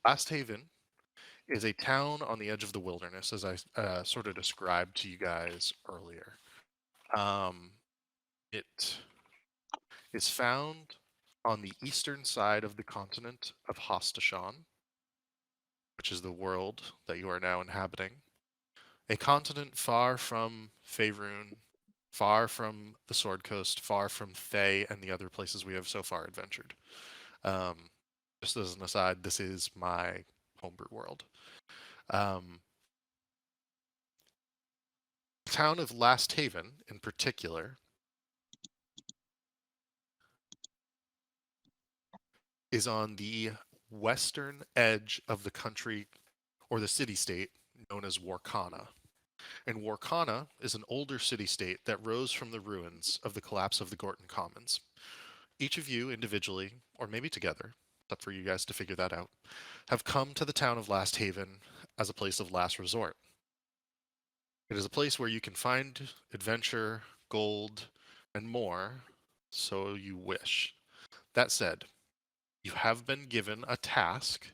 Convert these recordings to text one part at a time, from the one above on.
Last Haven is a town on the edge of the wilderness, as I sort of described to you guys earlier. It is found on the eastern side of the continent of Hostashan, which is the world that you are now inhabiting. A continent far from Faerun, far from the Sword Coast, far from Thay and the other places we have so far adventured. Um, just as an aside, this is my homebrew world. Um, the town of Last Haven, in particular, is on the western edge of the country or the city-state known as Warkana. And Warkana is an older city-state that rose from the ruins of the collapse of the Gorton Commons. Each of you individually, or maybe together, it's up for you guys to figure that out, have come to the town of Last Haven as a place of last resort. It is a place where you can find adventure, gold, and more, so you wish. That said, you have been given a task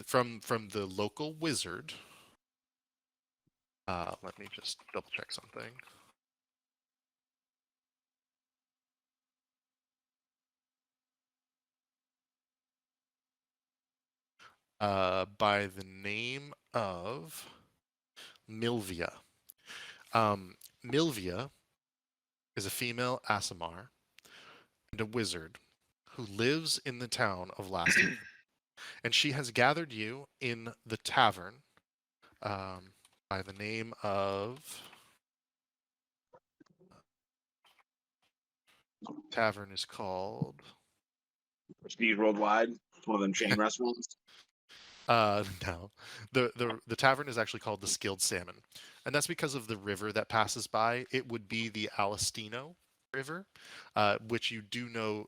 from the local wizard. Let me just double check something. By the name of Milvia. Milvia is a female Aasimar and a wizard who lives in the town of Last Haven. And she has gathered you in the tavern by the name of... Tavern is called... Speed Worldwide. It's one of them chain restaurants. No. The tavern is actually called the Skilled Salmon. And that's because of the river that passes by. It would be the Alastino River, which you do know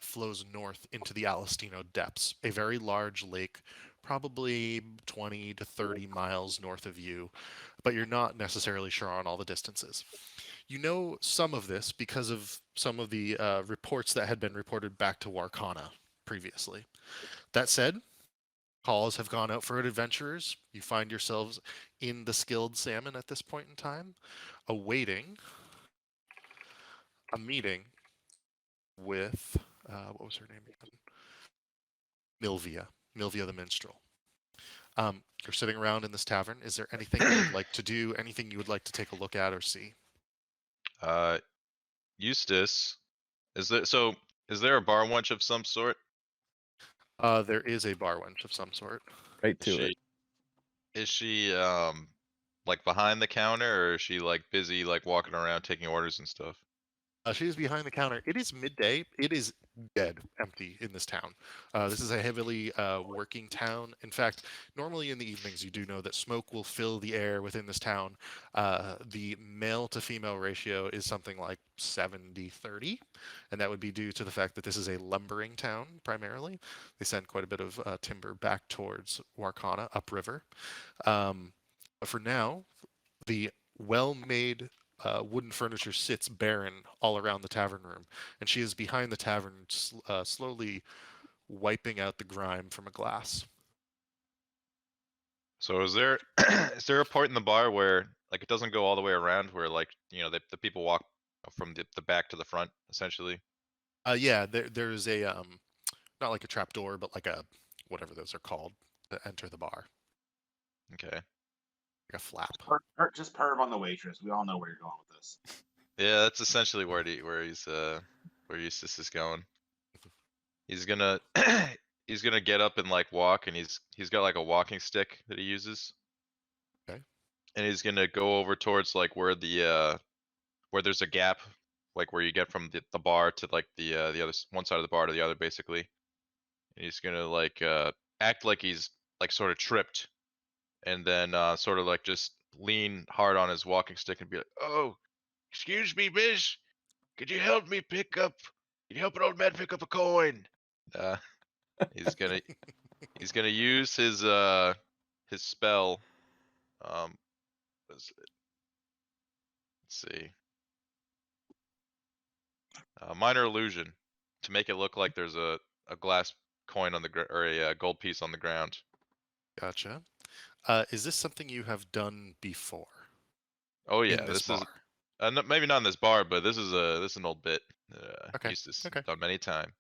flows north into the Alastino depths, a very large lake, probably 20 to 30 miles north of you, but you're not necessarily sure on all the distances. You know some of this because of some of the reports that had been reported back to Warkana previously. That said, calls have gone out for adventurers. You find yourselves in the Skilled Salmon at this point in time, awaiting a meeting with what was her name again? Milvia the Minstrel. You're sitting around in this tavern. Is there anything you would like to do? Anything you would like to take a look at or see? Eustace, is there a bar wench of some sort? There is a bar wench of some sort. Right to it. Is she like behind the counter, or is she like busy like walking around taking orders and stuff? She is behind the counter. It is midday. It is dead empty in this town. This is a heavily working town. In fact, normally in the evenings, you do know that smoke will fill the air within this town. The male to female ratio is something like 70-30, and that would be due to the fact that this is a lumbering town primarily. They send quite a bit of timber back towards Warkana, upriver. But for now, the well-made wooden furniture sits barren all around the tavern room, and she is behind the tavern, slowly wiping out the grime from a glass. So is there is there a part in the bar where like it doesn't go all the way around, where like the people walk from the back to the front essentially? Yeah, there's a not like a trap door, but like a whatever those are called to enter the bar, Okay. like a flap. Just perv on the waitress. We all know where you're going with this. Yeah, that's essentially where Eustace is going. He's gonna he's gonna get up and like walk, and he's got like a walking stick that he uses. Okay. And he's gonna go over towards like where there's a gap, like where you get from the bar to like the other one side of the bar to the other, basically. And he's gonna like act like he's like sort of tripped, and then sort of like just lean hard on his walking stick and be like, "Oh, excuse me, miss. Could you help me pick up? Can you help an old man pick up a coin?" Uh, he's gonna he's gonna use his spell. What is it? Let's see. Minor illusion, to make it look like there's a glass coin on the or a gold piece on the ground. Gotcha. Is this something you have done before Oh in yeah, this this is bar? maybe not in this bar, but this is an old bit. Okay. Used this Okay. done many time.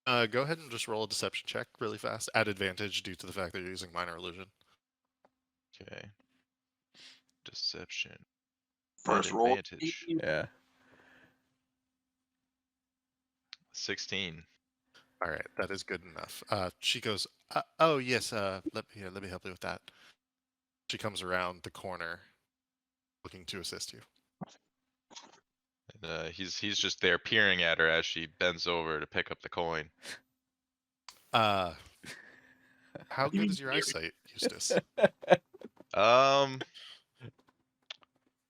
Go ahead and just roll a deception check really fast. At advantage due to the fact that you're using minor illusion. Okay. Deception. First At roll. advantage. Yeah. 16. All right, that is good enough. She goes, "Oh yes, let me help you with that." She comes around the corner, looking to assist you. He's just there peering at her as she bends over to pick up the coin. How You good mean is your peering? eyesight, Eustace?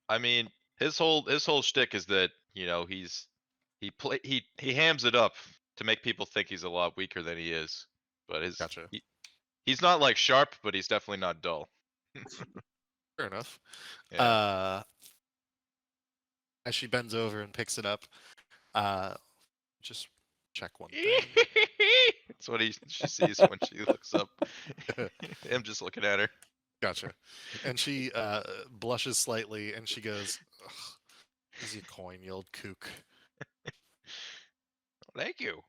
I mean, his whole shtick is that he hams it up to make people think he's a lot weaker than he is. But Gotcha. he's not like sharp, but he's definitely not dull. Fair enough. Yeah. As she bends over and picks it up, just check one thing. That's what she sees when she looks up. Him just looking at her. Gotcha. And she blushes slightly, and she goes, "Ugh, easy coin, you old kook." Thank you.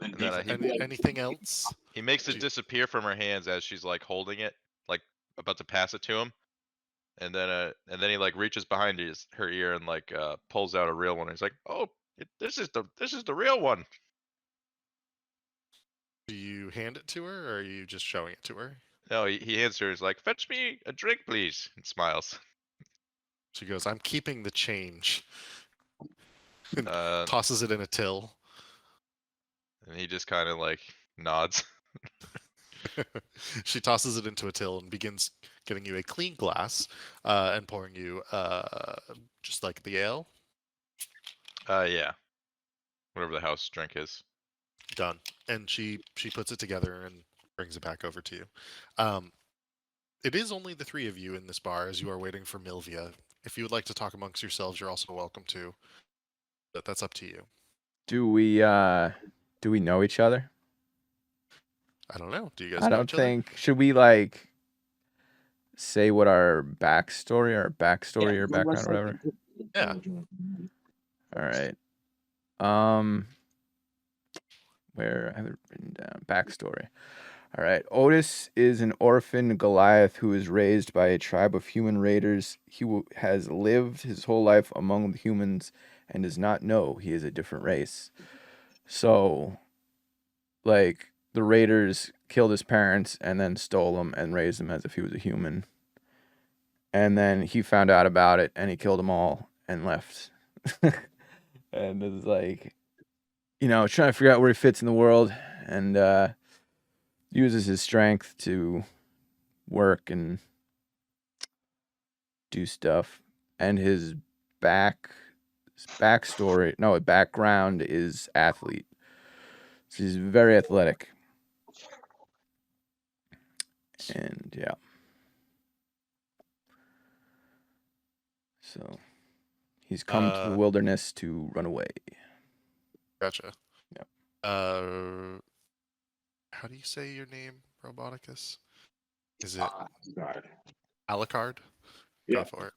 And And then Anything else? he makes it Do- disappear from her hands as she's like holding it, like about to pass it to him. And then he like reaches behind her ear and like pulls out a real one. He's like, "Oh, this is the real one." Do you hand it to her, or are you just showing it to her? No, he hands her. He's like, "Fetch me a drink, please," and smiles. She goes, "I'm keeping the change." And Uh, tosses it in a till. and he just kind of like nods. She tosses it into a till and begins getting you a clean glass and pouring you just like the ale. Yeah, whatever the house drink is. Done. And she puts it together and brings it back over to you. It is only the three of you in this bar as you are waiting for Milvia. If you would like to talk amongst yourselves, you're also welcome to. But that's up to you. Do we know each other? I don't know. Do you guys I know don't each other? think. Should we like say what our backstory or background or whatever? Yeah. All right. Where I have it written down. Backstory. All right. Otis is an orphan Goliath who is raised by a tribe of human raiders. He has lived his whole life among the humans and does not know he is a different race. So, like, the raiders killed his parents and then stole him and raised him as if he was a human. And then he found out about it and he killed them all and left. And it was like, trying to figure out where he fits in the world and uses his strength to work and do stuff. And his background is athlete. So he's very athletic. And yeah. So he's come to the wilderness to run away. Gotcha. Yep. How do you say your name, Roboticus? Is it Alucard? Yeah. Go for it.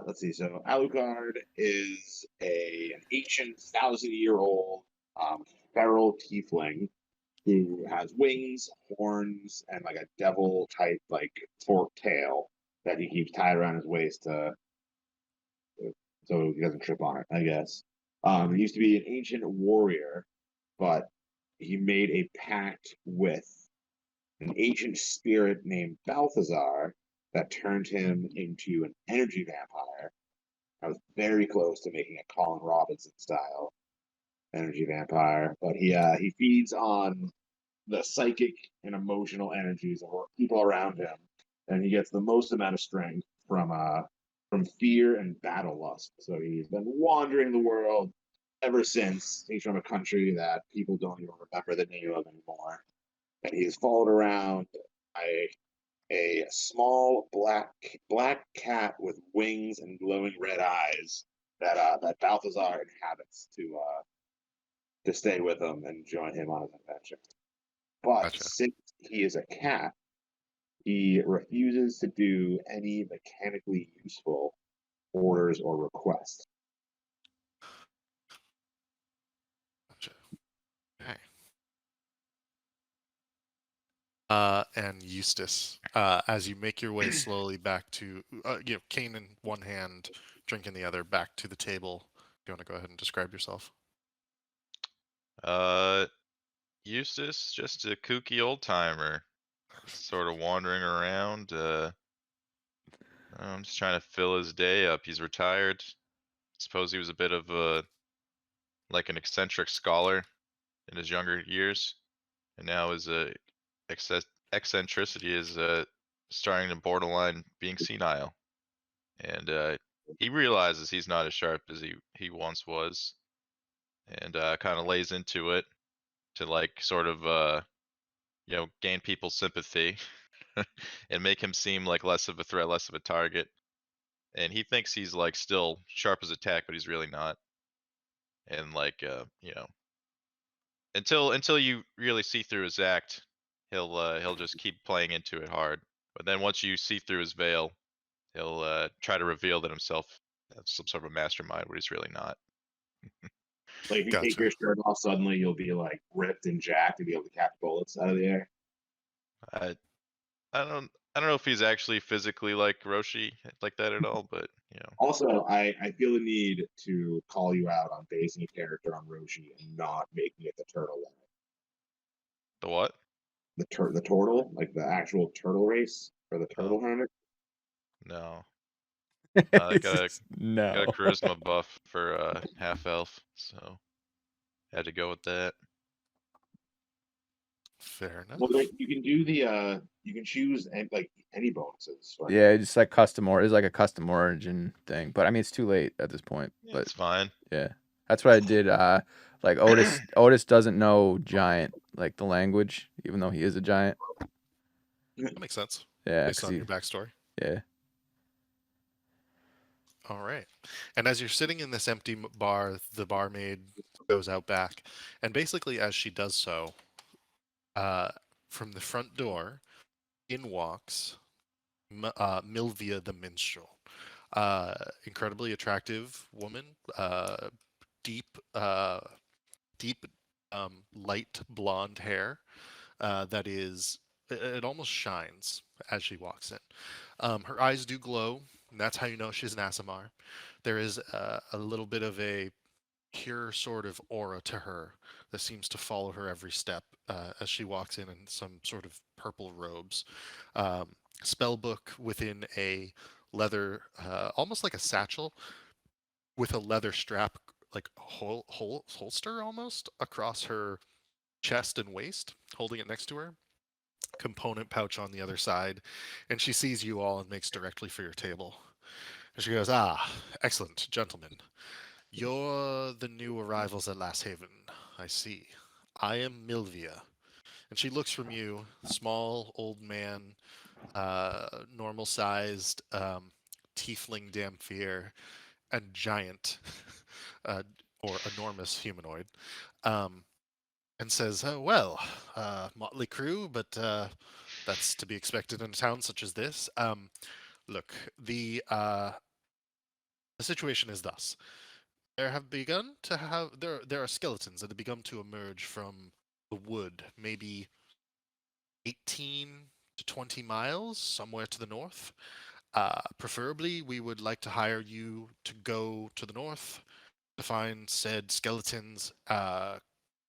Let's see. So Alucard is an ancient 1,000-year-old feral tiefling who has wings, horns, and like a devil type like forked tail that he keeps tied around his waist so he doesn't trip on it, I guess. He used to be an ancient warrior, but he made a pact with an ancient spirit named Balthazar that turned him into an energy vampire. I was very close to making a Colin Robinson style energy vampire, but he feeds on the psychic and emotional energies of people around him, and he gets the most amount of strength from fear and battle lust. So he's been wandering the world ever since. He's from a country that people don't even remember the name of anymore, and he's followed around by a small black cat with wings and glowing red eyes that Balthazar inhabits to stay with him and join him on his adventure. But Gotcha. since he is a cat, he refuses to do any mechanically useful orders or requests. Gotcha. Okay. And Eustace, as you make your way slowly back to, cane in one hand, drink in the other, back to the table. Do you want to go ahead and describe yourself? Eustace, just a kooky old timer, sort of wandering around. I'm just trying to fill his day up. He's retired. Suppose he was a bit of like an eccentric scholar in his younger years, and now his eccentricity is starting to borderline being senile, and he realizes he's not as sharp as he once was, and kind of lays into it to like sort of gain people's sympathy and make him seem like less of a threat, less of a target. And he thinks he's like still sharp as a tack, but he's really not. And like until you really see through his act, he'll just keep playing into it hard. But then once you see through his veil, he'll try to reveal that himself as some sort of a mastermind, where he's really not. Like if you take Gotcha. your shirt off, suddenly you'll be like ripped and jacked and be able to catch bullets out of the air. I I don't know if he's actually physically like Roshi like that at all, but Also, I feel the need to call you out on basing a character on Roshi and not making it the turtle one. the what? The turtle, like the actual turtle race or the turtle Oh, hunter. no. I got a No. charisma buff for half elf, so had to go with that. Fair enough. Well, like, you can do the you can choose like any bonuses. Right? Yeah, just like custom or it's like a custom origin thing. But I mean, it's too late at this point. Yeah, But it's fine. yeah, that's what I did. Like Otis doesn't know giant, like the language, even though he is a giant. That makes sense Yeah, based 'cause on your backstory. yeah. All right. And as you're sitting in this empty bar, the barmaid goes out back, and basically, as she does so, from the front door, in walks Milvia the minstrel. Incredibly attractive woman, deep, deep, light blonde hair that is, it almost shines as she walks in. Her eyes do glow, and that's how you know she's an Aasimar. There is a little bit of a pure sort of aura to her that seems to follow her every step as she walks in some sort of purple robes. Spell book within a leather, almost like a satchel, with a leather strap, like holster almost across her chest and waist, holding it next to her. Component pouch on the other side, and she sees you all and makes directly for your table. And she goes, "Ah, excellent, gentlemen. You're the new arrivals at Last Haven. I see. I am Milvia." And she looks from you, small old man, normal sized, tiefling Damphir, and giant, or enormous humanoid, and says, "Oh, well, motley crew, but that's to be expected in a town such as this. Look, the situation is thus. There are skeletons that have begun to emerge from the wood, maybe 18 to 20 miles somewhere to the north. Preferably, we would like to hire you to go to the north to find said skeletons,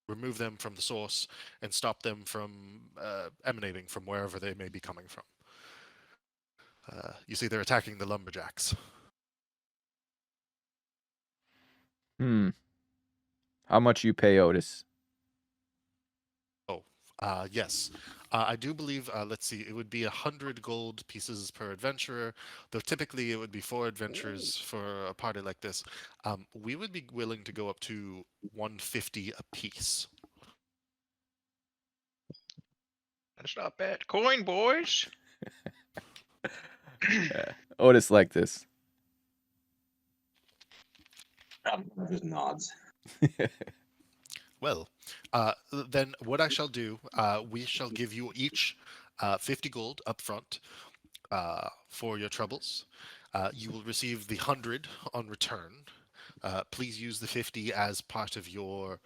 remove them from the source, and stop them from emanating from wherever they may be coming from. You see, they're attacking the lumberjacks." How much you pay Otis? Oh, yes. I do believe, let's see, it would be 100 gold pieces per adventurer, though typically it would be 4 adventurers for a party like this. We would be willing to go up to 150 apiece. That's not bad coin, boys. Otis like this. Just nods. Well, then what I shall do, we shall give you each 50 gold up front for your troubles. You will receive the 100 on return. Please use the 50 as part of your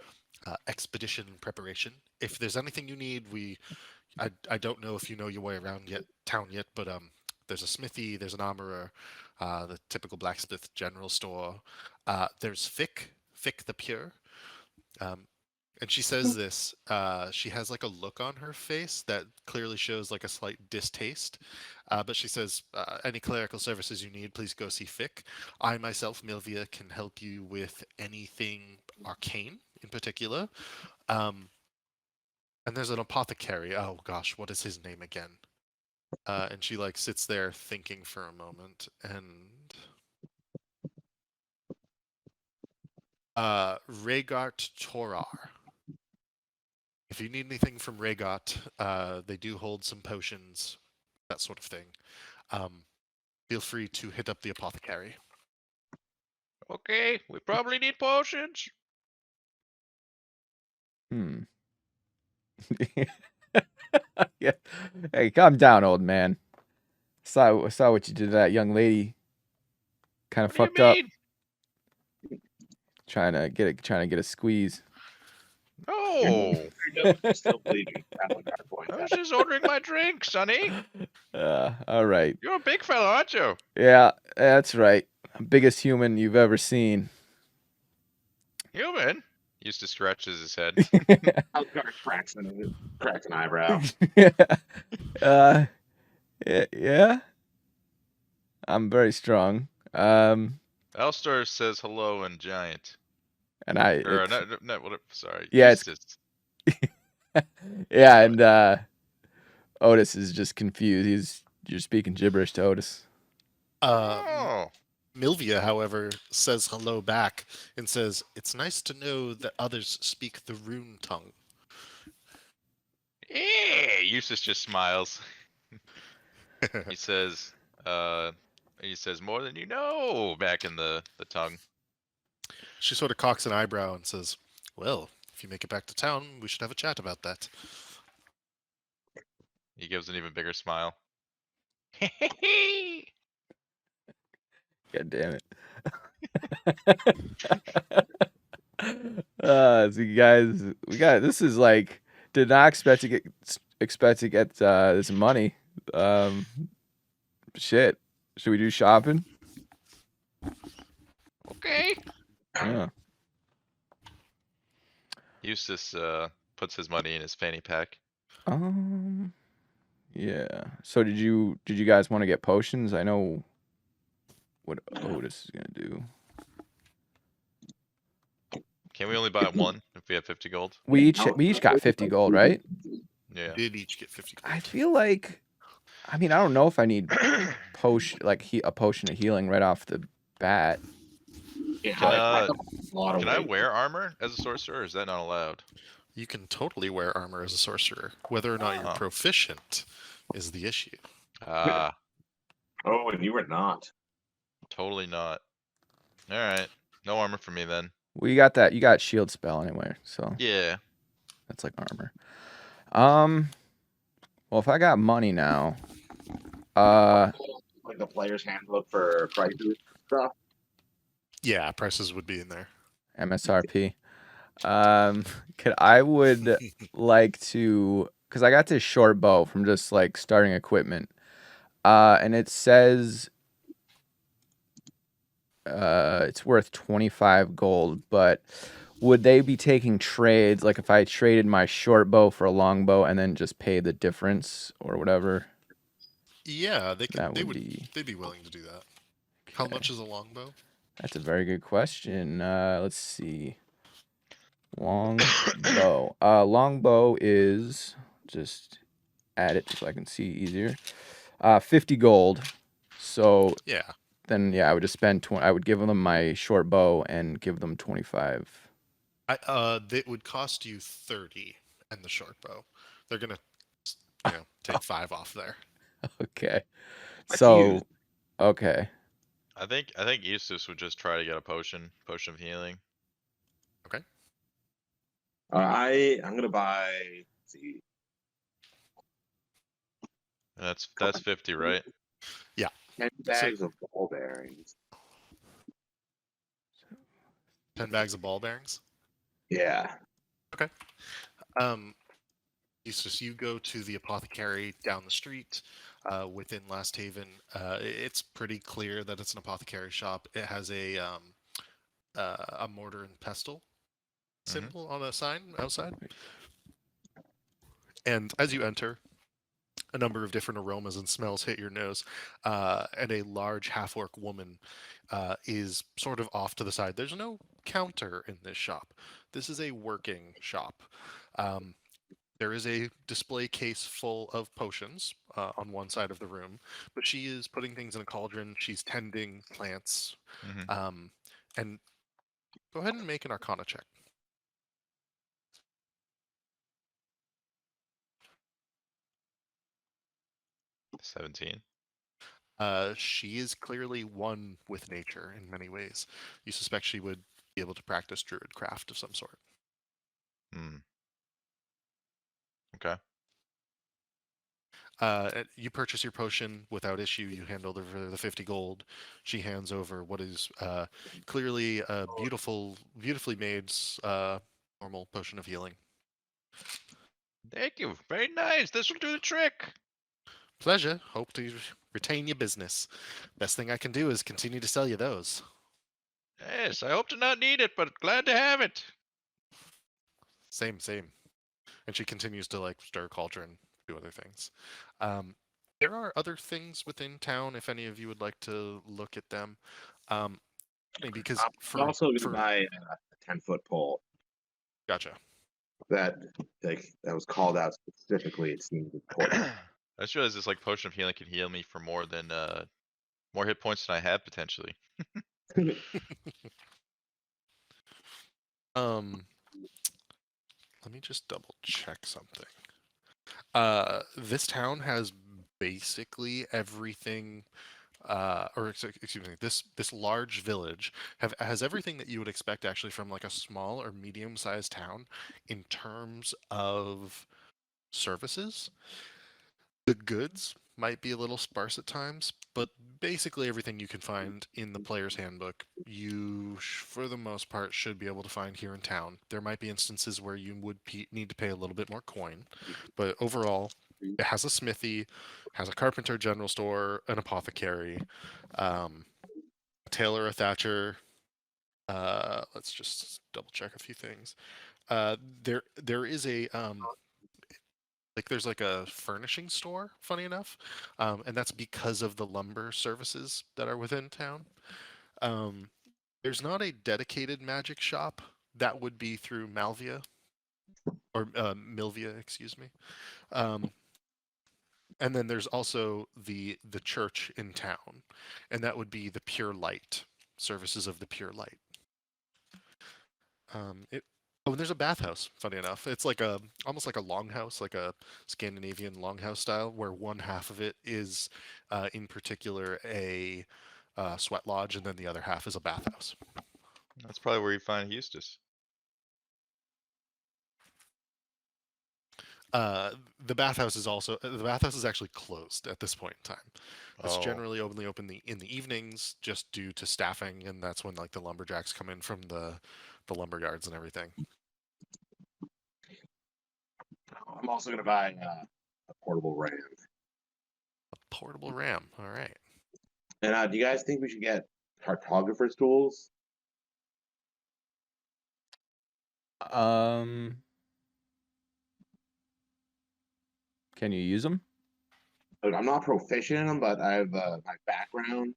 expedition preparation. If there's anything you need, I don't know if you know your way around town yet, but there's a smithy, there's an armorer, the typical blacksmith general store. There's Fick the Pure. And she says this. She has like a look on her face that clearly shows like a slight distaste. But she says, any clerical services you need, please go see Fick. I myself, Milvia, can help you with anything arcane in particular. And there's an apothecary. Oh gosh, what is his name again? And she like sits there thinking for a moment, and Rhaegar Torar. If you need anything from Rhaegar, they do hold some potions, that sort of thing. Feel free to hit up the apothecary. Okay, we probably need potions. Hmm. Yeah. Hey, calm down, old man. Saw what you did to that young lady. Kind of What fucked do you up. mean? Trying to get a squeeze. No, Still bleeding. Alucard points I was out. just ordering my drink, Sonny. All right. You're a big fella, aren't you? Yeah, that's right. Biggest human you've ever seen. Human. Eustace scratches his head. Alucard cracks an eyebrow. Yeah. I'm very strong. Elstor says hello in giant. And I, Or it's- no, whatever. Sorry. Yeah, it's- Eustace. yeah, and Otis is just confused. You're speaking gibberish to Otis. Oh, Milvia, however, says hello back and says, "It's nice to know that others speak the rune tongue." yeah. Eustace just smiles. He says, more than you know, back in the tongue. She sort of cocks an eyebrow and says, "Well, if you make it back to town, we should have a chat about that." He gives an even bigger smile. God damn it. So you guys, this is like, did not expect to get this money. Shit. Should we do shopping? Okay. Yeah. Eustace puts his money in his fanny pack. Yeah. So did you guys want to get potions? I know what Otis is gonna do. Can we only buy one if we have 50 gold? We each got 50 gold, right? Yeah. Did each get 50 gold. I feel like, I mean, I don't know if I need a potion of healing right off the bat. Yeah, Can, a lot of Can I weight. wear armor as a sorcerer, or is that not allowed? You can totally wear armor as a sorcerer. Whether or not you're Oh. proficient is the issue. Ah, Oh, and you were not. totally not. Alright. No armor for me then. Well, you got that. You got shield spell anyway, so Yeah. that's like armor. Well, if I got money now, Like the player's handbook for prices stuff. Yeah, prices would be in there. MSRP. I would like to, because I got this short bow from just like starting equipment, and it says it's worth 25 gold, but would they be taking trades, like if I traded my short bow for a long bow and then just pay the difference or whatever? Yeah, they could. That They would would. be- They'd be willing to do that. How Okay. much is a longbow? That's a very good question. Let's see. Long bow. Long bow is, just add it so I can see easier. 50 gold. So Yeah, then, yeah, I would just spend 20. I would give them my short bow and give them 25. that would cost you 30 and the short bow. They're gonna, take 5 off there. Okay. That's So, huge. okay. I think Eustace would just try to get a potion of healing. Okay. I'm gonna buy. Let's see, That's 50, right? 10 So bags of ball bearings. 10 bags of ball bearings. Yeah. Um, you go to the apothecary down the street within Last Haven. It's pretty clear that it's an apothecary shop. It has a mortar and pestle symbol on a sign outside. And as you enter, a number of different aromas and smells hit your nose, and a large half-orc woman is sort of off to the side. There's no counter in this shop. This is a working shop. Um, there is a display case full of potions on one side of the room, but she is putting things in a cauldron. She's tending plants. Mhm. And go ahead and make an Arcana check. 17. She is clearly one with nature in many ways. You suspect she would be able to practice druid craft of some sort. Hmm. Okay. You purchase your potion without issue. You hand over the 50 gold. She hands over what is clearly a beautifully made normal potion of healing. Thank you. Very nice. This will do the trick. Pleasure. Hope to retain your business. Best thing I can do is continue to sell you those. Yes, I hope to not need it, but glad to have it. Same. And she continues to like stir cauldron, do other things. There are other things within town if any of you would like to look at them. Because I'm also gonna buy a 10-foot pole Gotcha. that was called out specifically. It seems important. I just realized this like potion of healing can heal me for more hit points than I have potentially. Let me just double check something. This town has basically everything, excuse me, this large village has everything that you would expect actually from like a small or medium-sized town in terms of services. The goods might be a little sparse at times, but basically everything you can find in the player's handbook, for the most part, should be able to find here in town. There might be instances where you would need to pay a little bit more coin, but overall, it has a smithy, has a carpenter general store, an apothecary, a tailor, a thatcher. Let's just double check a few things. There is a there's like a furnishing store, funny enough, and that's because of the lumber services that are within town. There's not a dedicated magic shop. That would be through Malvia or Milvia, excuse me. And then there's also the church in town, and that would be the Pure Light services of the Pure Light. Oh, and there's a bathhouse. Funny enough, it's like almost like a longhouse, like a Scandinavian longhouse style, where one half of it is, in particular, a sweat lodge, and then the other half is a bathhouse. That's probably where you find Eustace. The bathhouse is actually closed at this point in time. It's Oh, generally only open in the evenings, just due to staffing, and that's when like the lumberjacks come in from the lumber yards and everything. I'm also gonna buy a portable ram. A portable ram. All right. And do you guys think we should get cartographer's tools? Can you use them? Look, I'm not proficient in them, but I have my background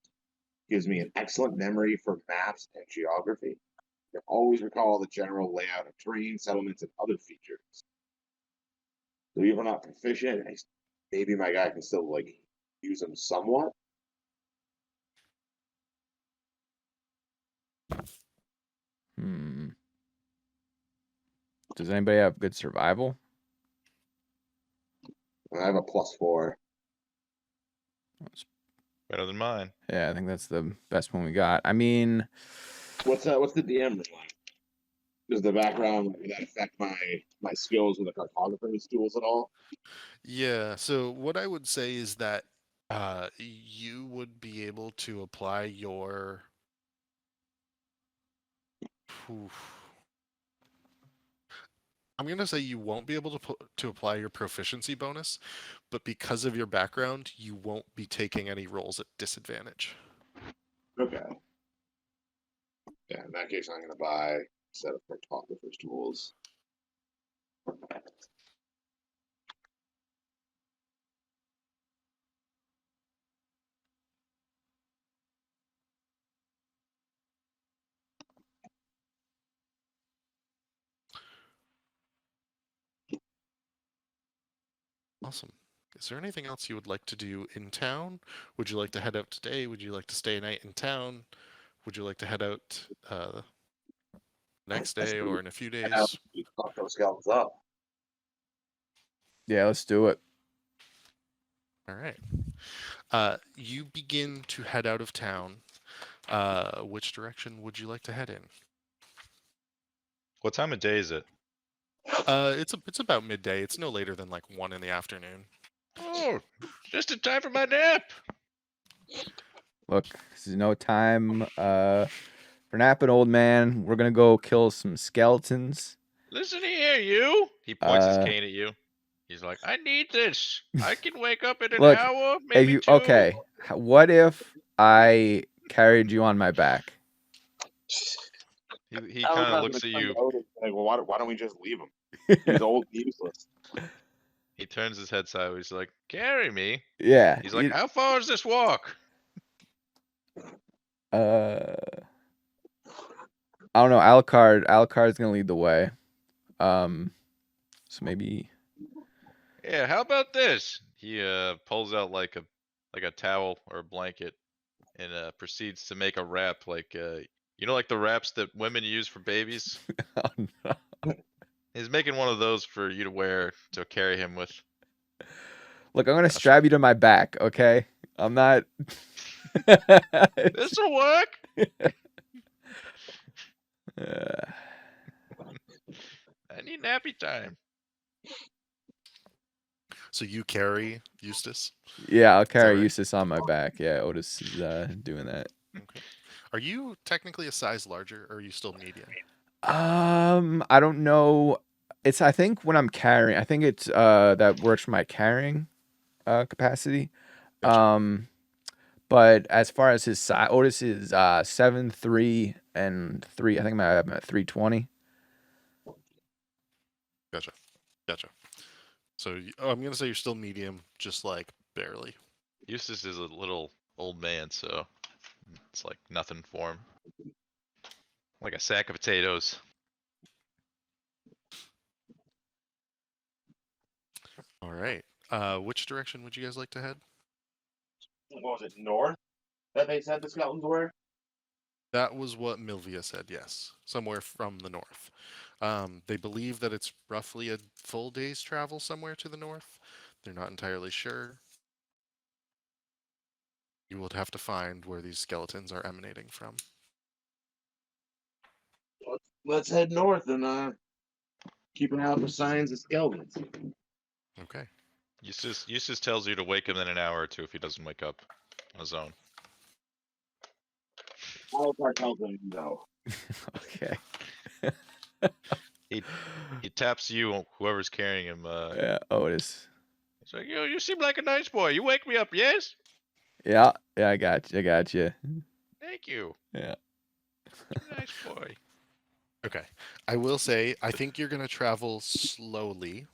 gives me an excellent memory for maps and geography. I can always recall the general layout of terrain, settlements, and other features. So even if I'm not proficient, maybe my guy can still like use them somewhat. Does anybody have good survival? And I have a +4. better than mine. Yeah, I think that's the best one we got. I mean, What's the DM like? Does the background would that affect my skills with the cartographer's tools at all? Yeah. So what I would say is that you would be able to apply your. Oof. I'm gonna say you won't be able to apply your proficiency bonus, but because of your background, you won't be taking any rolls at disadvantage. Okay. Yeah, in that case, I'm gonna buy a set of cartographer's tools. Awesome. Is there anything else you would like to do in town? Would you like to head out today? Would you like to stay a night in town? Would you like to head out next day or in a few days? Fuck those skeletons up. Yeah, let's do it. All right. You begin to head out of town. Which direction would you like to head in? What time of day is it? It's about midday. It's no later than like 1 in the afternoon. Oh, just in time for my nap. Look, this is no time for napping, old man. We're gonna go kill some skeletons. Listen here, you. He points his Uh, cane at you. He's like, I need this. I can wake up in an Look, hour, If maybe you two. okay, what if I carried you on my back? He kind of looks at you. Like, well, why don't we just leave him? He's old, and useless. He turns his head sideways. He's like, carry me. Yeah. He's like, how far is this walk? I don't know. Alucard's gonna lead the way. So maybe. Yeah, how about this? He pulls out like a towel or a blanket and proceeds to make a wrap like like the wraps that women use for babies? Oh, no. He's making one of those for you to wear to carry him with. Look, I'm gonna strap you to my back. Okay, I'm not. This'll work. I need nappy time. So you carry Eustace. Yeah, I'll carry right? Eustace on my back. Yeah, Otis is doing that. Okay. Are you technically a size larger, or are you still medium? I don't know. I think when I'm carrying, I think it's that works for my carrying capacity. Gotcha. But as far as his size, Otis is 7'3" and 3. I think I'm at 320. Gotcha. So I'm gonna say you're still medium, just like barely. Eustace is a little old man, so it's like nothing for him. Like a sack of potatoes. All right. Which direction would you guys like to head? What was it, north? That they said the skeletons were? That was what Milvia said, yes. Somewhere from the north. They believe that it's roughly a full day's travel somewhere to the north. They're not entirely sure. You would have to find where these skeletons are emanating from. Let's head north and keep an eye out for signs of skeletons. Okay. Eustace tells you to wake him in an hour or two if he doesn't wake up on his own. Alucard tells him no. Okay. He taps you, whoever's carrying him. Yeah, Otis. He's like, you seem like a nice boy. You wake me up, yes? Yeah, I got you. Thank you. Yeah. Nice boy. Okay. I will say, I think you're going to travel slowly,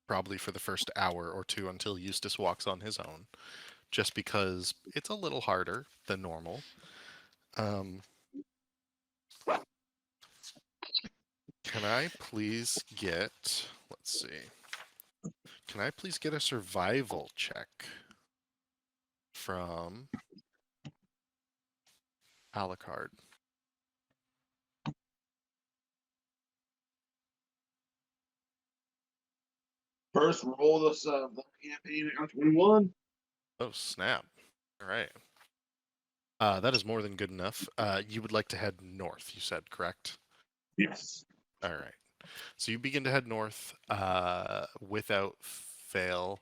probably for the first hour or two until Eustace walks on his own, just because it's a little harder than normal. Can I please get, let's see, can I please get a survival check from Alucard? First roll this campaign at 21. Oh, snap. All right. That is more than good enough. You would like to head north, you said, correct? Yes. All right. So you begin to head north without fail.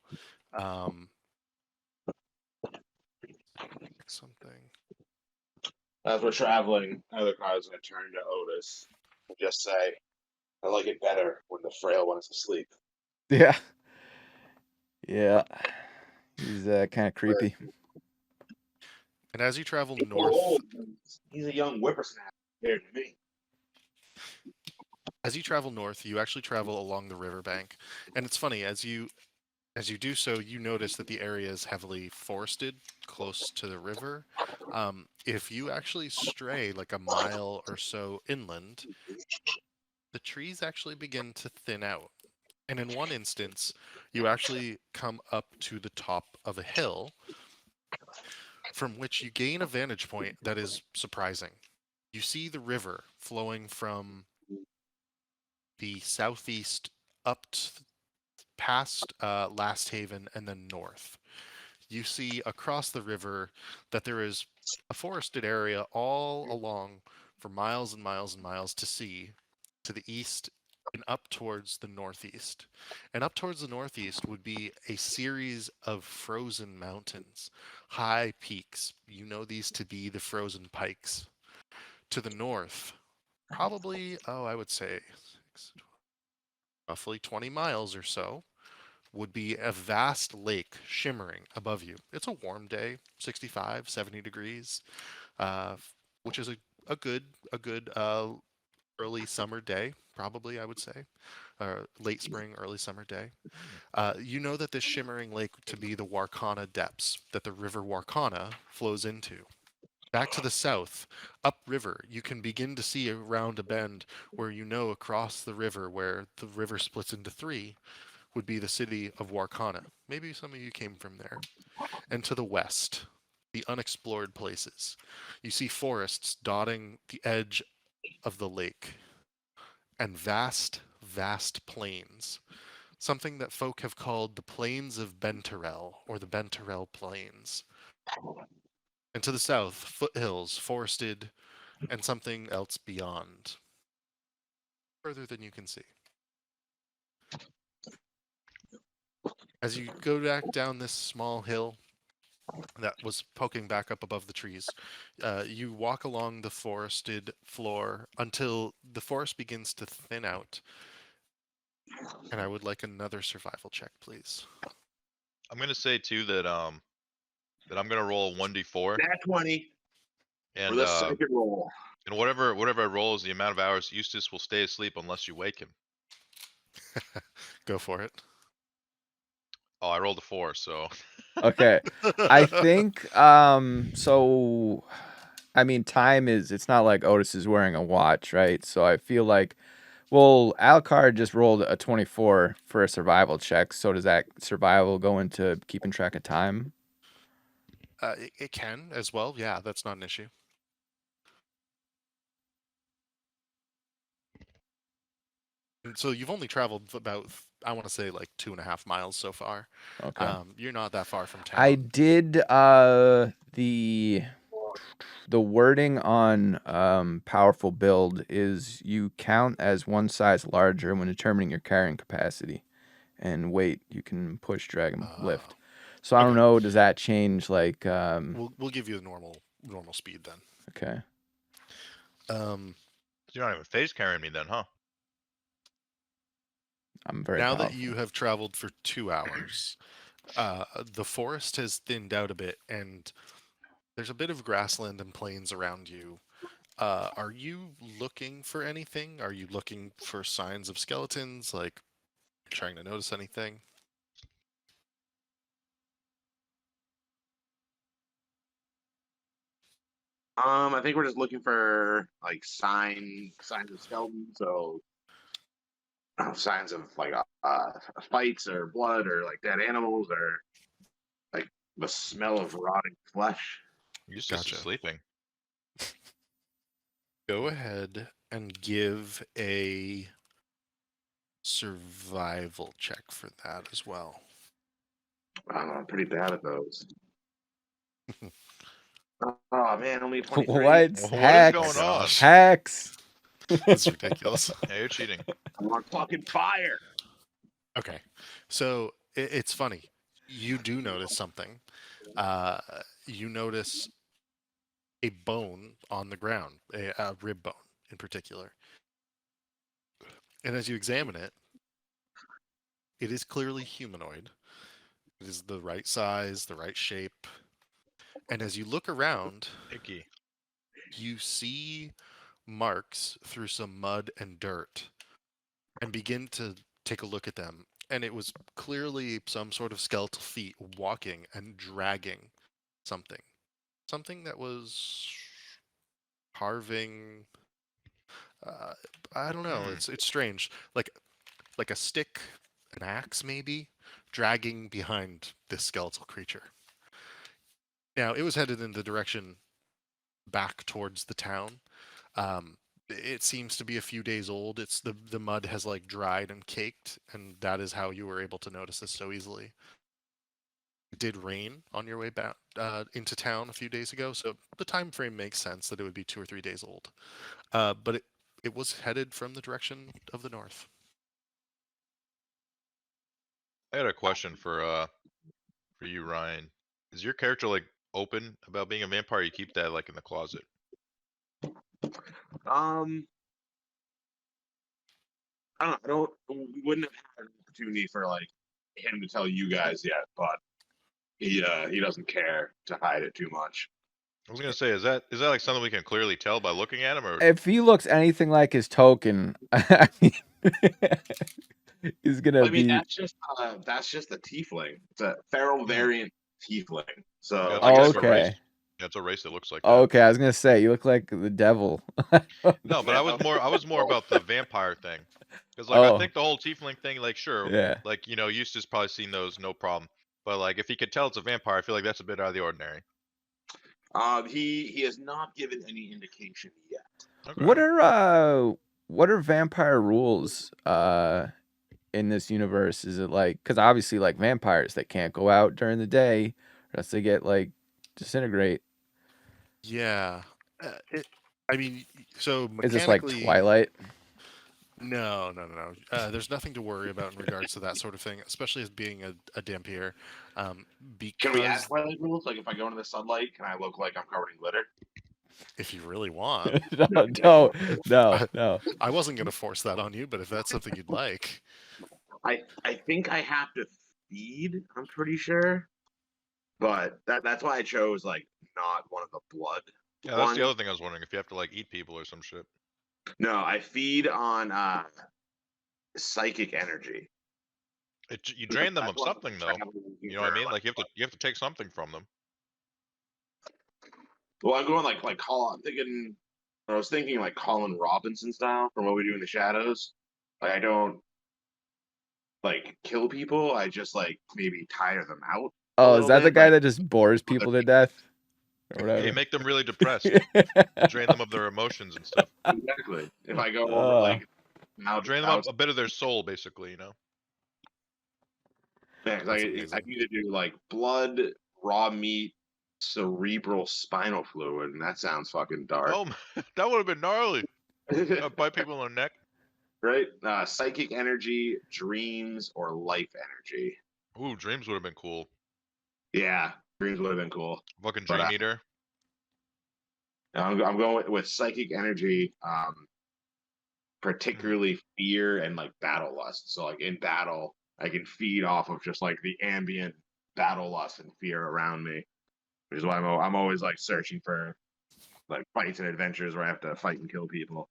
Something. As we're traveling, other cars gonna turn to Otis and just say, "I like it better when the frail one is asleep." Yeah. Yeah. He's kind of creepy. And as you travel He's so north, old. He's a young whippersnapper compared to me. you actually travel along the riverbank. And it's funny, as you do so, you notice that the area is heavily forested close to the river. If you actually stray like a mile or so inland, the trees actually begin to thin out. And in one instance, you actually come up to the top of a hill from which you gain a vantage point that is surprising. You see the river flowing from the southeast up past Last Haven and then north. You see across the river that there is a forested area all along for miles and miles and miles to see to the east and up towards the northeast. And up towards the northeast would be a series of frozen mountains, high peaks. You know these to be the frozen pikes. To the north, probably, I would say roughly 20 miles or so, would be a vast lake shimmering above you. It's a warm day, 65, 70 degrees, which is a good early summer day, probably I would say, late spring, early summer day. You know that this shimmering lake to be the Warkana depths that the river Warkana flows into. Back to the south, upriver, you can begin to see around a bend where you know across the river where the river splits into three would be the city of Warkana. Maybe some of you came from there. And to the west, the unexplored places. You see forests dotting the edge of the lake and vast, vast plains. Something that folk have called the Plains of Benterel or the Benterel Plains. And to the south, foothills, forested, and something else beyond. Further than you can see. As you go back down this small hill that was poking back up above the trees, you walk along the forested floor until the forest begins to thin out. And I would like another survival check, please. I'm gonna say too that that I'm gonna roll a 1d4, Nat 20 for and the second roll. and whatever I roll is the amount of hours Eustace will stay asleep unless you wake him. Go for it. Oh, I rolled a 4, so Okay. I think so I mean time is it's not like Otis is wearing a watch, right? So I feel like well, Alucard just rolled a 24 for a survival check. So does that survival go into keeping track of time? It can as well. Yeah, that's not an issue. And so you've only traveled about, I want to say, like 2.5 miles so far. Okay. You're not that far from town. I did the wording on powerful build is you count as one size larger when determining your carrying capacity and weight you can push, drag, and lift. So I don't okay. know, does that change like We'll give you the normal speed then. okay. you're not even phase carrying me then, huh? I'm very Now powerful. that you have traveled for 2 hours, the forest has thinned out a bit and there's a bit of grassland and plains around you. Are you looking for anything? Are you looking for signs of skeletons? Like, trying to notice anything? I think we're just looking for like signs of skeletons, so signs of like fights or blood or like dead animals or like the smell of rotting flesh. Eustace Gotcha. is sleeping. Go ahead and give a survival check for that as well. I'm pretty bad at those. Oh man, only 23. What What? is Hacks. going on? gosh. Hacks. It's ridiculous. Yeah, you're cheating. I'm on fucking fire. Okay, so it's funny. You do notice something. Uh, you notice a bone on the ground, a rib bone in particular. And as you examine it, it is clearly humanoid. It is the right size, the right shape. And as you look around, Icky. you see marks through some mud and dirt and begin to take a look at them. And it was clearly some sort of skeletal feet walking and dragging something. Something that was carving. Uh, I don't know. It's strange. Like a stick, an axe maybe, dragging behind this skeletal creature. Now it was headed in the direction back towards the town. It seems to be a few days old. It's the mud has like dried and caked, and that is how you were able to notice this so easily. It did rain on your way back into town a few days ago, so the time frame makes sense that it would be 2 or 3 days old. But it was headed from the direction of the north. I had a question for you, Ryan. Is your character like open about being a vampire? Or you keep that like in the closet? I don't. We wouldn't have had an opportunity for like him to tell you guys yet, but he doesn't care to hide it too much. I was gonna say, is that like something we can clearly tell by looking at him, or If he looks anything like his token, I mean, he's gonna I mean, be. that's just a tiefling. It's a feral variant tiefling. So yeah, it's I like guess it's a race. Okay. Yeah, it's a race that looks like that. Okay, I was gonna say you look like the devil. No, but I was more about the vampire thing, because like I Oh. think the whole tiefling thing, like sure, Yeah. like Eustace probably seen those, no problem. But like if he could tell it's a vampire, I feel like that's a bit out of the ordinary. he has not given any indication yet. Okay. What are vampire rules in this universe? Is it like, because obviously like vampires, they can't go out during the day or else they get like disintegrate. Yeah. I mean, so Is this like mechanically, Twilight? no. There's nothing to worry about in regards to that sort of thing, especially as being a Dampier. Can we add Because Twilight rules? Like if I go into the sunlight, can I look like I'm covered in glitter? if you really want, No. I wasn't going to force that on you, but if that's something you'd like, I think I have to feed. I'm pretty sure, but that's why I chose like not one of the blood. Yeah, that's ones. the other thing I was wondering, if you have to like eat people or some shit. No, I feed on psychic energy. You drain them of That's what I'm something though. looking You know what I for, mean? Like you have to take something from them. Well, I'm going like call. I'm thinking. I was thinking like Colin Robinson style from What We Do in the Shadows. Like I don't like kill people. I just like maybe tire them out. Oh, is that the bit, guy like- that just bores people to death? Or Yeah, whatever. you make them really depressed. Drain them of their emotions and stuff. Exactly. If I go over like now, Drain them of a bit of their soul, basically. You know. Yeah, 'cause That's I amazing. need to do like blood, raw meat, cerebral spinal fluid, and that sounds fucking dark. Oh, that would have been gnarly. Bite people in the neck. Right? Psychic energy, dreams, or life energy. Ooh, dreams would have been cool. Yeah, dreams would have been cool. Fucking But, dream eater. I'm going with psychic energy, particularly fear and like battle lust. So like in battle, I can feed off of just like the ambient battle lust and fear around me, which is why I'm always like searching for like fights and adventures where I have to fight and kill people.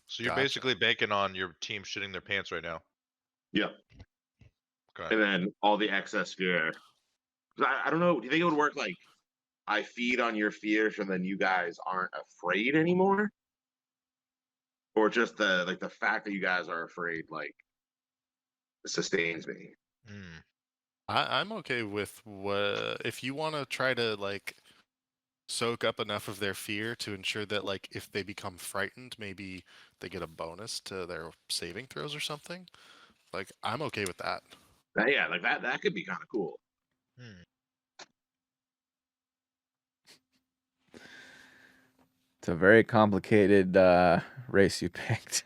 So you're Gotcha. basically banking on your team shitting their pants right now. Yep. Okay. And then all the excess fear. I don't know. Do you think it would work like I feed on your fear so then you guys aren't afraid anymore? Or just the fact that you guys are afraid like sustains me. Hmm. I'm okay with what if you want to try to like soak up enough of their fear to ensure that like if they become frightened, maybe they get a bonus to their saving throws or something. Like I'm okay with that. Yeah, like that could be kind of cool. Hmm. It's a very complicated race you picked.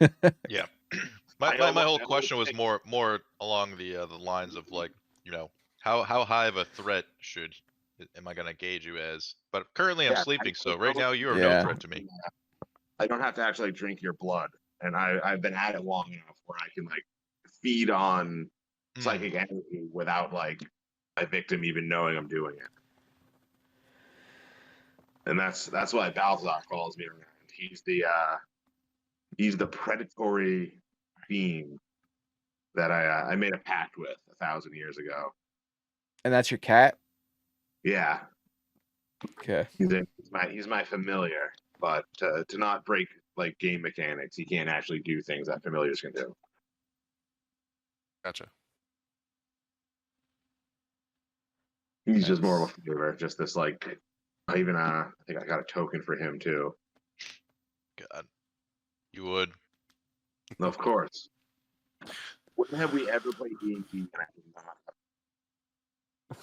Yeah. I My almost- whole I question was almost more along the lines of like, you know, how high of a threat am I gonna gauge you as? But currently I'm Yeah, sleeping, so I right now you are no Yeah. threat to me. I don't have to actually drink your blood, and I've been at it long enough where I can like feed on Mm. psychic energy without like my victim even knowing I'm doing it. And that's why Balthazar calls me around. He's the predatory being that I made a pact with 1,000 years ago. And that's your cat? Yeah, Okay. he's my familiar, but to not break like game mechanics, he can't actually do things that familiars can do. Gotcha. He's just more of Nice. a favor, just this like. I think I got a token for him too. God. You would. Of course. When have we ever played D&D?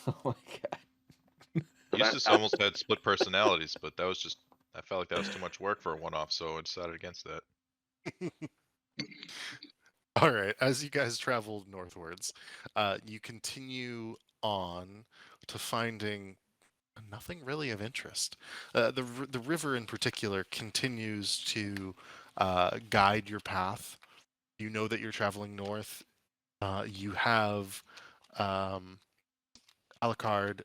Oh my god. Eustace almost had split personalities, but that was just, I felt like that was too much work for a one-off, so I decided against that. All right. As you guys travel northwards, you continue on to finding nothing really of interest. The river in particular continues to guide your path. You know that you're traveling north. You have Alucard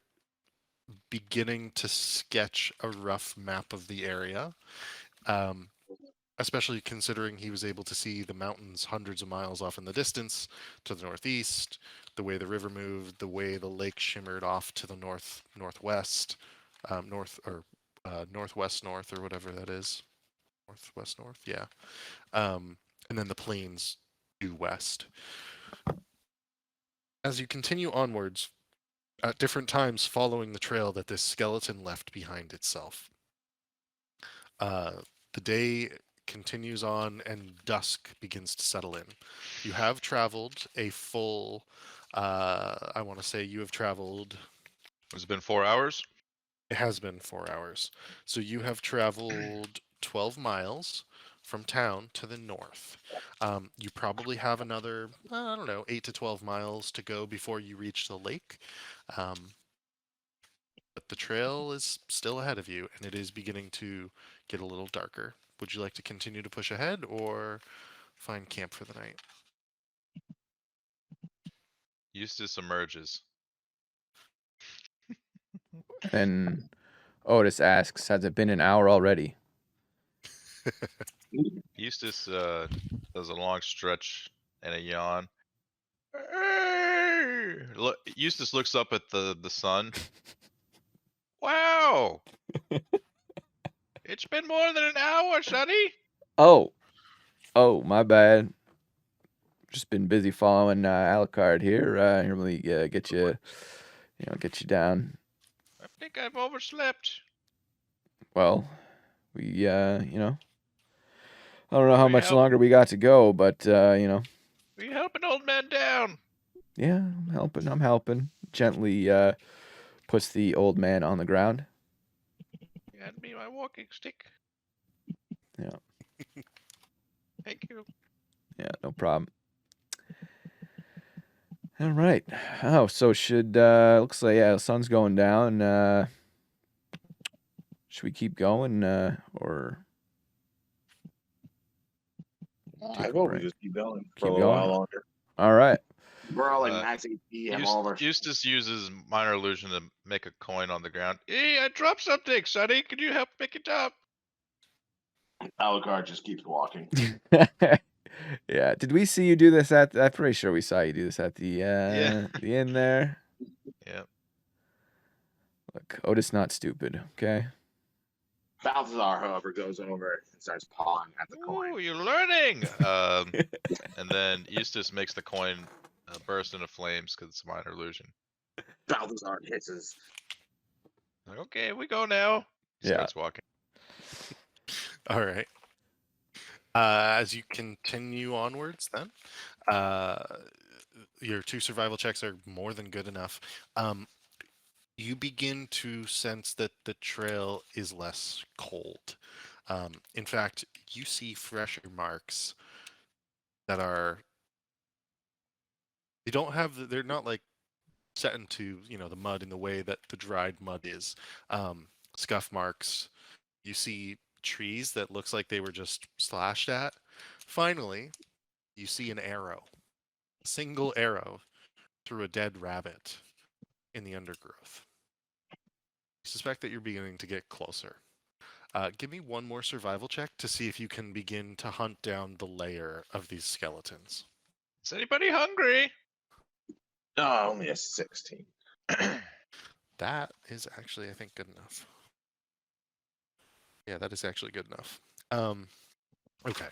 beginning to sketch a rough map of the area, especially considering he was able to see the mountains hundreds of miles off in the distance to the northeast, the way the river moved, the way the lake shimmered off to the northwest, northwest north or whatever that is, northwest north, yeah, and then the plains due west. As you continue onwards, at different times following the trail that this skeleton left behind itself, the day continues on and dusk begins to settle in. You have traveled a full, I want to say you have traveled, Has it been 4 hours? it has been 4 hours. So you have traveled 12 miles from town to the north. You probably have another, I don't know, 8 to 12 miles to go before you reach the lake. But the trail is still ahead of you, and it is beginning to get a little darker. Would you like to continue to push ahead or find camp for the night? Eustace emerges. And Otis asks, has it been an hour already? Eustace does a long stretch and a yawn. Look, Eustace looks up at the sun. Wow! It's been more than an hour, Sonny. Oh, my bad. Just been busy following Alucard here. Really get you down. I think I've overslept. Well, we I don't know how We much help- longer we got to go, but We help an old man down. yeah, I'm helping. Gently puts the old man on the ground. Hand me my walking stick. Yeah. Thank you. Yeah, no problem. All right. Oh, so should looks like the sun's going down. Should we keep going or I Take a hope we break. just keep going for Keep a little while going? longer. all right? We're all like Uh, max HP, have all of our. Eustace uses minor illusion to make a coin on the ground. Hey, I dropped something, Sonny. Can you help pick it up? Alucard just keeps walking. Yeah. Did we see you do this at? I'm pretty sure we saw you do this at the the inn there. Yeah. Look, Otis not stupid. Okay. Balthazar, however, goes over and starts pawing at the coin. Ooh, you're learning. And then Eustace makes the coin burst into flames because it's a minor illusion. Balthazar hisses. Like, okay, we go now. He Yeah. starts walking. All right. As you continue onwards, then, your 2 survival checks are more than good enough. You begin to sense that the trail is less cold. In fact, you see fresher marks that are. They don't have. They're not like set into the mud in the way that the dried mud is. Scuff marks. You see trees that looks like they were just slashed at. Finally, you see an arrow, a single arrow through a dead rabbit in the undergrowth. You suspect that you're beginning to get closer. Give me one more survival check to see if you can begin to hunt down the lair of these skeletons. Is anybody hungry? Oh, only a 16. That is actually, I think, good enough. Yeah, that is actually good enough. Okay.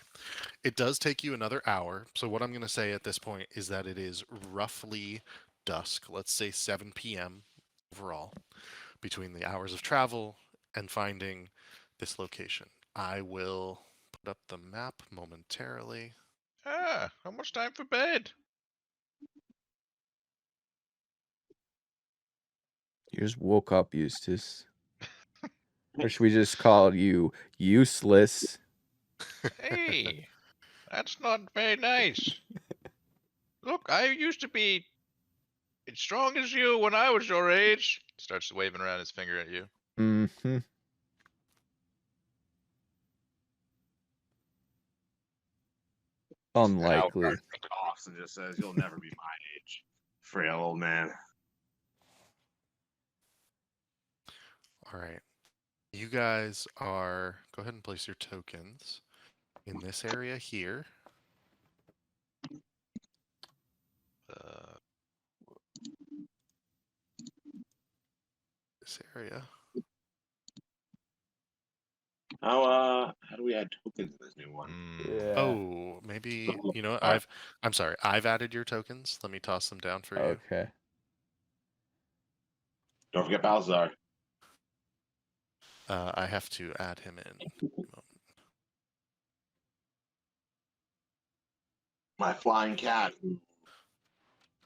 It does take you another hour. So what I'm going to say at this point is that it is roughly dusk. Let's say 7 p.m. overall between the hours of travel and finding this location. I will put up the map momentarily. Ah, how much time for bed? You just woke up, Eustace. Or should we just call you useless? Hey, that's not very nice. Look, I used to be as strong as you when I was your age. Starts waving around his finger at you. Mm-hmm. Unlikely. Coughs and just says, "You'll never be my age, frail old man." All right. You guys are. Go ahead and place your tokens in this area here. This area. How do we add tokens in this new one? Yeah. Oh, maybe you know what? Alright. I'm sorry. I've added your tokens. Let me toss them down for you. Okay. Don't forget Balzar. I have to add him in. My flying cat who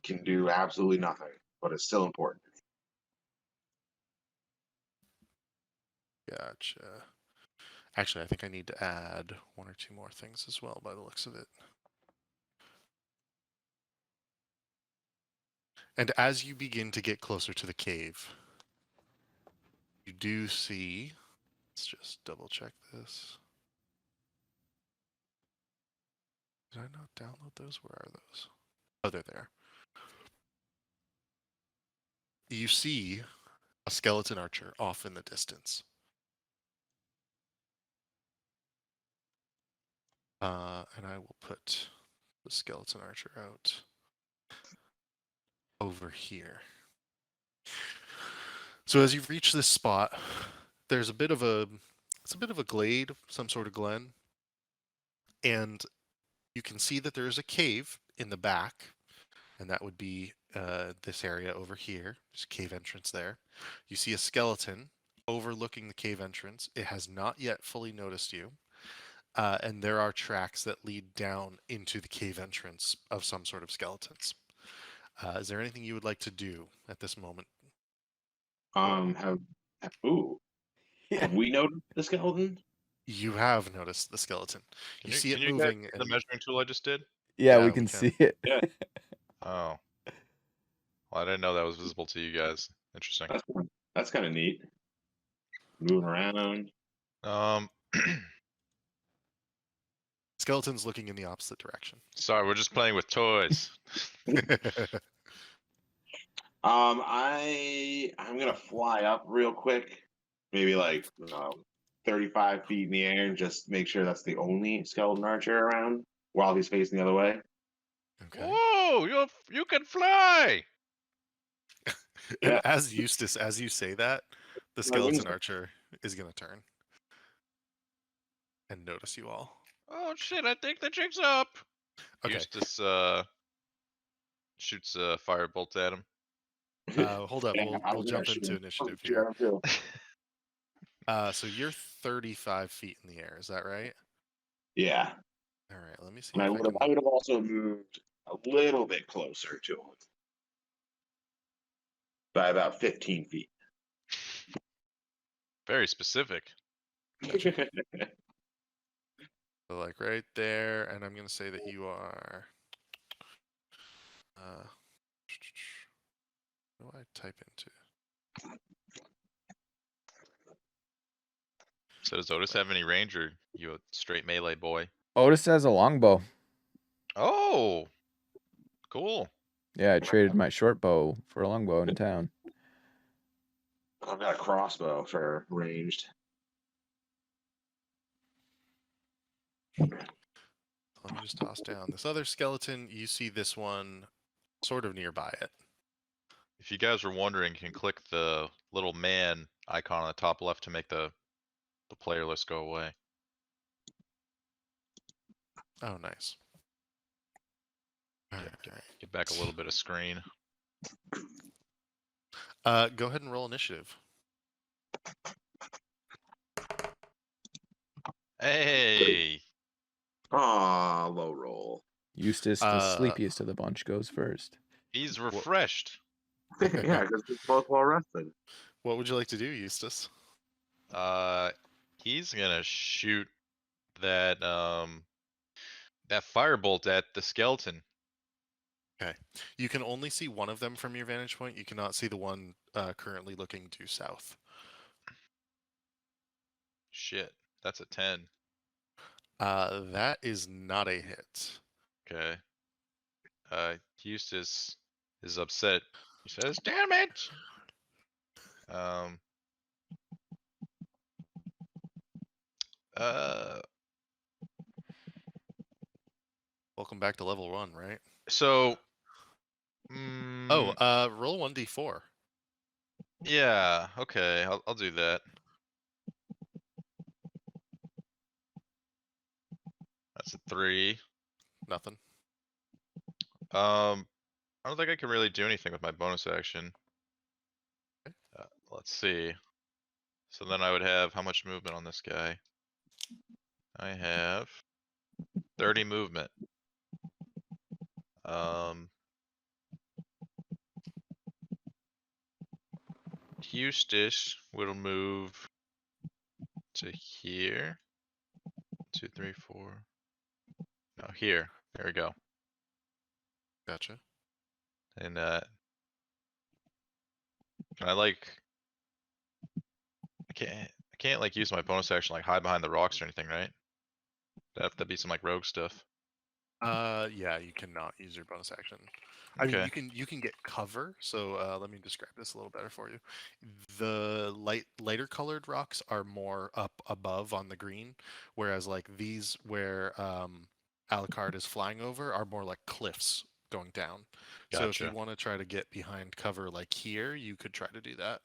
can do absolutely nothing, but it's still important. Gotcha. Actually, I think I need to add one or two more things as well by the looks of it. And as you begin to get closer to the cave, you do see. Let's just double check this. Did I not download those? Where are those? Oh, they're there. You see a skeleton archer off in the distance. And I will put the skeleton archer out over here. So as you reach this spot, there's a bit of a glade, some sort of glen, and you can see that there is a cave in the back, and that would be this area over here. There's a cave entrance there. You see a skeleton overlooking the cave entrance. It has not yet fully noticed you. And there are tracks that lead down into the cave entrance of some sort of skeletons. Is there anything you would like to do at this moment? Have we noticed the skeleton? You have noticed the skeleton. You see it can you moving. guys see the measuring tool I just did? Yeah, Yeah, we we can can. see it. Yeah. Oh. Well, I didn't know that was visible to you guys. Interesting. That's kind of neat. Moving around. Skeleton's looking in the opposite direction. Sorry, we're just playing with toys. I'm gonna fly up real quick, maybe like 35 feet in the air, and just make sure that's the only skeleton archer around while he's facing the other way. Okay. Whoa, you can fly! And Yeah. as Eustace, as you say that, the My wings skeleton are- archer is going to turn and notice you all. Oh shit, I think the jig's up. Okay. Eustace shoots a firebolt at him. Hold up. Yeah, We'll I was gonna jump into shoot him. initiative Shoot here. him too. So you're 35 feet in the air. Is that right? Yeah, All right. Let me see. and I If would have also moved a little bit closer to him by about 15 feet. Very specific. So like right there, and I'm gonna say that you are. What do I type into? So does Otis have any range, or you a straight melee boy? Otis has a longbow. Oh, cool. Yeah, I traded my short bow for a longbow in town. I've got a crossbow for ranged. Let me just toss down this other skeleton. You see this one sort of nearby it. If you guys were wondering, you can click the little man icon on the top left to make the player list go away. Oh, nice. All right, all right. Get back a little bit of screen. Go ahead and roll initiative. Hey, Ah, low roll. Eustace, the sleepiest of the bunch, goes first. he's refreshed. Yeah, because we're both well rested. What would you like to do, Eustace? He's gonna shoot that that firebolt at the skeleton. You can only see one of them from your vantage point. You cannot see the one currently looking due south. Shit, that's a 10. That is not a hit. Okay. Eustace is upset. He says, "Damn it!" Uh, Welcome back to level 1, right? so. Oh, roll 1d4. Yeah. Okay, I'll do that. That's a 3. Nothing. I don't think I can really do anything with my bonus action. Let's see. So then I would have how much movement on this guy? I have 30 movement. Eustace will move to here. 2, 3, 4. No, here. There we go. Gotcha. And can I like? I can't like use my bonus action like hide behind the rocks or anything, right? That'd be some like rogue stuff. Yeah, you cannot use your bonus action. I mean, Okay. you can get cover. So let me describe this a little better for you. The lighter colored rocks are more up above on the green, whereas like these where Alucard is flying over are more like cliffs going down. So if you Gotcha. want to try to get behind cover like here, you could try to do that.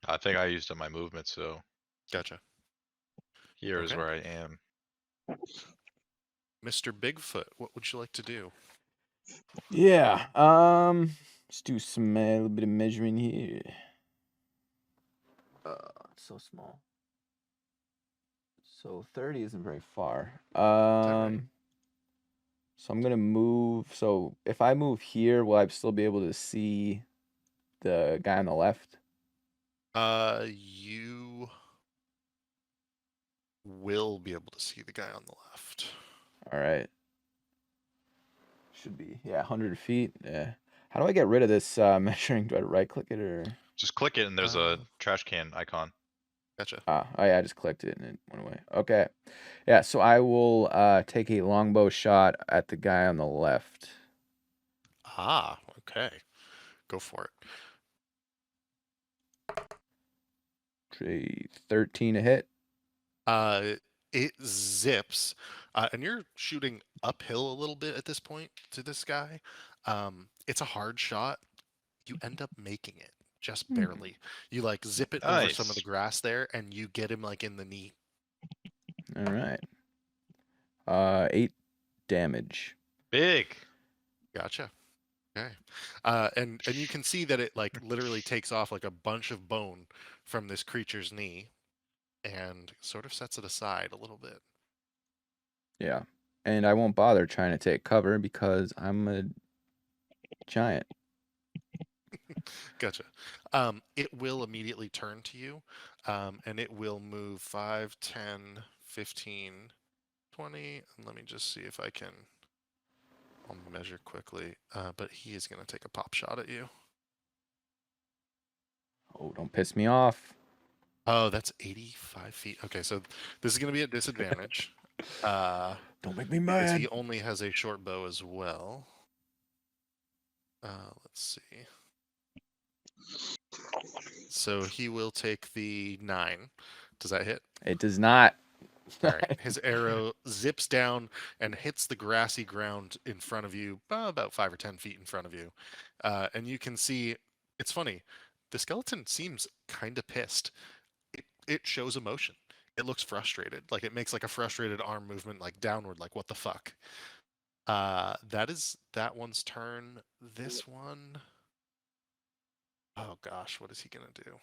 I think I used up my movement, so Gotcha. here is Okay. where I am. Mr. Bigfoot, what would you like to do? Yeah. Let's do some a little bit of measuring here. It's so small. So 30 isn't very far. right? So I'm gonna move. So if I move here, will I still be able to see the guy on the left? You will be able to see the guy on the left. All right. Should be 100 feet. Yeah. How do I get rid of this measuring? Do I right click it or? Just click it and there's a trash can icon. Gotcha. Oh yeah, I just clicked it and it went away. Okay. Yeah, so I will take a longbow shot at the guy on the left. Ah, okay. Go for it. Trade 13 a hit. It zips, and you're shooting uphill a little bit at this point to this guy. It's a hard shot. You end up making it just barely. You like zip it over some of the Nice. grass there, and you get him like in the knee. All right. 8 damage. Big. Gotcha. Okay. And you can see that it like literally takes off like a bunch of bone from this creature's knee, and sort of sets it aside a little bit. Yeah. And I won't bother trying to take cover because I'm a giant. Gotcha. It will immediately turn to you, and it will move 5, 10, 15, 20. And let me just see if I can. I'll measure quickly. But he is going to take a pop shot at you. Oh, don't piss me off. Oh, that's 85 feet. Okay, so this is going to be at disadvantage. Don't make me Because mad. he only has a short bow as well. Let's see. So he will take the 9. Does that hit? It does not. All right. His arrow zips down and hits the grassy ground in front of you, about 5 or 10 feet in front of you. And you can see, it's funny, the skeleton seems kind of pissed. It shows emotion. It looks frustrated. Like it makes like a frustrated arm movement, like downward, like what the fuck. That is that one's turn. This one, oh gosh, what is he gonna do?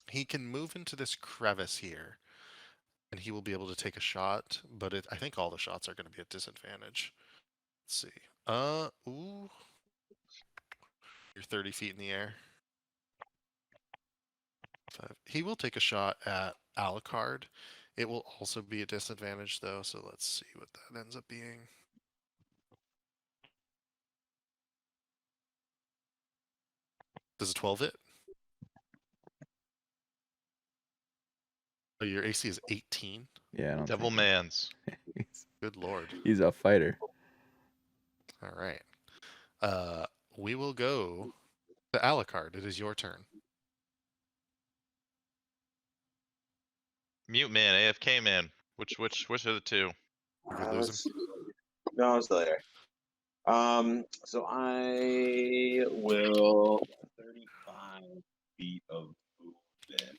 He can move into this crevice here, and he will be able to take a shot. But I think all the shots are going to be at disadvantage. Let's see. Ooh, you're 30 feet in the air. 5. He will take a shot at Alucard. It will also be a disadvantage though. So let's see what that ends up being. Does a 12 hit? Oh, your AC is 18. Yeah, I don't Devil think Mans. Good lord. he's a fighter. All right. We will go to Alucard. It is your turn. Mute man, AFK man. Which are the two? Did we lose Let's see. No, I'm still there. So I will 35 feet of movement.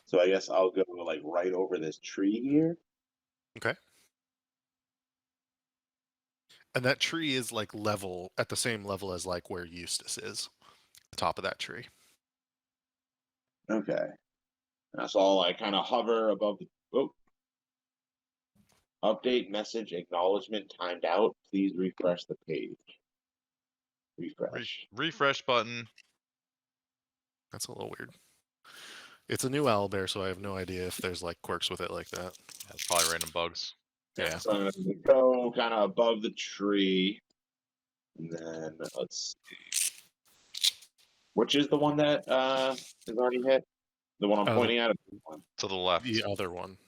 So I guess I'll go like right over this tree here. Okay. And that tree is like level at the same level as like where Eustace is. The top of that tree. Okay. So I'll like kind of hover above the update message acknowledgement timed out. Please refresh the page. Refresh. Refresh button. That's a little weird. It's a new owlbear, so I have no idea if there's like quirks with it like that. That's probably random bugs. Yeah. So I'm gonna go kind of above the tree. And then let's see. Which is the one that is already hit? The one I'm pointing at? To the left. The other one.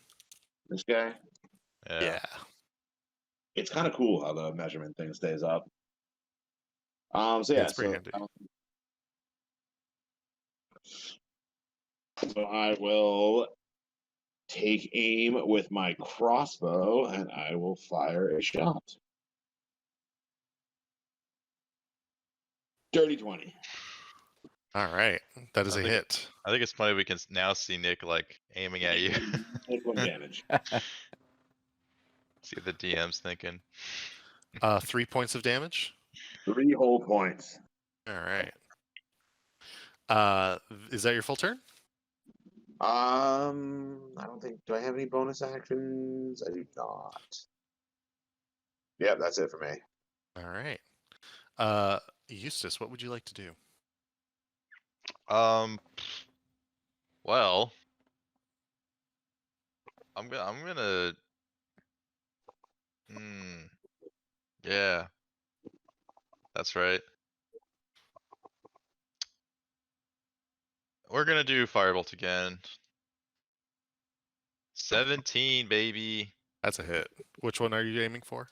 This guy? Yeah. It's kind of cool how the measurement thing stays up. So yeah, It's pretty handy. So I will take aim with my crossbow and I will fire a shot. Dirty 20. All right. That is I a think- hit. I think it's funny we can now see Nick like aiming at you. Take 1 damage. See what the DM's thinking. 3 points of damage. 3 whole points. All right. Is that your full turn? I don't think. Do I have any bonus actions? I do not. Yeah, that's it for me. All right. Eustace, what would you like to do? Well, I'm gonna. Yeah. That's right. We're gonna do Firebolt again. 17, baby. That's a hit. Which one are you aiming for?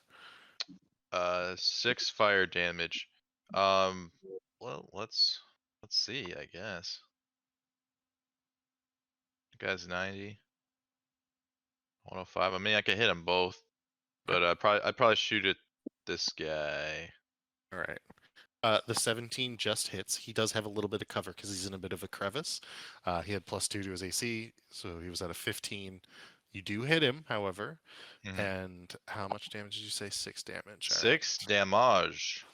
6 fire damage. Well, let's see, I guess. You guys 90. 105. I mean, I can hit them both, but I'd probably shoot at this guy. All right. The 17 just hits. He does have a little bit of cover because he's in a bit of a crevice. He had +2 to his AC, so he was at a 15. You do hit him, however. Mhm. And how much damage did you say? 6 damage. All right. 6 damage.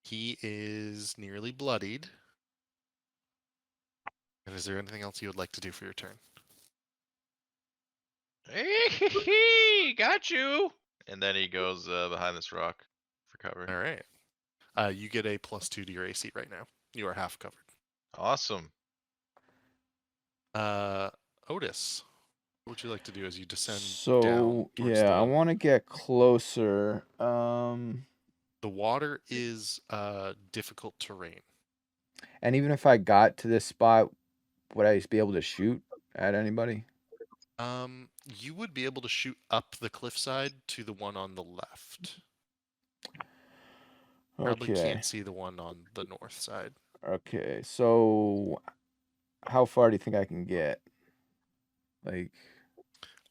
He is nearly bloodied. And is there anything else you would like to do for your turn? Got you. And then he goes behind this rock for cover. All right. You get a +2 to your AC right now. You are half covered. Awesome. Otis, what would you like to do as you descend down So towards yeah, I the want to get closer. the water is difficult terrain. And even if I got to this spot, would I be able to shoot at anybody? You would be able to shoot up the cliffside to the one on the left. Probably Okay. can't see the one on the north side. Okay. So how far do you think I can get? Like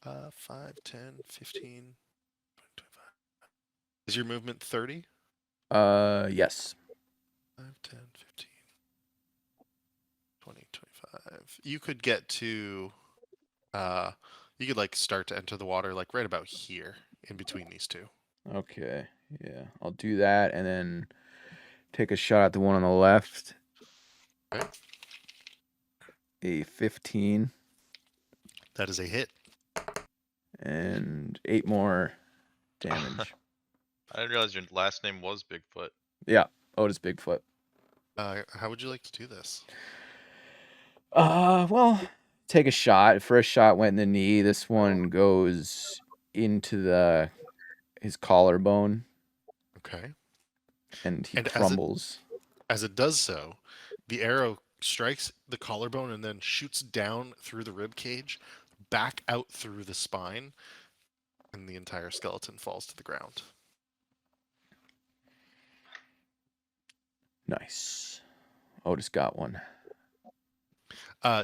5, 10, 15, 25. Is your movement 30? yes. 5, 10, 15, 20, 25. You could get to you could like start to enter the water like right about here in between these two. Okay. Yeah. I'll do that and then take a shot at the one on the left. Okay. A 15 That is a hit. and 8 more damage. I didn't realize your last name was Bigfoot. Yeah. Otis Bigfoot. How would you like to do this? Well, take a shot. First shot went in the knee. This one goes into his collarbone Okay. and he And crumbles. As it does so, the arrow strikes the collarbone and then shoots down through the rib cage, back out through the spine, and the entire skeleton falls to the ground. Nice. Otis got one.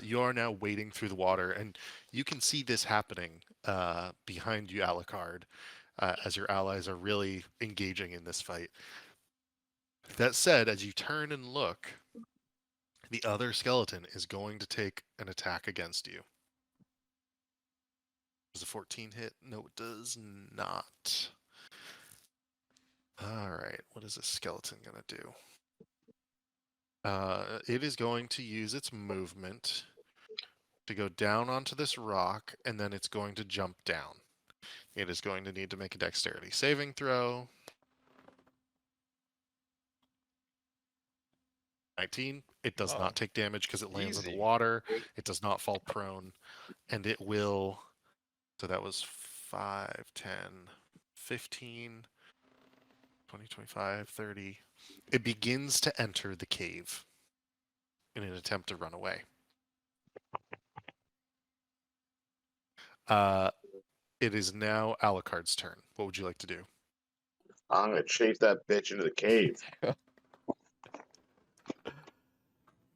You are now wading through the water, and you can see this happening behind you, Alucard, as your allies are really engaging in this fight. That said, as you turn and look, the other skeleton is going to take an attack against you. Does a 14 hit? No, it does not. All right, what is this skeleton going to do? It is going to use its movement to go down onto this rock, and then it's going to jump down. It is going to need to make a dexterity saving throw. 19. It does Oh, not take damage because it lands in easy. the water. It does not fall prone, and it will. So that was 5, 10, 15, 20, 25, 30. It begins to enter the cave in an attempt to run away. It is now Alucard's turn. What would you like to do? I'm gonna chase that bitch into the cave.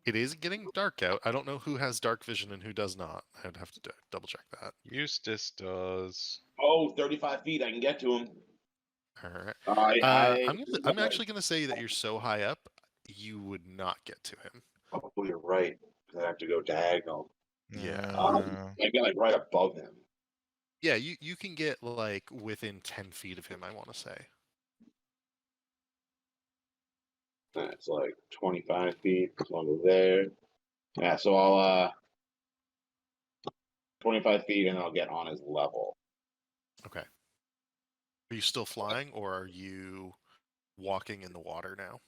It is getting dark out. I don't know who has dark vision and who does not. I'd have to double check that. Eustace does. Oh, 35 feet. I can get to him. All right. I'm I'm actually gonna say that you're so high up, you would not get to him. Oh, you're right. I have to go diagonal. Yeah. I get like right above him. Yeah, you can get like within 10 feet of him, I want to say. That's like 25 feet. Over there. Yeah, so I'll 25 feet and I'll get on his level. Okay. Are you still flying or are you walking in the water now?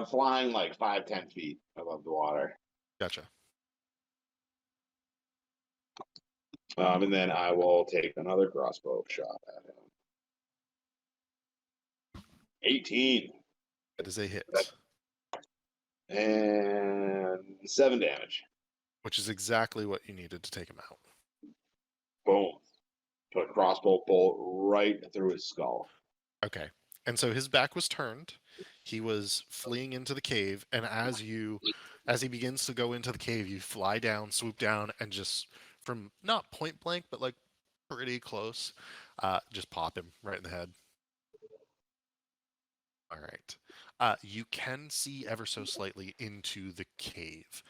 Flying like 5-10 feet above the water. Gotcha. And then I will take another crossbow shot at him. 18. That is a hit, And 7 damage. which is exactly what you needed to take him out. Boom. Put a crossbow bolt right through his skull. Okay. And so his back was turned. He was fleeing into the cave, and as he begins to go into the cave, you fly down, swoop down, and just from not point blank, but like pretty close, just pop him right in the head. All right. You can see ever so slightly into the cave.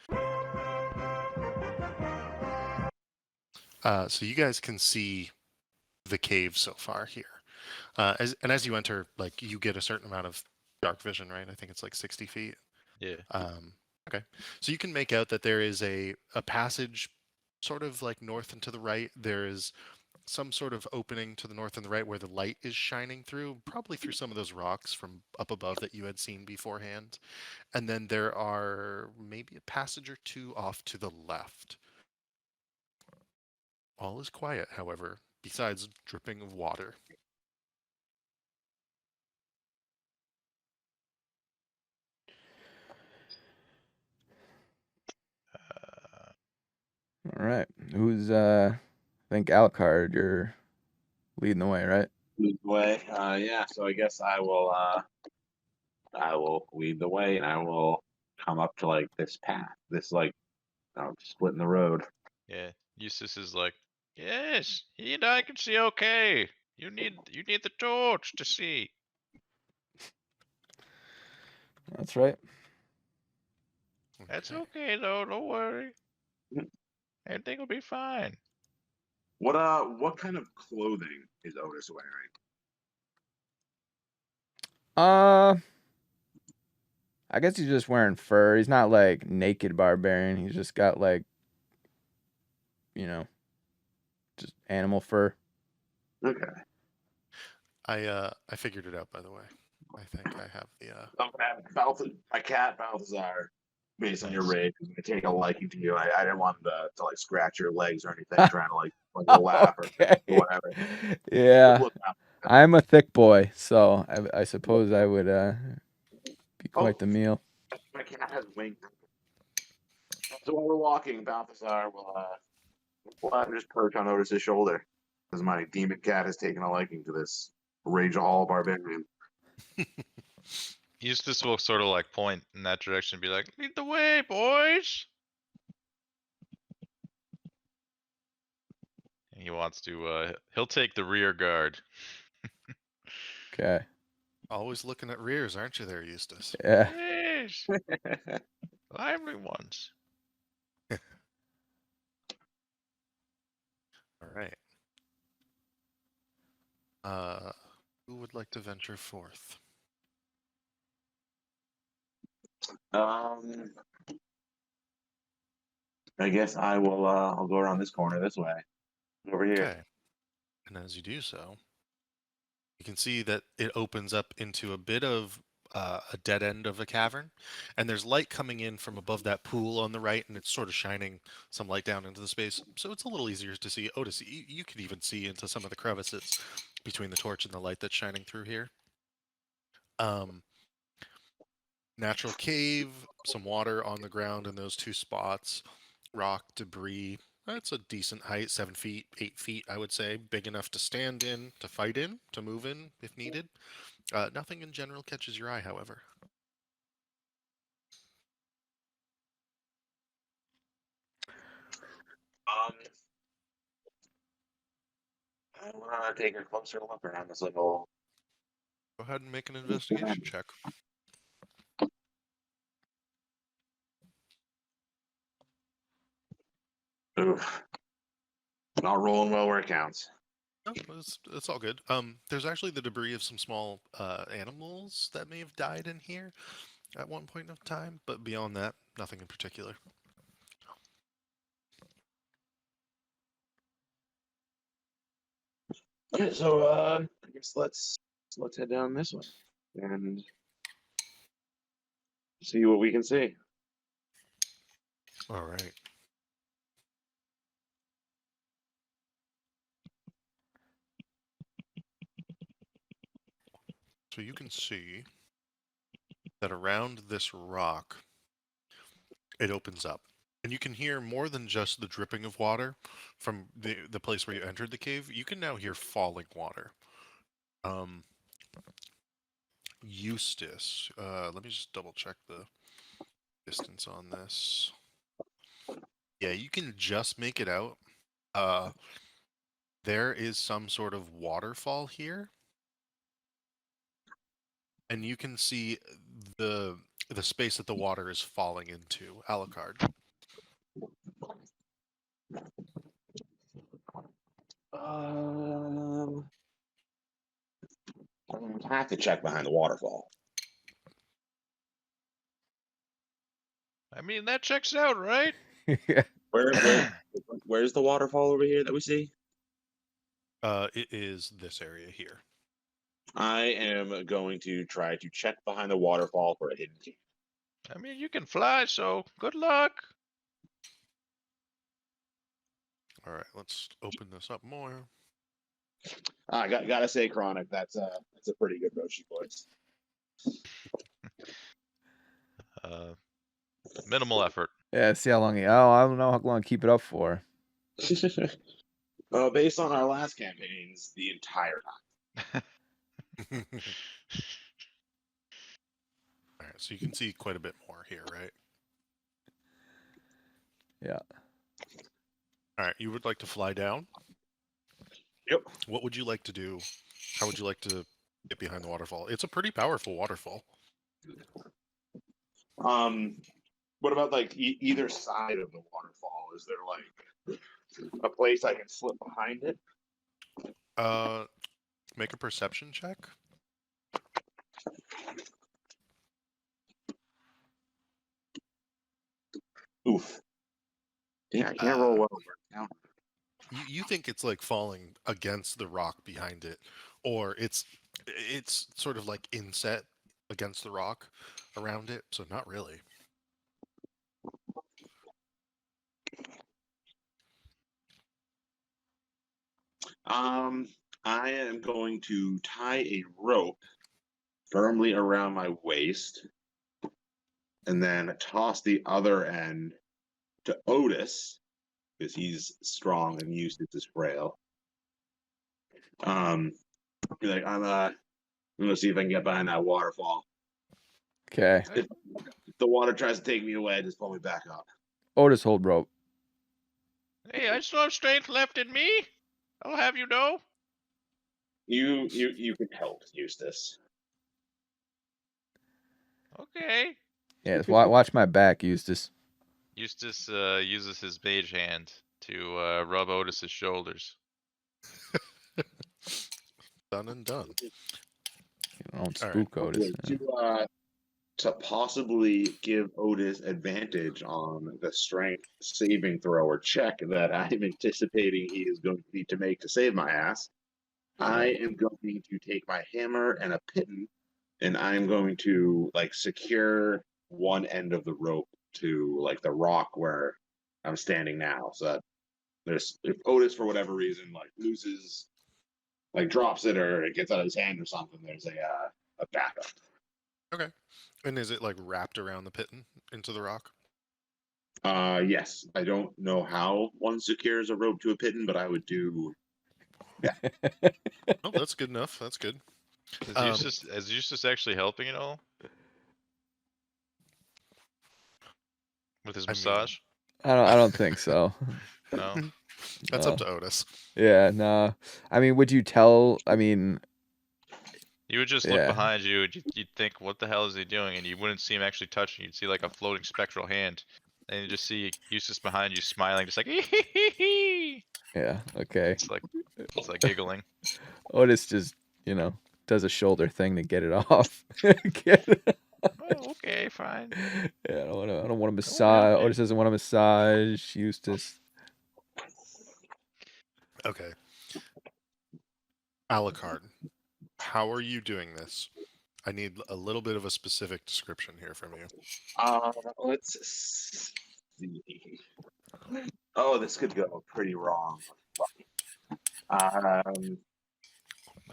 So you guys can see the cave so far here. As you enter, like you get a certain amount of dark vision, right? I think it's like 60 feet. Yeah. Okay. So you can make out that there is a passage sort of like north and to the right. There is some sort of opening to the north and the right where the light is shining through, probably through some of those rocks from up above that you had seen beforehand. And then there are maybe a passage or two off to the left. All is quiet, however, besides dripping of water. All right. Who's I think Alucard, you're leading the way, right? Lead the way. Yeah. So I guess I will lead the way, and I will come up to like this path, this like split in the road. Yeah, Eustace is like, yes, he and I can see okay. You need the torch to see. That's right. That's Okay. okay though, don't worry. Mhm. Everything will be fine. What kind of clothing is Otis wearing? I guess he's just wearing fur. He's not like naked barbarian. He's just got like, you know, just animal fur. Okay. I figured it out, by the way. I think I have the My cat Balthazar, based on your Nice. raid, is going to take a liking to you. I didn't want him to like scratch your legs or anything, trying to like laugh or Okay. whatever. Yeah. Look out. I'm a thick boy, so I suppose I would be Oh. quite the meal. My cat has wings. So while we're walking, Balthazar will just perch on Otis's shoulder, as my demon cat has taken a liking to this Rage of Hall barbarian. Eustace will sort of like point in that direction and be like, lead the way, boys. And he wants to, he'll take the rear guard. Okay. always looking at rears, aren't you there, Eustace? Yeah. Yes, lively ones. All right. Who would like to venture forth? I guess I will. I'll go around this corner this way, over here. Okay. And as you do so, you can see that it opens up into a bit of a dead end of a cavern, and there's light coming in from above that pool on the right, and it's sort of shining some light down into the space, so it's a little easier to see. Otis, you could even see into some of the crevices between the torch and the light that's shining through here. Natural cave, some water on the ground in those two spots, rock debris. That's a decent height, 7 feet, 8 feet, I would say. Big enough to stand in, to fight in, to move in if needed. Nothing in general catches your eye, however. I want to take a closer look around this little. Go ahead and make an investigation check. Oof. Not rolling well where it counts. No, it's all good. There's actually the debris of some small animals that may have died in here at one point of time, but beyond that, nothing in particular. Okay, so I guess let's head down this way and see what we can see. All right. So you can see that around this rock, it opens up. And you can hear more than just the dripping of water from the place where you entered the cave. You can now hear falling water. Eustace, let me just double check the distance on this. Yeah, you can just make it out. There is some sort of waterfall here. And you can see the space that the water is falling into, Alucard. I have to check behind the waterfall. I mean, that checks out, right? Yeah. Where's the waterfall over here that we see? It is this area here. I am going to try to check behind the waterfall for a hidden key. I mean, you can fly, so good luck. All right, let's open this up more. I gotta say, Chronic, that's a pretty good Roshi voice. Minimal effort. Yeah, see how long. I don't know how long to keep it up for. Based on our last campaigns, the entire time. All right, so you can see quite a bit more here, right? Yeah. All right, you would like to fly down? Yep. What would you like to do? How would you like to get behind the waterfall? It's a pretty powerful waterfall. What about like either side of the waterfall? Is there like a place I can slip behind it? Make a perception check. Oof. Yeah, I can't roll well. Now. You think it's like falling against the rock behind it, or it's sort of like inset against the rock around it, so not really. I am going to tie a rope firmly around my waist and then toss the other end to Otis because he's strong and Eustace is frail. Be like, I'm gonna see if I can get behind that waterfall. Okay. If the water tries to take me away, just pull me back up. Otis, hold rope. Hey, I still have strength left in me. I'll have you know. You can help, Eustace. Okay. Yeah, just watch my back, Eustace. Eustace uses his mage hand to rub Otis's shoulders. Done and done. You don't All right. spook Otis. To possibly give Otis advantage on the strength saving throw or check that I'm anticipating he is going to need to make to save my ass, I am going to take my hammer and a piton, and I'm going to like secure one end of the rope to like the rock where I'm standing now, so that there's if Otis for whatever reason like loses, like drops it or it gets out of his hand or something, there's a backup. Okay. And is it like wrapped around the piton into the rock? Yes. I don't know how one secures a rope to a piton, but I would do. Oh, that's good enough. That's good. Is Eustace actually helping at all? With his I mean- massage? I don't think so. No. That's No. up to Otis. Yeah, no. I mean, would you tell? I mean, You would just Yeah. look behind you and you'd think, what the hell is he doing? And you wouldn't see him actually touching. You'd see like a floating spectral hand. And you just see Eustace behind you smiling, just like, yeah, okay. it's like giggling. Otis just, does a shoulder thing to get it off. Get it- Oh, okay, fine. Yeah, I don't want to massage. man. Otis doesn't want to massage Eustace. Okay. Alucard, how are you doing this? I need a little bit of a specific description here from you. Let's see. Oh, this could go pretty wrong. Now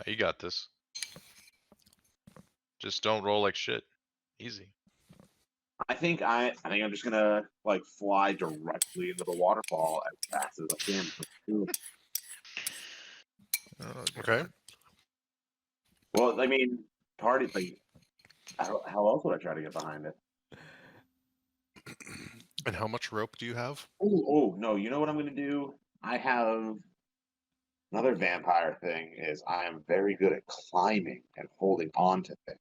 you got this. Just don't roll like shit. Easy. I think I'm just gonna like fly directly into the waterfall as fast as I can. Okay. Well, I mean, party like, how else would I try to get behind it? And how much rope do you have? Oh no! You know what I'm gonna do? I have another vampire thing. Is I am very good at climbing and holding on to things.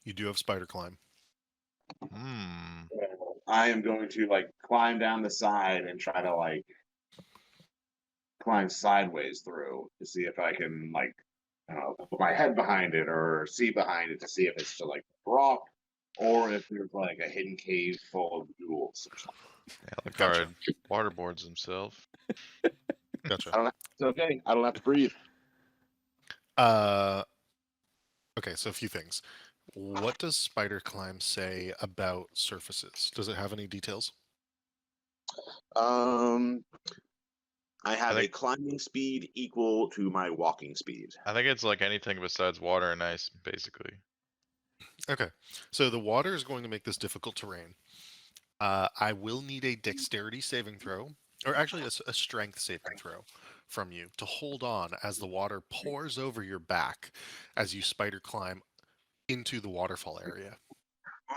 You do have spider climb. Hmm. I am going to like climb down the side and try to like climb sideways through to see if I can like put my head behind it or see behind it to see if it's still like rock or if there's like a hidden cave full of jewels or something. Alucard waterboards himself. Gotcha. It's okay. I don't have to breathe. Okay, so a few things. What does spider climb say about surfaces? Does it have any details? I have a think- climbing speed equal to my walking speed. I think it's like anything besides water and ice, basically. Okay, so the water is going to make this difficult terrain. I will need a dexterity saving throw, or actually a strength saving throw from you to hold on as the water pours over your back as you spider climb into the waterfall area.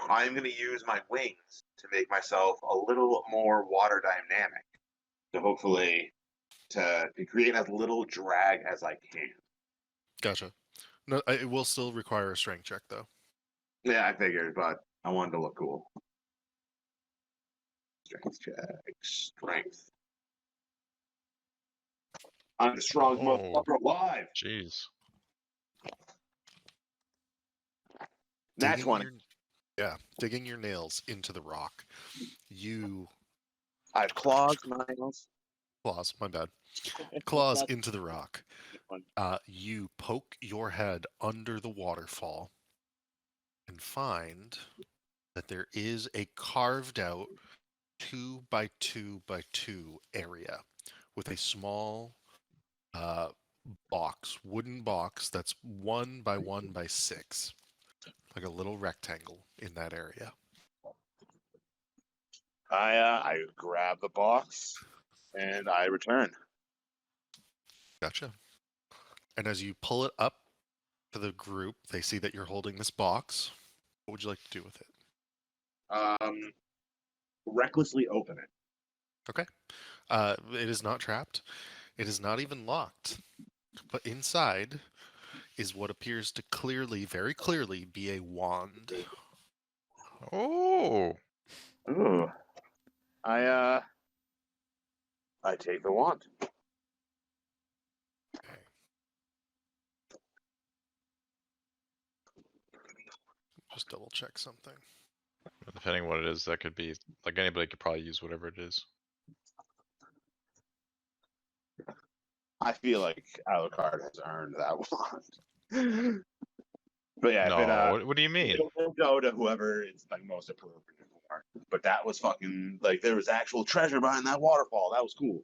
I'm going to use my wings to make myself a little more water dynamic, to hopefully to create as little drag as I can. Gotcha. No, it will still require a strength check though. Yeah, I figured, but I wanted to look cool. Strength check. Strength. I'm the strongest Oh. motherfucker alive. Jeez. Nat Digging 20. digging your nails into the rock. You I have claws, nails. claws, my bad. Claws into the rock. You poke your head under the waterfall and find that there is a carved out 2 by 2 by 2 area with a small wooden box that's 1 by 1 by 6, like a little rectangle in that area. I grab the box and I return. Gotcha. And as you pull it up to the group, they see that you're holding this box. What would you like to do with it? Recklessly open it. It is not trapped. It is not even locked. But inside is what appears to very clearly, be a wand. Oh. Ooh. I take the wand. Just double check something. Depending on what it is, that could be like anybody could probably use whatever it is. I feel like Alucard has earned that wand. But yeah, No, if it, what do you mean? it'll go to whoever it's like most appropriate for. But that was fucking like there was actual treasure behind that waterfall. That was cool.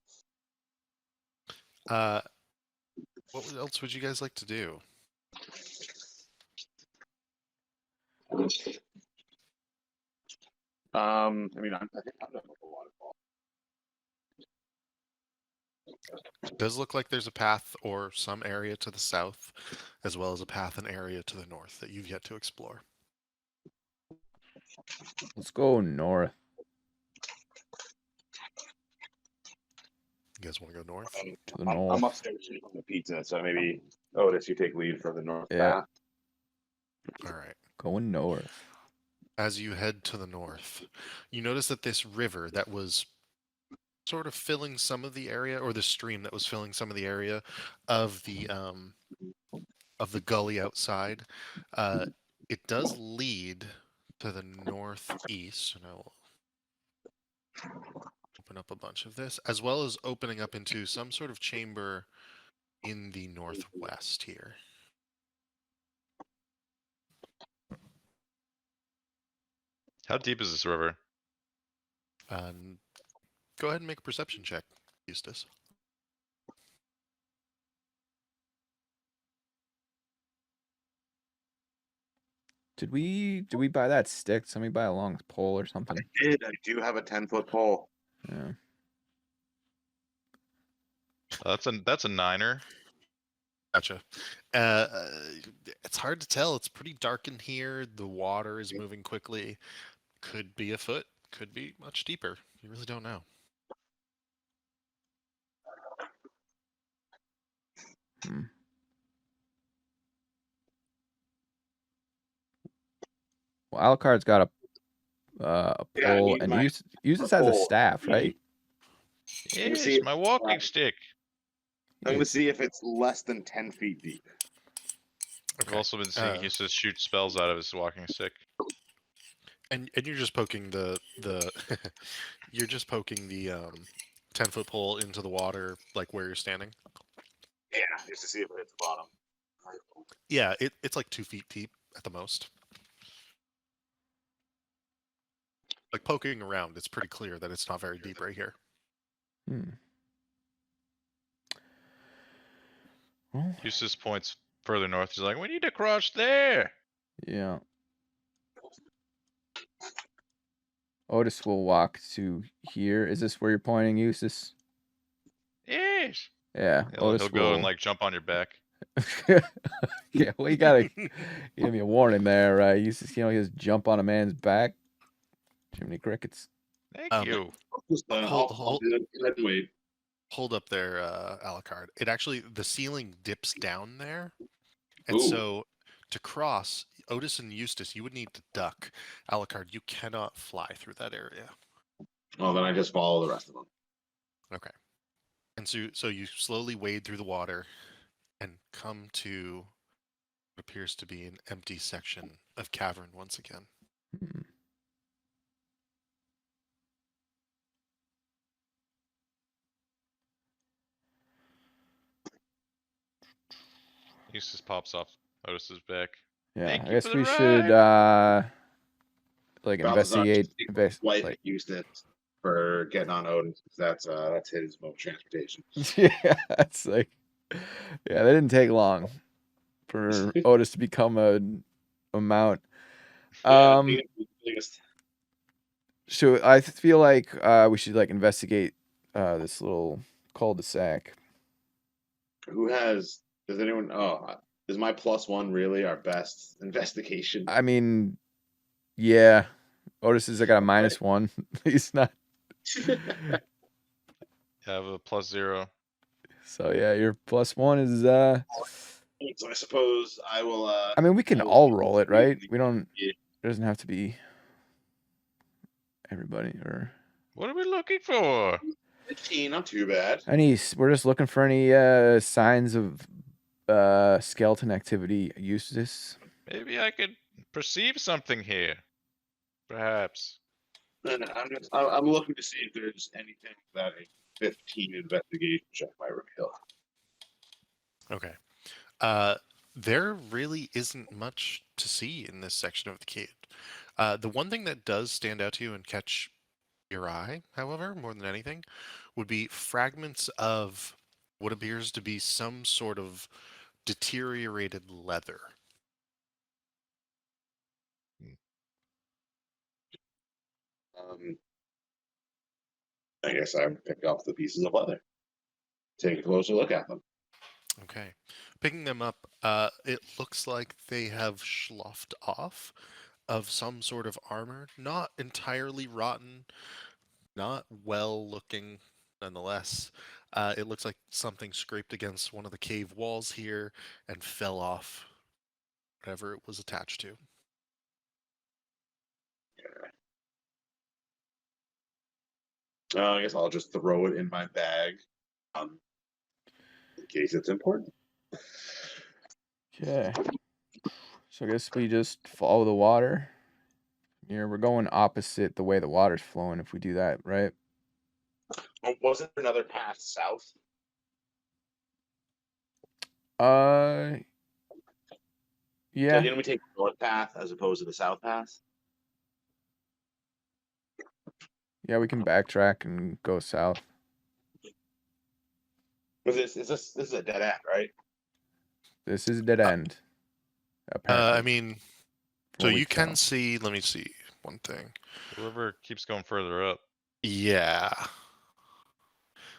What else would you guys like to do? I mean, I think I'm done with the waterfall. It does look like there's a path or some area to the south, as well as a path and area to the north that you've yet to explore. Let's go north. You guys want to go north? To the north. I'm upstairs eating the pizza, so maybe Otis, you take lead for the north Yeah. path. All right. Going north. As you head to the north, you notice that this river that was sort of filling some of the area, or the stream that was filling some of the area of the gully outside, it does lead to the northeast. And I will open up a bunch of this, as well as opening up into some sort of chamber in the northwest here. How deep is this river? Go ahead and make a perception check, Eustace. Did we buy that stick? Somebody buy a long pole or something? I do have a 10-foot pole. Yeah. That's a niner. Gotcha. It's hard to tell. It's pretty dark in here. The water is moving quickly. Could be a foot. Could be much deeper. You really don't know. Well, Alucard's got a Yeah, I pole, need and my- he uses as a pole. staff, right? Yes, see my if- walking stick. I'm gonna see if it's less than 10 feet deep. I've also been seeing he used to shoot spells out of his walking stick. And you're just poking the you're just poking the 10-foot pole into the water, like where you're standing. Yeah, just to see if it hits the bottom. Yeah, it's like 2 feet deep at the most. Like poking around, it's pretty clear that it's not very deep right here. Hmm. Well, Eustace points further north. He's like, we need to cross there. yeah. Otis will walk to here. Is this where you're pointing, Eustace? Yes. Yeah. He'll Otis go will. and like jump on your back. Yeah. Well, you gotta give me a warning there, right? Eustace, you just jump on a man's back. Jiminy crickets. Thank Um, you. Just, Hold- I'll hold- do it. Go ahead and wait. Hold up there, Alucard. It actually, the ceiling dips down there. And Ooh. so to cross, Otis and Eustace, you would need to duck. Alucard, you cannot fly through that area. Oh, then I just follow the rest of them. Okay. And so you slowly wade through the water and come to what appears to be an empty section of cavern once again. Hmm. Eustace pops off Otis's back. Yeah. Thank I you guess for the we should like Balthazar investigate. just wipe Like, Eustace for getting on Otis. That's his mode of transportation. yeah. It's like, yeah. They didn't take long for Otis to become a mount. Yeah, biggest. So I feel like we should like investigate this little cul-de-sac. Who has? Does anyone? Oh, is my +1 really our best investigation? I mean, yeah. Otis is like got a -1. He's not. Have a +0. So yeah, your +1 is So I suppose I will. I mean, we can I will- all roll it, right? We don't. Yeah. It doesn't have to be everybody or 'What are we looking for? 15, not too bad. we're just looking for any signs of skeleton activity. Eustace. Maybe I could perceive something here. Perhaps. And I'm looking to see if there's anything that a 15 investigation check might reveal. Okay. There really isn't much to see in this section of the cave. The one thing that does stand out to you and catch your eye, however, more than anything, would be fragments of what appears to be some sort of deteriorated leather. I guess I would pick up the pieces of leather. Take a closer look at them. Okay. Picking them up, it looks like they have sloughed off of some sort of armor. Not entirely rotten, not well looking nonetheless. It looks like something scraped against one of the cave walls here and fell off whatever it was attached to. I guess I'll just throw it in my bag, in case it's important. Okay. So I guess we just follow the water. Here we're going opposite the way the water's flowing. If we do that, right? Oh, wasn't there another path south? Yeah. Didn't we take the north path as opposed to the south path? Yeah, we can backtrack and go south. This is a dead end, right? This is a dead end. Apparently. I mean, from so what we you can found. see, let me see one thing. The river keeps going further up. Yeah.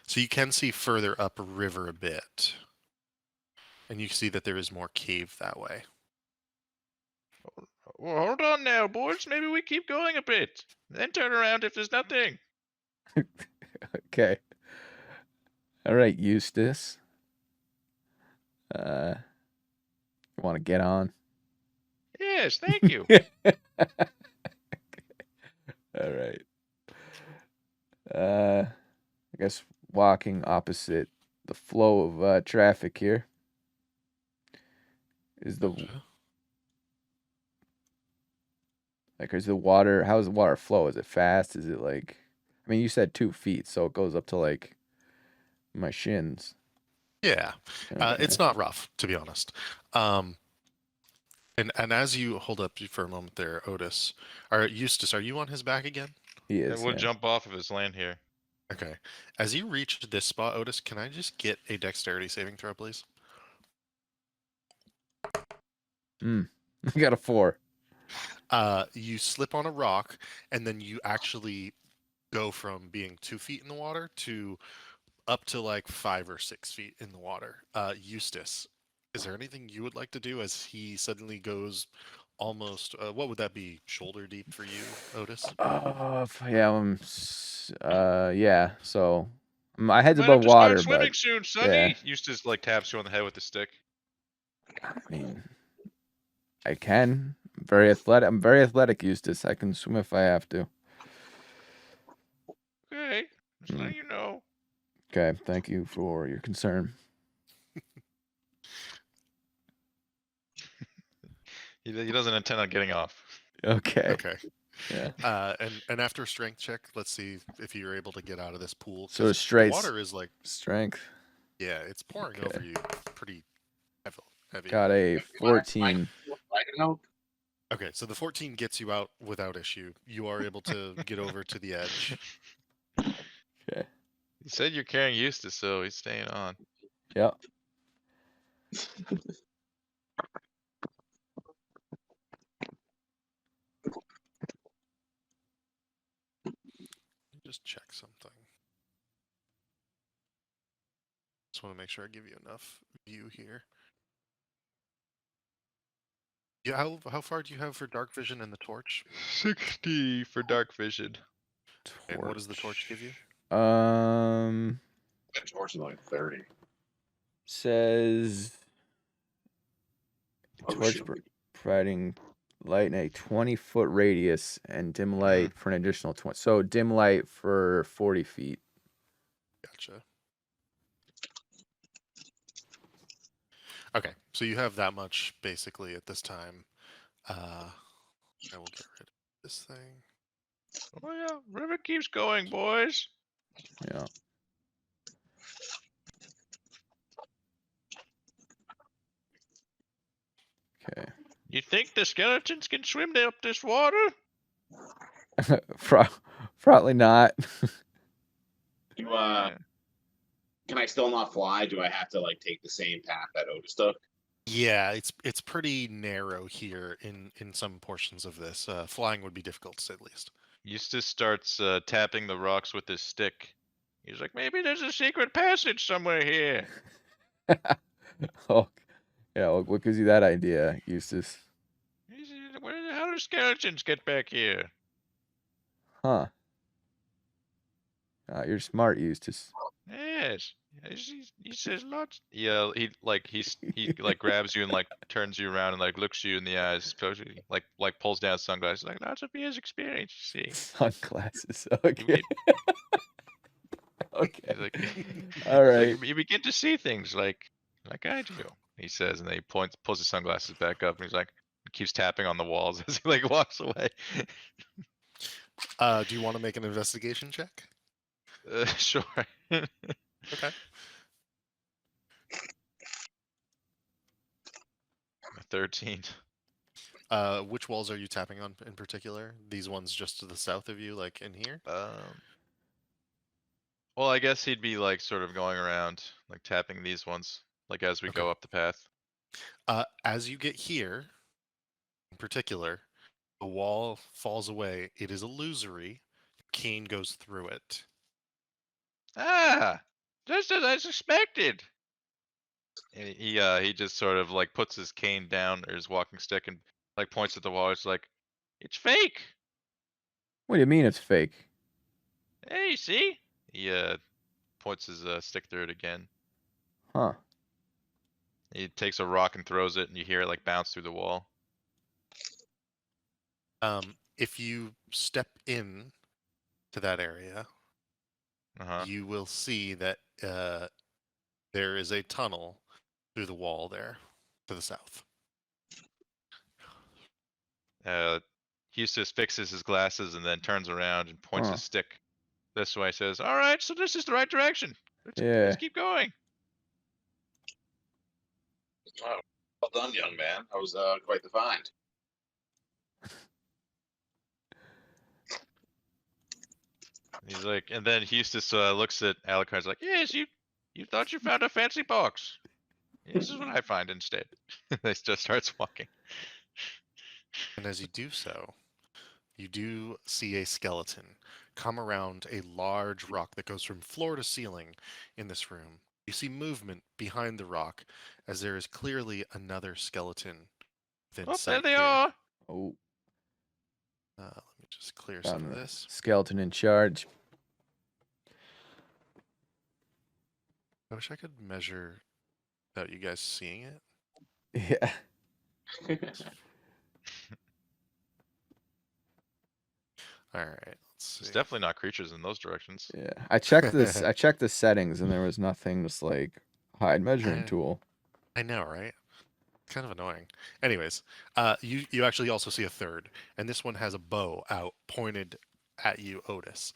So you can see further upriver a bit. And you can see that there is more cave that way. Well, hold on now, boys. Maybe we keep going a bit. Then turn around if there's nothing. Okay. All right, Eustace. You want to get on? Yes, thank you. All right. I guess walking opposite the flow of traffic here is the is the water. How's the water flow? Is it fast? Is it like? I mean, you said 2 feet, so it goes up to like my shins. Yeah. Okay. It's not rough, to be honest. And as you hold up for a moment there, Otis, or Eustace, are you on his back again? He It is. would yeah. jump off if it's land here. Okay. As you reach this spot, Otis, can I just get a dexterity saving throw, please? I got a 4. You slip on a rock, and then you actually go from being 2 feet in the water to up to like 5 or 6 feet in the water. Eustace, is there anything you would like to do as he suddenly goes almost, what would that be, shoulder deep for you, Otis? Yeah. So my head's Might have above to start water, swimming but soon, Sonny. yeah. Eustace like taps you on the head with the stick. I mean, I can. Very athletic. I'm very athletic, Eustace. I can swim if I have to. Okay, just letting you know. Okay. Thank you for your concern. He doesn't intend on getting off. Okay. Okay. Yeah. And after a strength check, let's see if you're able to get out of this pool. So 'cause straight the water is like, strength. yeah, it's pouring Okay. over you pretty heavy. Got a 14. I can help. Okay, so the 14 gets you out without issue. You are able to get over to the edge. Okay. He said you're carrying Eustace, so he's staying on. Yep. Just check something. Just want to make sure I give you enough view here. Yeah, how far do you have for dark vision and the torch? 60 for dark vision. And what does the torch give you? That torch is like 30. Says Oh, torch shit. providing light in a 20-foot radius and dim light for an additional 20. So dim light for 40 feet. Gotcha. Okay, so you have that much basically at this time. I will get rid of this thing. Oh yeah, river keeps going, boys. Yeah. Okay. You think the skeletons can swim up this water? Probably not. You, can I still not fly? Do I have to like take the same path that Otis took? Yeah, it's pretty narrow here in some portions of this. Flying would be difficult to say the least. Eustace starts tapping the rocks with his stick. He's like, maybe there's a secret passage somewhere here. Oh, yeah. What gives you that idea, Eustace? How do skeletons get back here? Huh. You're smart, Eustace. Yes. He says lots. Yeah, he like grabs you and like turns you around and like looks you in the eyes, like pulls down sunglasses, like lots of years experience. You see. Sunglasses. You Okay. get- Okay. he's like, All he's right. like, you begin to see things like I do. He says, and then he pulls his sunglasses back up, and he's like, keeps tapping on the walls as he like walks away. Do you want to make an investigation check? Sure. Okay. 13. Which walls are you tapping on in particular? These ones just to the south of you, like in here? Well, I guess he'd be like sort of going around, like tapping these ones, like as we Okay. go up the path. As you get here, in particular, the wall falls away. It is illusory. Cane goes through it. Ah, just as I suspected. And he just sort of like puts his cane down or his walking stick and like points at the wall. It's like, it's fake. What do you mean it's fake? Hey, see? He points his stick through it again. Huh. He takes a rock and throws it, and you hear it like bounce through the wall. If you step in to that area, Uh-huh. you will see that there is a tunnel through the wall there to the south. Eustace fixes his glasses and then turns around and points his stick this way. Says, "All right, so this is the right direction. Let's keep going." Oh, well done, young man. That was quite the find. He's like, and then Eustace looks at Alucard's like, yes, you thought you found a fancy box. This is what I find instead. They just starts walking. And as you do so, you do see a skeleton come around a large rock that goes from floor to ceiling in this room. You see movement behind the rock as there is clearly another skeleton within Oh, there sight they here. are. Oh, Let me just clear some found of the this. skeleton in charge. I wish I could measure without you guys seeing it. Yeah. All right, let's see. It's definitely not creatures in those directions. Yeah. I checked this. I checked the settings, and there was nothing. Just like hide measuring I- tool. I know, right? Kind of annoying. Anyways, you actually also see a third, and this one has a bow out pointed at you, Otis.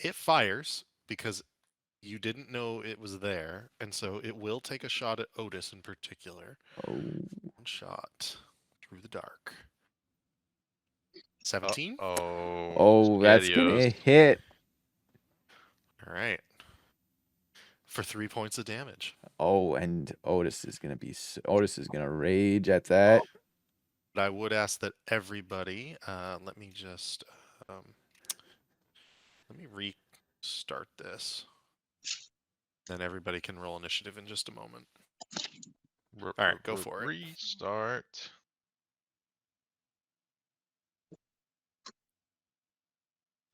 It fires because you didn't know it was there, and so it will take a shot at Otis in particular. Oh. One shot through the dark. 17. Oh. Oh, that's gonna SpaghettiOs. hit. All right. For 3 points of damage. Oh, and Otis is gonna be. Otis is gonna rage at that. But I would ask that everybody. Let me just. Let me restart this. Then everybody can roll initiative in just a moment. All right, go for it. Restart.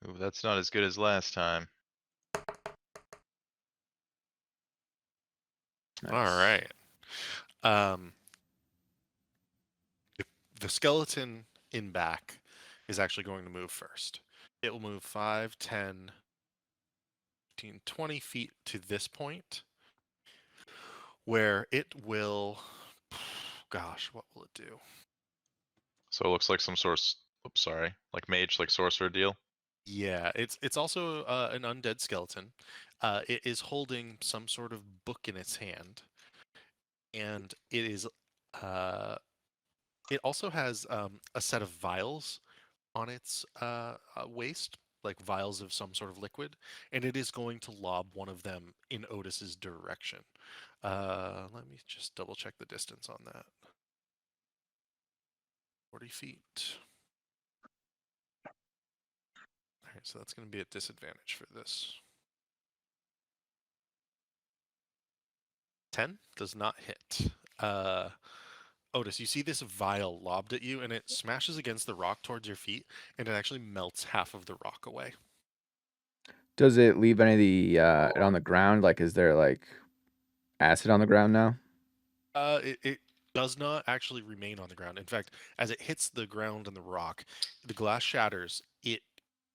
Ooh, that's not as good as last time. All Nice. right. The skeleton in back is actually going to move first. It will move 5, 10, 15, 20 feet to this point, where it will. Gosh, what will it do? So it looks like some sort of, oops, sorry, like mage, like sorcerer deal. Yeah, it's also an undead skeleton. It is holding some sort of book in its hand, and it is. It also has a set of vials on its waist, like vials of some sort of liquid, and it is going to lob one of them in Otis's direction. Let me just double check the distance on that. 40 feet. All right, so that's going to be a disadvantage for this. 10 does not hit. Otis, you see this vial lobbed at you, and it smashes against the rock towards your feet, and it actually melts half of the rock away. Does it leave any of the it on the ground? Like, is there like acid on the ground now? It does not actually remain on the ground. In fact, as it hits the ground and the rock, the glass shatters.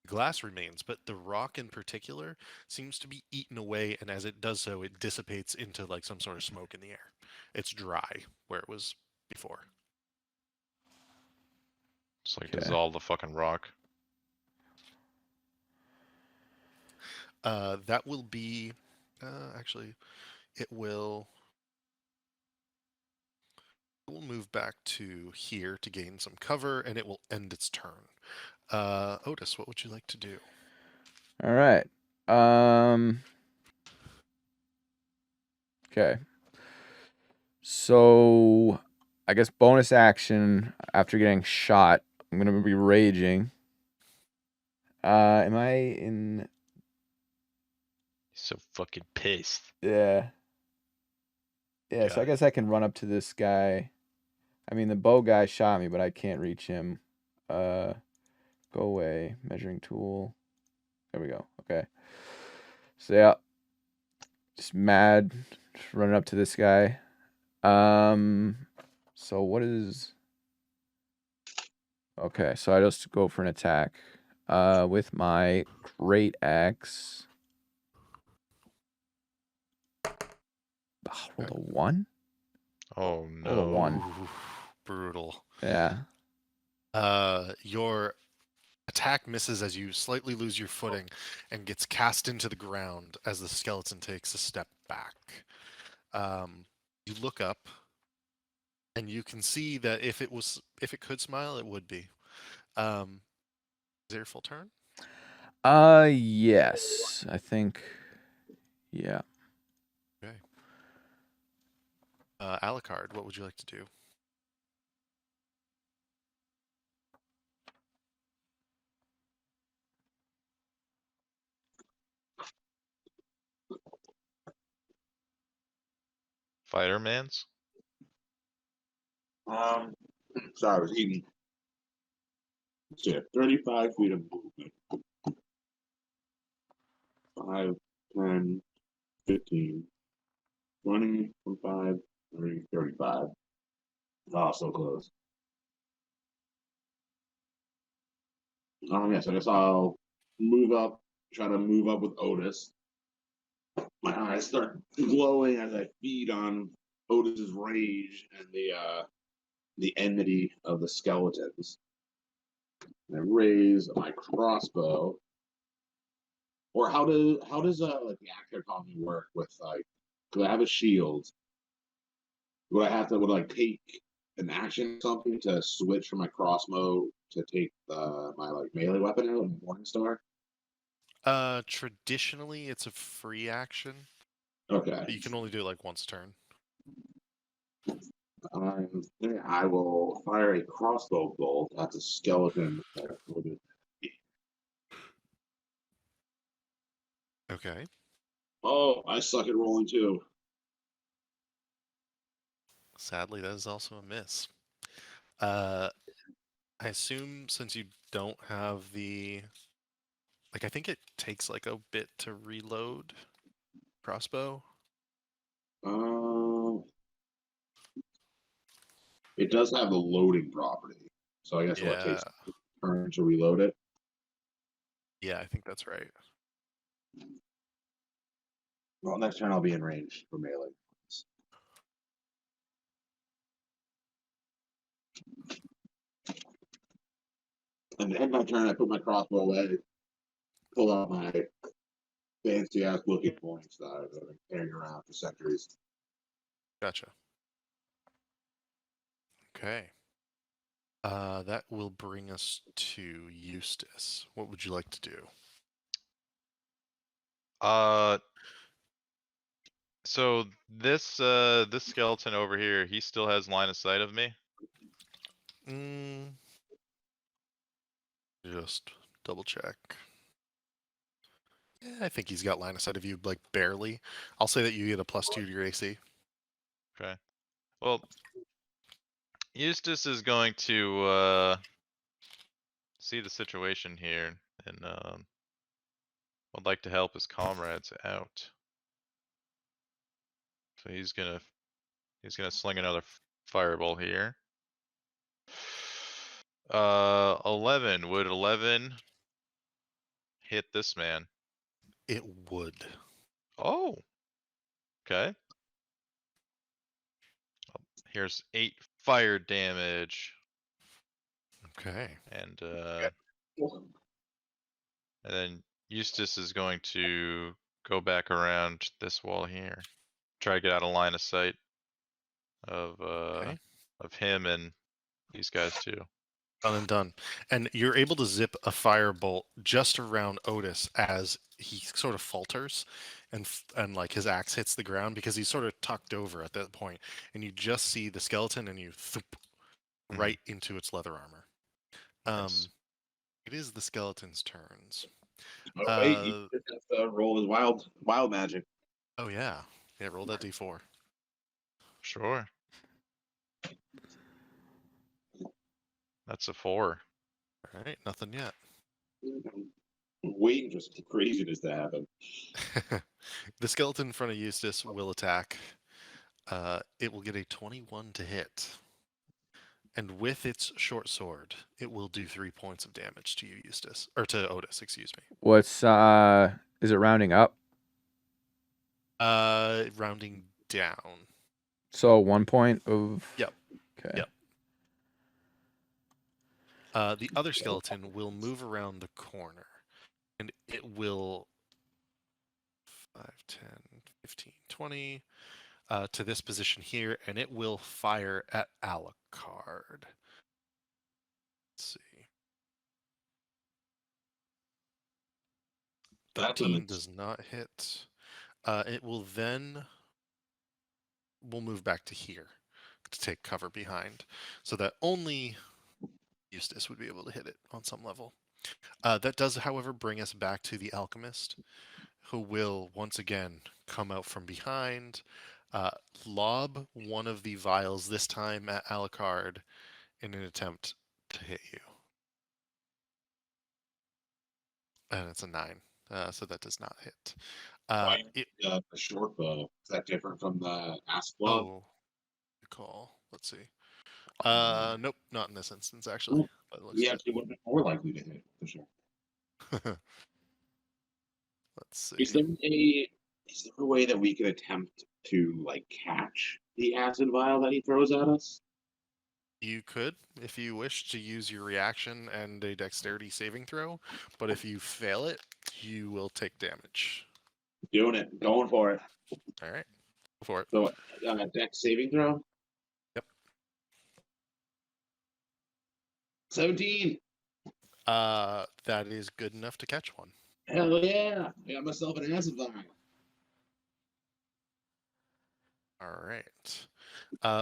Glass remains, but the rock in particular seems to be eaten away, and as it does so, it dissipates into like some sort of smoke in the air. It's dry where it was before. It's like Okay. dissolve the fucking rock. That will be actually it will move back to here to gain some cover, and it will end its turn. Otis, what would you like to do? All right. Okay. So, I guess bonus action after getting shot, I'm gonna be raging. Am I in? So fucking pissed. Yeah. Yeah. So I Okay. guess I can run up to this guy. I mean, the bow guy shot me, but I can't reach him. Go away. Measuring tool. There we go. Okay. So yeah, just mad, just running up to this guy. So what is? Okay, so I just go for an attack. With my great axe. Rolled a 1. Oh Rolled a no. 1. Ooh, brutal. Yeah. Your attack misses as you slightly lose your footing and gets cast into the ground as the skeleton takes a step back. You look up, and you can see that if it could smile, it would be. Is it your full turn? Yes, I think. Yeah. Okay. Alucard, what would you like to do? Fireman's? Sorry, I was eating. Let's see, 35 feet of movement. 5, 10, 15, 20, 25, 30, 35. Oh, so close. Yes, I guess I'll move up, try to move up with Otis. My eyes start glowing as I feed on Otis's rage and the enmity of the skeletons. And I raise my crossbow. Or how does like the axe economy work with like, do I have a shield? Would I have to would I, like take an action or something to switch from my crossbow to take my like melee weapon out in Morningstar? Traditionally, it's a free action. Okay. But you can only do it like once a turn. I will fire a crossbow bolt at the skeleton. Okay. Oh, I suck at rolling too. Sadly, that is also a miss. I assume since you don't have the, like, I think it takes like a bit to reload crossbow. It does have the loading property, so I guess what Yeah, takes a turn to reload it. yeah, I think that's right. Well, next turn I'll be in range for melee. And to end my turn, I put my crossbow away, pull out my fancy ass looking point star that I've been carrying around for centuries. Gotcha. Okay. That will bring us to Eustace. What would you like to do? So this this skeleton over here, he still has line of sight of me. Just double check. Yeah, I think he's got line of sight of you, like barely. I'll say that you get a +2 to your AC. Okay. Well, Eustace is going to see the situation here and would like to help his comrades out. So he's gonna sling another fireball here. 11. Would 11 hit this man? It would. Oh. Okay. Here's 8 fire damage. Okay. And then Eustace is going to go back around this wall here. Try to get out of line of sight of Okay. of him and these guys too. Done and done. And you're able to zip a firebolt just around Otis as he sort of falters and like his axe hits the ground because he's sort of tucked over at that point, and you just see the skeleton and you thump right into its leather armor. Nice. It is the skeleton's turns. Oh, wait, you just have to roll his wild magic. Oh yeah. Yeah, roll that d4. Sure. That's a 4. All right, nothing yet. I'm waiting for some craziness to happen. The skeleton in front of Eustace will attack. It will get a 21 to hit. And with its short sword, it will do 3 points of damage to you, Eustace. Or to Otis, excuse me. What's is it rounding up? Rounding down. So 1 point of. Yep. Okay. Yep. The other skeleton will move around the corner. And it will 5, 10, 15, 20 to this position here, and it will fire at Alucard. Let's see. That's a 13 miss. does not hit. It will then. We'll move back to here to take cover behind, so that only Eustace would be able to hit it on some level. That does, however, bring us back to the alchemist, who will once again come out from behind, lob one of the vials, this time at Alucard, in an attempt to hit you. And it's a 9, so that does not hit. Why It, a short bow? Is that different from the asp club? oh, good call. Let's see. Nope, not in this instance, actually. Well, By the looks We of actually would have been more likely to hit for sure. it. Let's Is see. there a way that we could attempt to like catch the acid vial that he throws at us? You could, if you wish, to use your reaction and a dexterity saving throw, but if you fail it, you will take damage. Doing it, going for it. All right, go for it. So, dex saving throw. Yep. 17. That is good enough to catch one. Hell yeah! I got myself an acid vial. All right.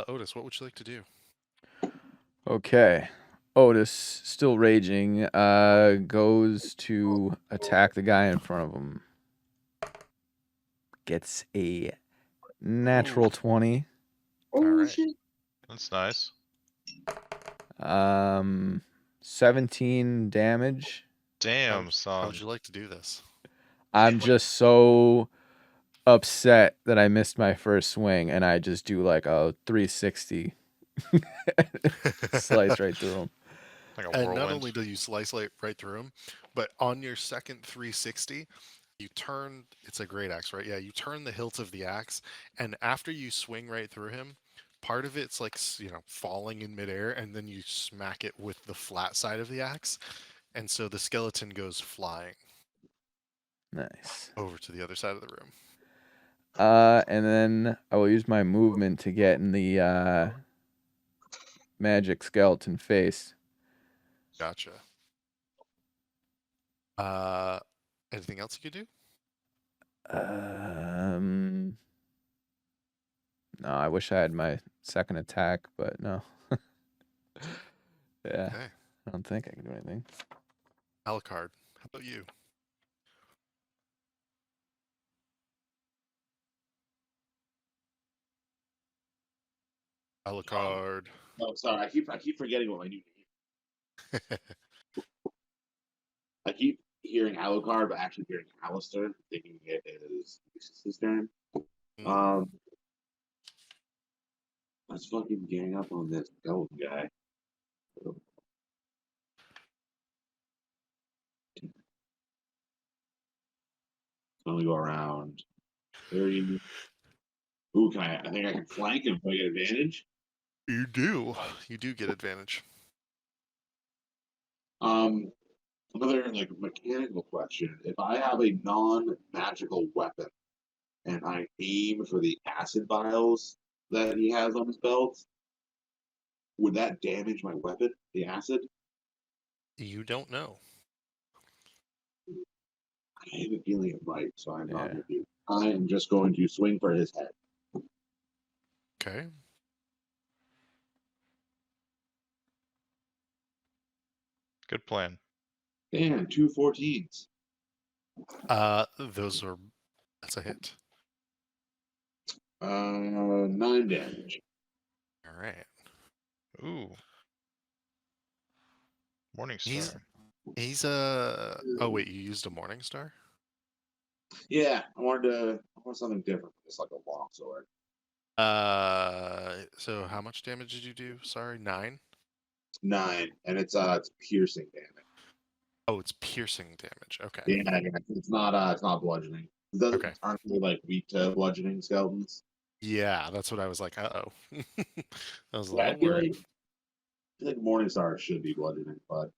Otis, what would you like to do? Okay. Otis, still raging, goes to attack the guy in front of him. Gets a natural 20. Oh Alright. shit! That's nice. 17 damage. Damn, How son. would you like to do this? I'm just so upset that I missed my first swing, and I just do like a 360 slice right through him. Like a And not whirlwind. only do you slice right through him, but on your second 360, you turn. It's a great axe, right? Yeah, you turn the hilt of the axe, and after you swing right through him, part of it's like falling in midair, and then you smack it with the flat side of the axe, and so the skeleton goes flying Nice. over to the other side of the room. And then I will use my movement to get in the magic skeleton face. Gotcha. Anything else you could do? No, I wish I had my second attack, but no. Yeah, Okay. I don't think I can do anything. Alucard, how about you? Alucard. Oh, sorry. I keep forgetting what my new name. I keep hearing Alucard, but actually hearing Alistair, thinking it is his turn. Let's fucking gang up on this skeleton guy. Only go around 30. Ooh, I think I can flank him if I get advantage. You do. You do get advantage. Another like mechanical question. If I have a non-magical weapon and I aim for the acid vials that he has on his belt, would that damage my weapon, the acid? You don't know. I have a feeling it might, so I'm not Yeah. going to do. I am just going to swing for his head. Okay. Good plan. And 2 14s. That's a hit. 9 damage. All right. Ooh. Morning He's- star. He's Oh wait, you used a Morning Star? Yeah, I want something different. It's like a long sword. So how much damage did you do? Sorry, 9? 9, and it's piercing damage. Oh, it's piercing damage. Okay. Yeah, it's not bludgeoning. It doesn't Okay. aren't they like weak to bludgeoning skeletons? Yeah, that's what I was like. Uh-oh. I was a Yeah, I little feel worried. like Morningstar should be bludgeoning, but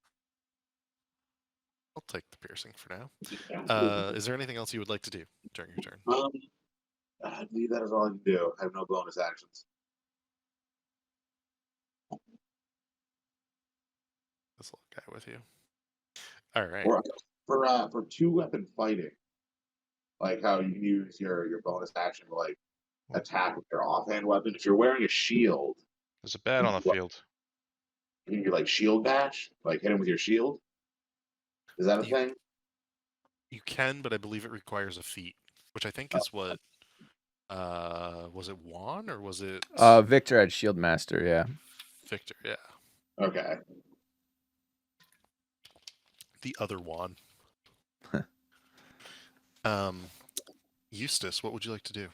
I'll take the piercing for now. yeah. Is there anything else you would like to do during your turn? I believe that is all I can do. I have no bonus actions. This little guy with you. All right. Or for 2-weapon fighting, like how you can use your bonus action to like attack with your offhand weapon. If you're wearing a shield, There's a bat on the field. you can like shield bash, like hit him with your shield. Is that a You- thing? You can, but I believe it requires a feat, which I think Oh. is what. Was it Juan or was it Victor had Shield Master, yeah. Victor? Yeah, Okay. the other Juan. Eustace, what would you like to do?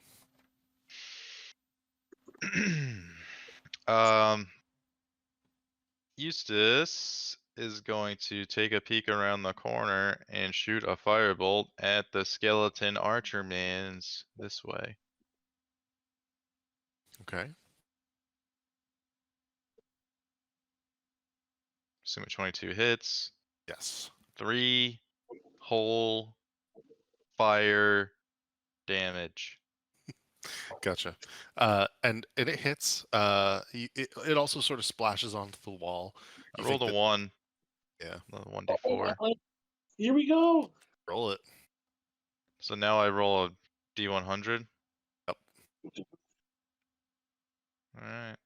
Eustace is going to take a peek around the corner and shoot a firebolt at the skeleton archer man's this way. Okay. Assume 22 hits. Yes. 3 whole fire damage. Gotcha. And it hits. It also sort of splashes onto the wall. I You rolled a think that- 1. Yeah. Another 1d4. Here we go. Roll it. So now I roll a d100. Yep. Alright.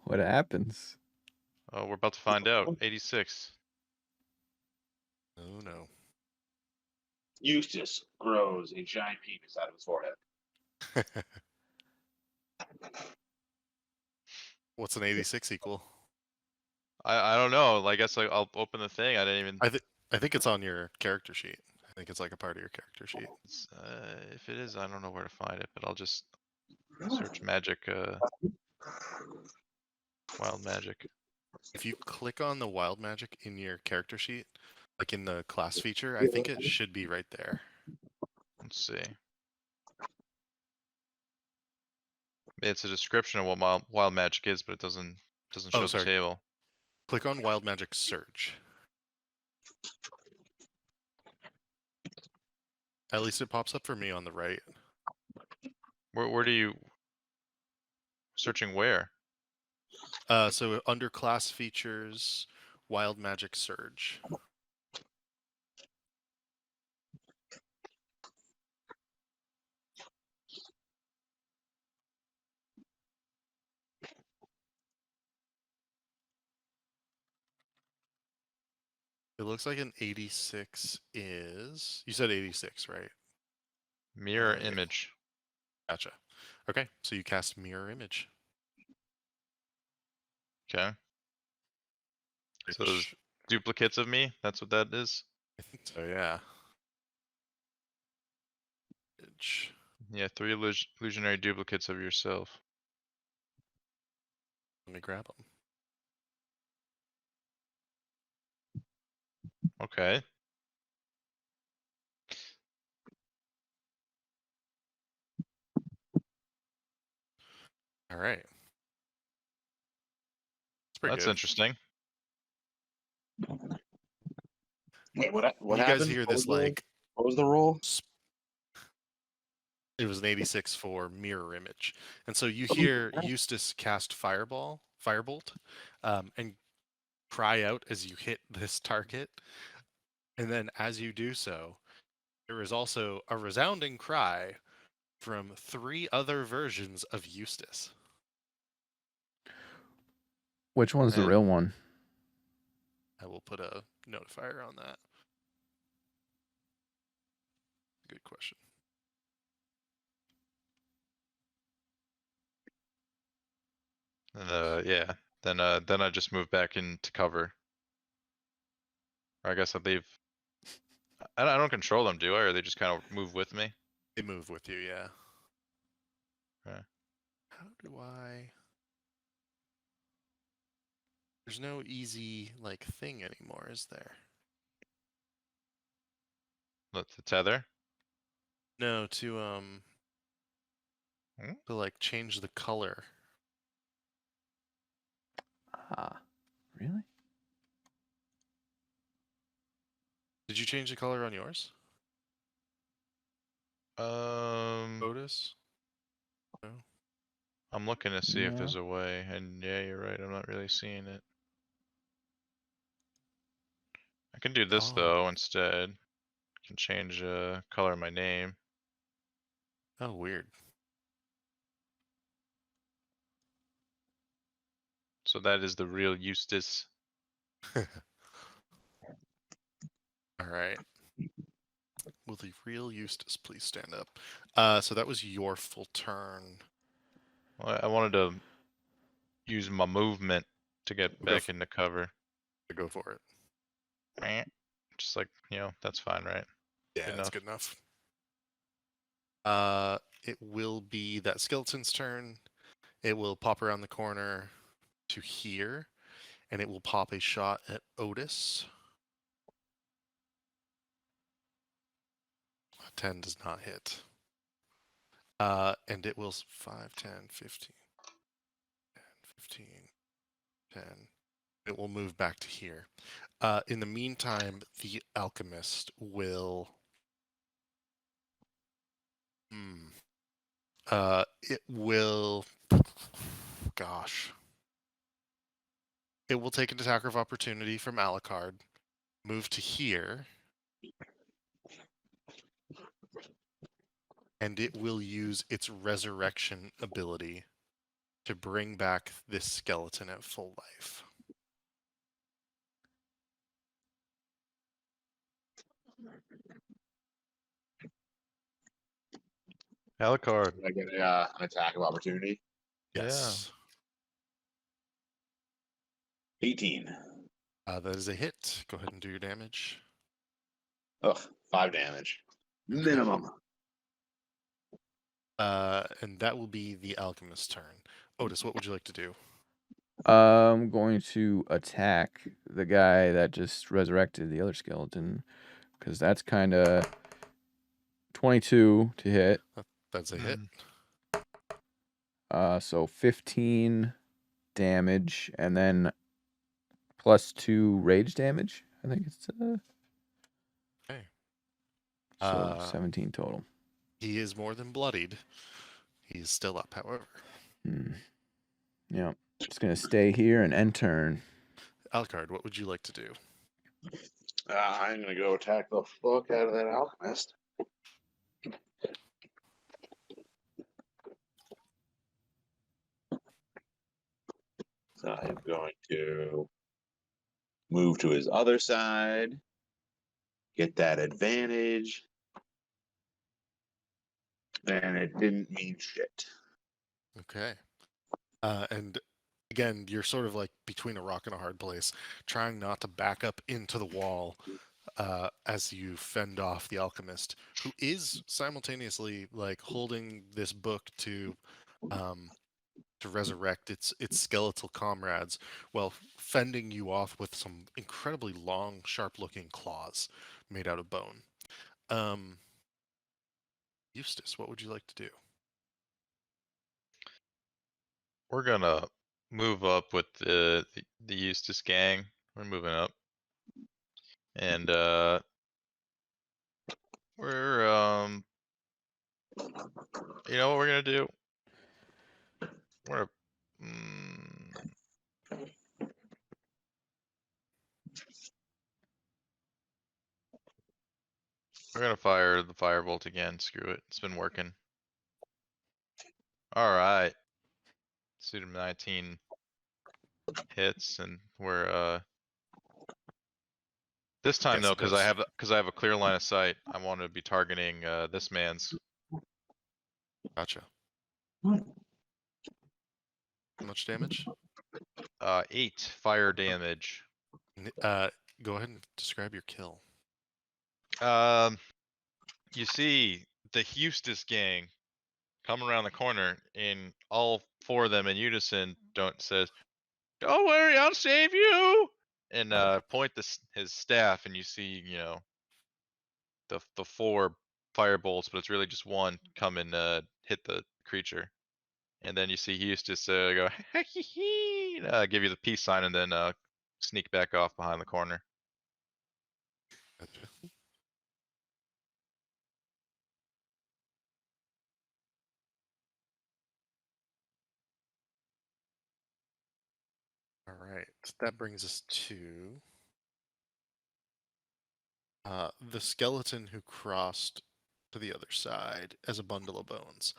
What happens? Oh, we're about to find out. 86. Oh no. Eustace grows a giant penis out of his forehead. What's an 86 equal? I don't know. I guess I'll open the thing. I didn't even. I think it's on your character sheet. I think it's like a part of your character sheet. If it is, I don't know where to find it, but I'll just search magic. Wild magic. If you click on the wild magic in your character sheet, like in the class feature, I think it should be right there. Let's see. It's a description of what wild magic is, but it doesn't Oh, show the sorry. table. Click on wild magic search. At least it pops up for me on the right. Where do you searching where? So under class features, wild magic surge. It looks like an 86 is. You said 86, right? Mirror Yeah. image. Gotcha. Okay, so you cast mirror image. Okay. So those which- duplicates of me. That's what that is. I think so, yeah. Image. Yeah, 3 illusionary duplicates of yourself. Let me grab them. Okay. All right. That's pretty That's good. interesting. Wait, what You guys happened? hear What this was the- like What was the roll? it was an 86 for mirror image, and so you hear Eustace cast firebolt, and cry out as you hit this target, and then as you do so, there is also a resounding cry from 3 other versions of Eustace. Which one's the And- real one? I will put a notifier on that. Good question. And yeah. Then I just move back into cover. Or I guess I leave. I don't control them, do I? Or they just kind of move with me? They move with you, yeah. Okay. How do I? There's no easy like thing anymore, is there? Let the tether. No, to Hmm? to like change the color. Ah, really? Did you change the color on yours, Otis? No. I'm looking to see if No. there's a way, and yeah, you're right. I'm not really seeing it. I can do this Oh. though instead. Can change color of my name. Oh, weird. So that is the real Eustace. All right. Will the real Eustace please stand up? So that was your full turn. Well, I wanted to use my movement to get Go back into cover. Go for it. Eh, just like, that's fine, right? Yeah, Good that's enough. good enough. It will be that skeleton's turn. It will pop around the corner to here, and it will pop a shot at Otis. 10 does not hit. And it will 5, 10, 15, 10, 15, 10. It will move back to here. In the meantime, the alchemist will. It will. Gosh. It will take an attack of opportunity from Alucard, move to here, and it will use its resurrection ability to bring back this skeleton at full life. Alucard. Did I get an attack of opportunity? Yes. 18. That is a hit. Go ahead and do your damage. Ugh, 5 damage. Minimum. And that will be the alchemist's turn. Otis, what would you like to do? I'm going to attack the guy that just resurrected the other skeleton, because that's kind of 22 to hit. That's a hit. So 15 damage, and then plus 2 rage damage. I think it's Okay. so 17 total. He is more than bloodied. He's still up, however. Yeah. Just gonna stay here and end turn. Alucard, what would you like to do? I'm gonna go attack the fuck out of that alchemist. So I'm going to move to his other side, get that advantage, and it didn't mean shit. Okay. And again, you're sort of like between a rock and a hard place, trying not to back up into the wall as you fend off the alchemist, who is simultaneously like holding this book to resurrect its skeletal comrades, while fending you off with some incredibly long, sharp-looking claws made out of bone. Eustace, what would you like to do? We're gonna move up with the Eustace gang. We're moving up. And we're you know what we're gonna do? We're we're gonna fire the firebolt again. Screw it. It's been working. Alright. Suited 19 hits, and we're this time Yes, though, it because does. I have a clear line of sight, I want to be targeting this man's. Gotcha. How much damage? 8 fire damage. Go ahead and describe your kill. You see the Eustace gang come around the corner, and all 4 of them in unison says, "Don't worry, I'll save you," and point his staff, and you see, the 4 fire bolts, but it's really just one come and hit the creature. And then you see Eustace go, give you the peace sign, and then sneak back off behind the corner. Gotcha. All right, that brings us to the skeleton who crossed to the other side as a bundle of bones.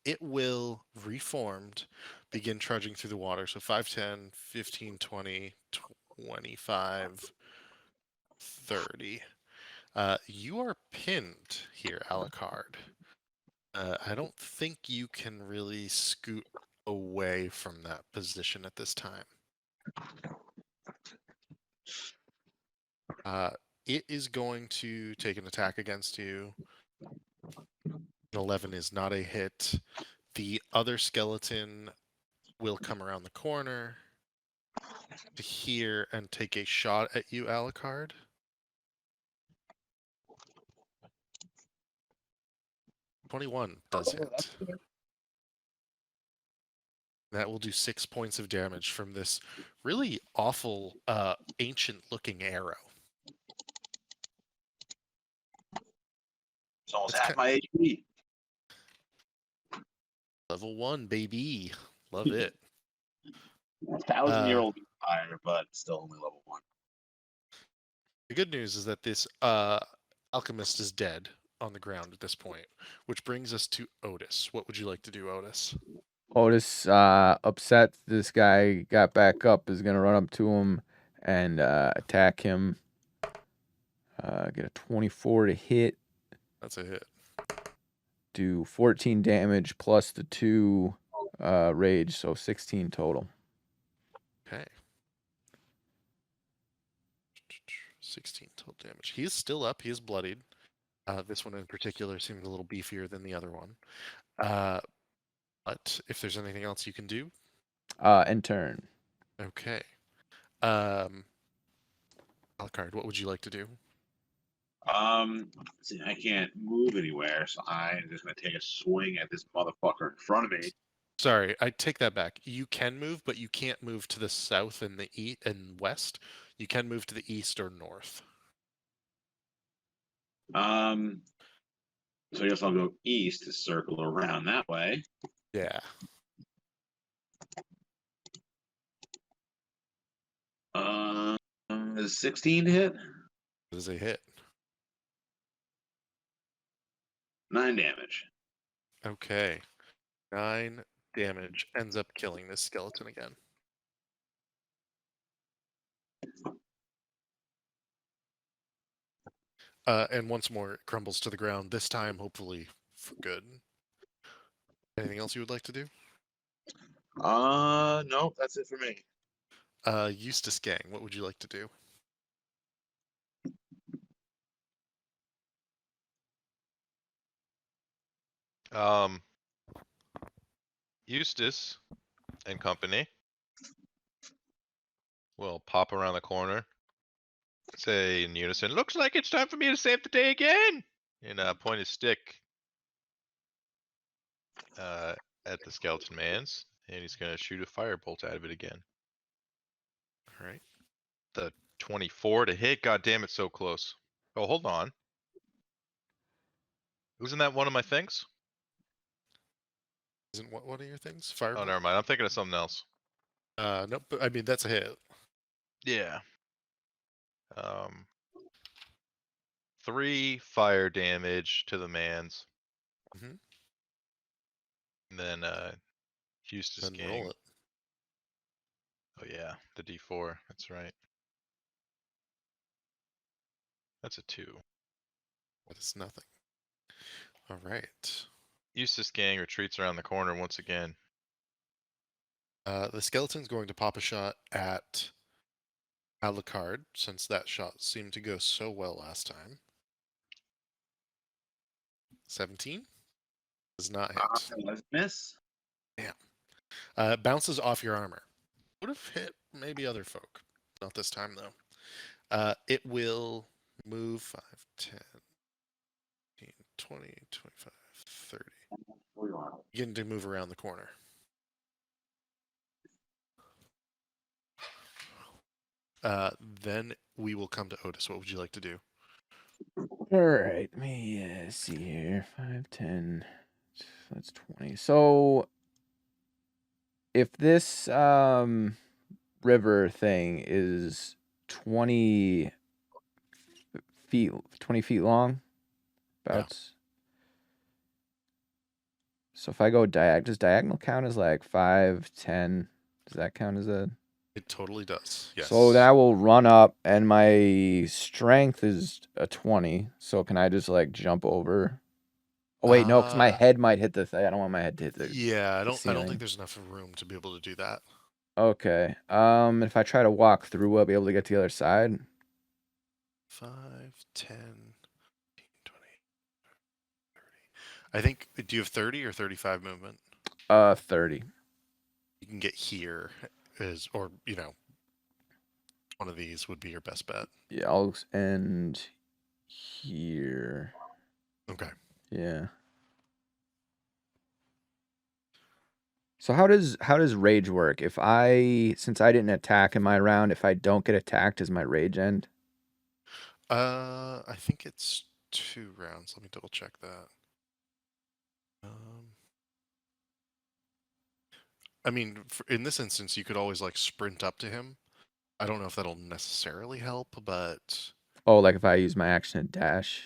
It will, reformed, begin trudging through the water. So 5, 10, 15, 20, 25, 30. You are pinned here, Alucard. I don't think you can really scoot away from that position at this time. It is going to take an attack against you. An 11 is not a hit. The other skeleton will come around the corner to here and take a shot at you, Alucard. .21 does hit. That will do 6 points of damage from this really awful, ancient-looking arrow. It's almost That's half my HP. Level 1, baby. Love it. 1,000-year-old fire, but still only level 1. The good news is that this alchemist is dead on the ground at this point, which brings us to Otis. What would you like to do, Otis? Otis, upset this guy got back up, is going to run up to him and attack him. Get a 24 to hit. That's a hit. Do 14 damage plus the 2 rage, so 16 total. Okay. 16 total damage. He is still up. He is bloodied. This one in particular seemed a little beefier than the other one. But if there's anything else you can do. End turn. Okay. Alucard, what would you like to do? See, I can't move anywhere, so I'm just gonna take a swing at this motherfucker in front of me. Sorry, I take that back. You can move, but you can't move to the south and the east and west. You can move to the east or north. So I guess I'll go east to circle around that way. Yeah. Is 16 to hit? That is a hit. 9 damage. Okay. 9 damage ends up killing this skeleton again. And once more, it crumbles to the ground, this time hopefully for good. Anything else you would like to do? No, that's it for me. Eustace Gang, what would you like to do? Eustace and company will pop around the corner. Say in unison, looks like it's time for me to save the day again. And point his stick at the skeleton man's, and he's gonna shoot a firebolt out of it again. All right. The 24 to hit. God damn it, so close. Oh, hold on. Wasn't that one of my things? Isn't what one of your things? Oh, Fireball? never mind. I'm thinking of something else. Nope, but I mean that's a hit. Yeah. 3 fire damage to the man's. Mhm. And then Eustace Then Gang. roll it. Oh yeah, the D4. That's right. That's a 2. That is nothing. All right. Eustace Gang retreats around the corner once again. The skeleton's going to pop a shot at Alucard, since that shot seemed to go so well last time. 17 does not hit. Let's miss. Bounces off your armor. Would have hit maybe other folk. Not this time though. It will move 5, 10, 15, 20, 25, 30. Begin to move around the corner. Then we will come to Otis. What would you like to do? All right, let me see here. 5, 10, that's 20. So if this river thing is 20 feet, 20 feet long. Yeah. About. So if I go does diagonal count as like 5, 10? Does that count as a? It totally does. Yes. So then I will run up, and my strength is a 20. So can I just like jump over? Oh wait, no, because my head might hit the thing. I don't want my head to hit the. Yeah, I don't ceiling. think there's enough room to be able to do that. Okay. If I try to walk through, I'll be able to get to the other side. 5, 10, 15, 20, 30. I think. Do you have 30 or 35 movement? 30. You can get here, or one of these would be your best bet. Yeah, I'll end here. Okay. Yeah. So how does rage work? Since I didn't attack in my round, if I don't get attacked, does my rage end? I think it's 2 rounds. Let me double check that. I mean, in this instance, you could always like sprint up to him. I don't know if that'll necessarily help, but Oh, like if I use my action to dash.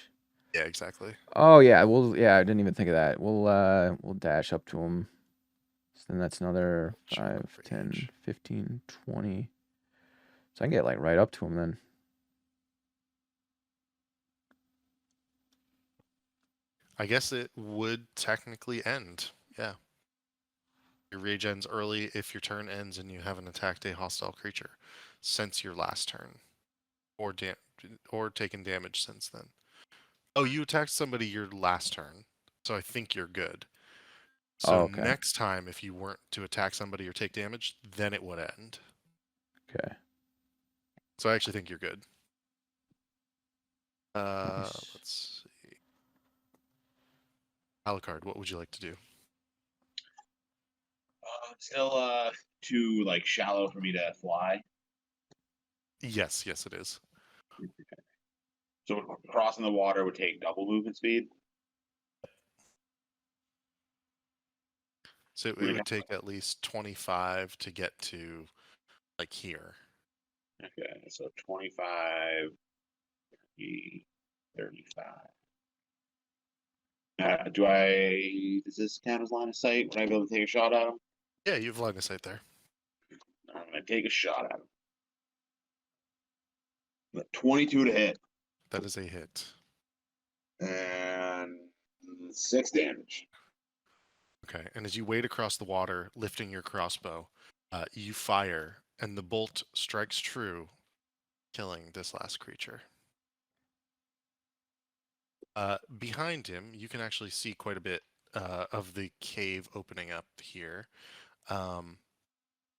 yeah, exactly. Oh yeah, I didn't even think of that. We'll dash up to him. So then that's another Check my 5, 10, range. 15, 20. So I can get like right up to him then. I guess it would technically end. Yeah. Your rage ends early if your turn ends and you haven't attacked a hostile creature since your last turn, or taken damage since then. Oh, you attacked somebody your last turn, so I think you're good. So Oh, okay. next time, if you weren't to attack somebody or take damage, then it would end. Okay. So I actually think you're good. Nice. Let's see. Alucard, what would you like to do? Still too like shallow for me to fly. Yes, it is. So crossing the water would take double movement speed. So it would take at least 25 to get to like here. Okay, so 25, 30, 35. Does this count as line of sight? Would I be able to take a shot at him? Yeah, you have line of sight there. I'm gonna take a shot at him. 22 to hit. That is a hit. And 6 damage. Okay, and as you wade across the water, lifting your crossbow, you fire, and the bolt strikes true, killing this last creature. Behind him, you can actually see quite a bit of the cave opening up here.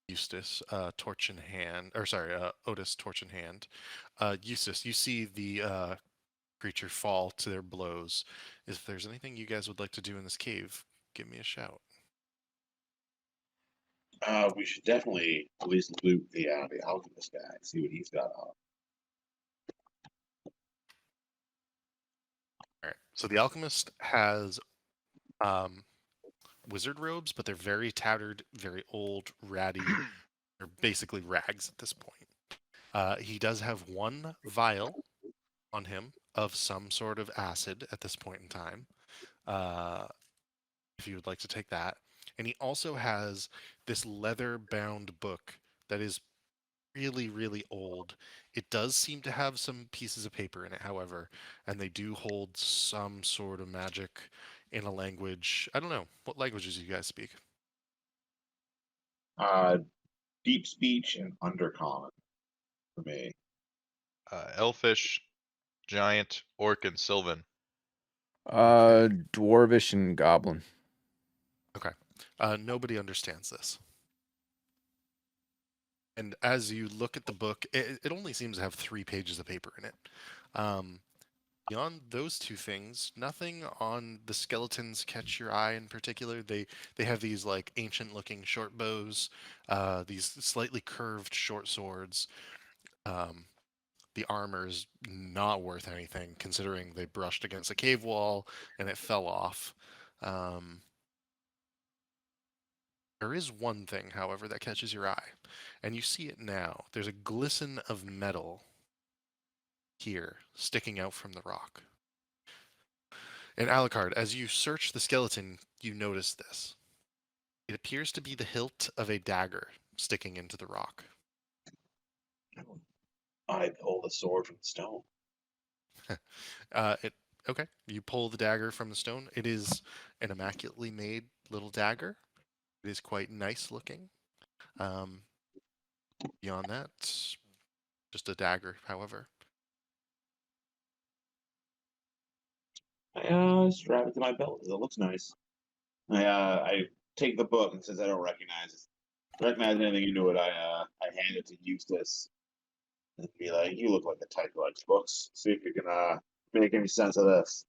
Eustace, torch in hand, or sorry, Otis, torch in hand. Eustace, you see the creature fall to their blows. If there's anything you guys would like to do in this cave, give me a shout. We should definitely at least loot the alchemist guy, see what he's got on. All right. So the alchemist has wizard robes, but they're very tattered, very old, ratty. They're basically rags at this point. He does have one vial on him of some sort of acid at this point in time. If you would like to take that. And he also has this leather-bound book that is really, really old. It does seem to have some pieces of paper in it, however, and they do hold some sort of magic in a language. I don't know. What languages do you guys speak? Deep speech and undercommon for me. Elfish, giant, orc, and sylvan. Dwarvish and goblin. Okay. Nobody understands this. And as you look at the book, it only seems to have 3 pages of paper in it. Beyond those 2 things, nothing on the skeletons catch your eye in particular. They have these like ancient looking short bows, these slightly curved short swords. The armor's not worth anything considering they brushed against a cave wall and it fell off. There is one thing, however, that catches your eye, and you see it now. There's a glisten of metal here, sticking out from the rock. And Alucard, as you search the skeleton, you notice this. It appears to be the hilt of a dagger sticking into the rock. I pull the sword from the stone. Okay. You pull the dagger from the stone. It is an immaculately made little dagger. It is quite nice looking. Beyond that, just a dagger, however. I strap it to my belt because it looks nice. I take the book, and since I don't recognize anything into it, I hand it to Eustace and be like, "You look like the type who likes books. See if you can make any sense of this."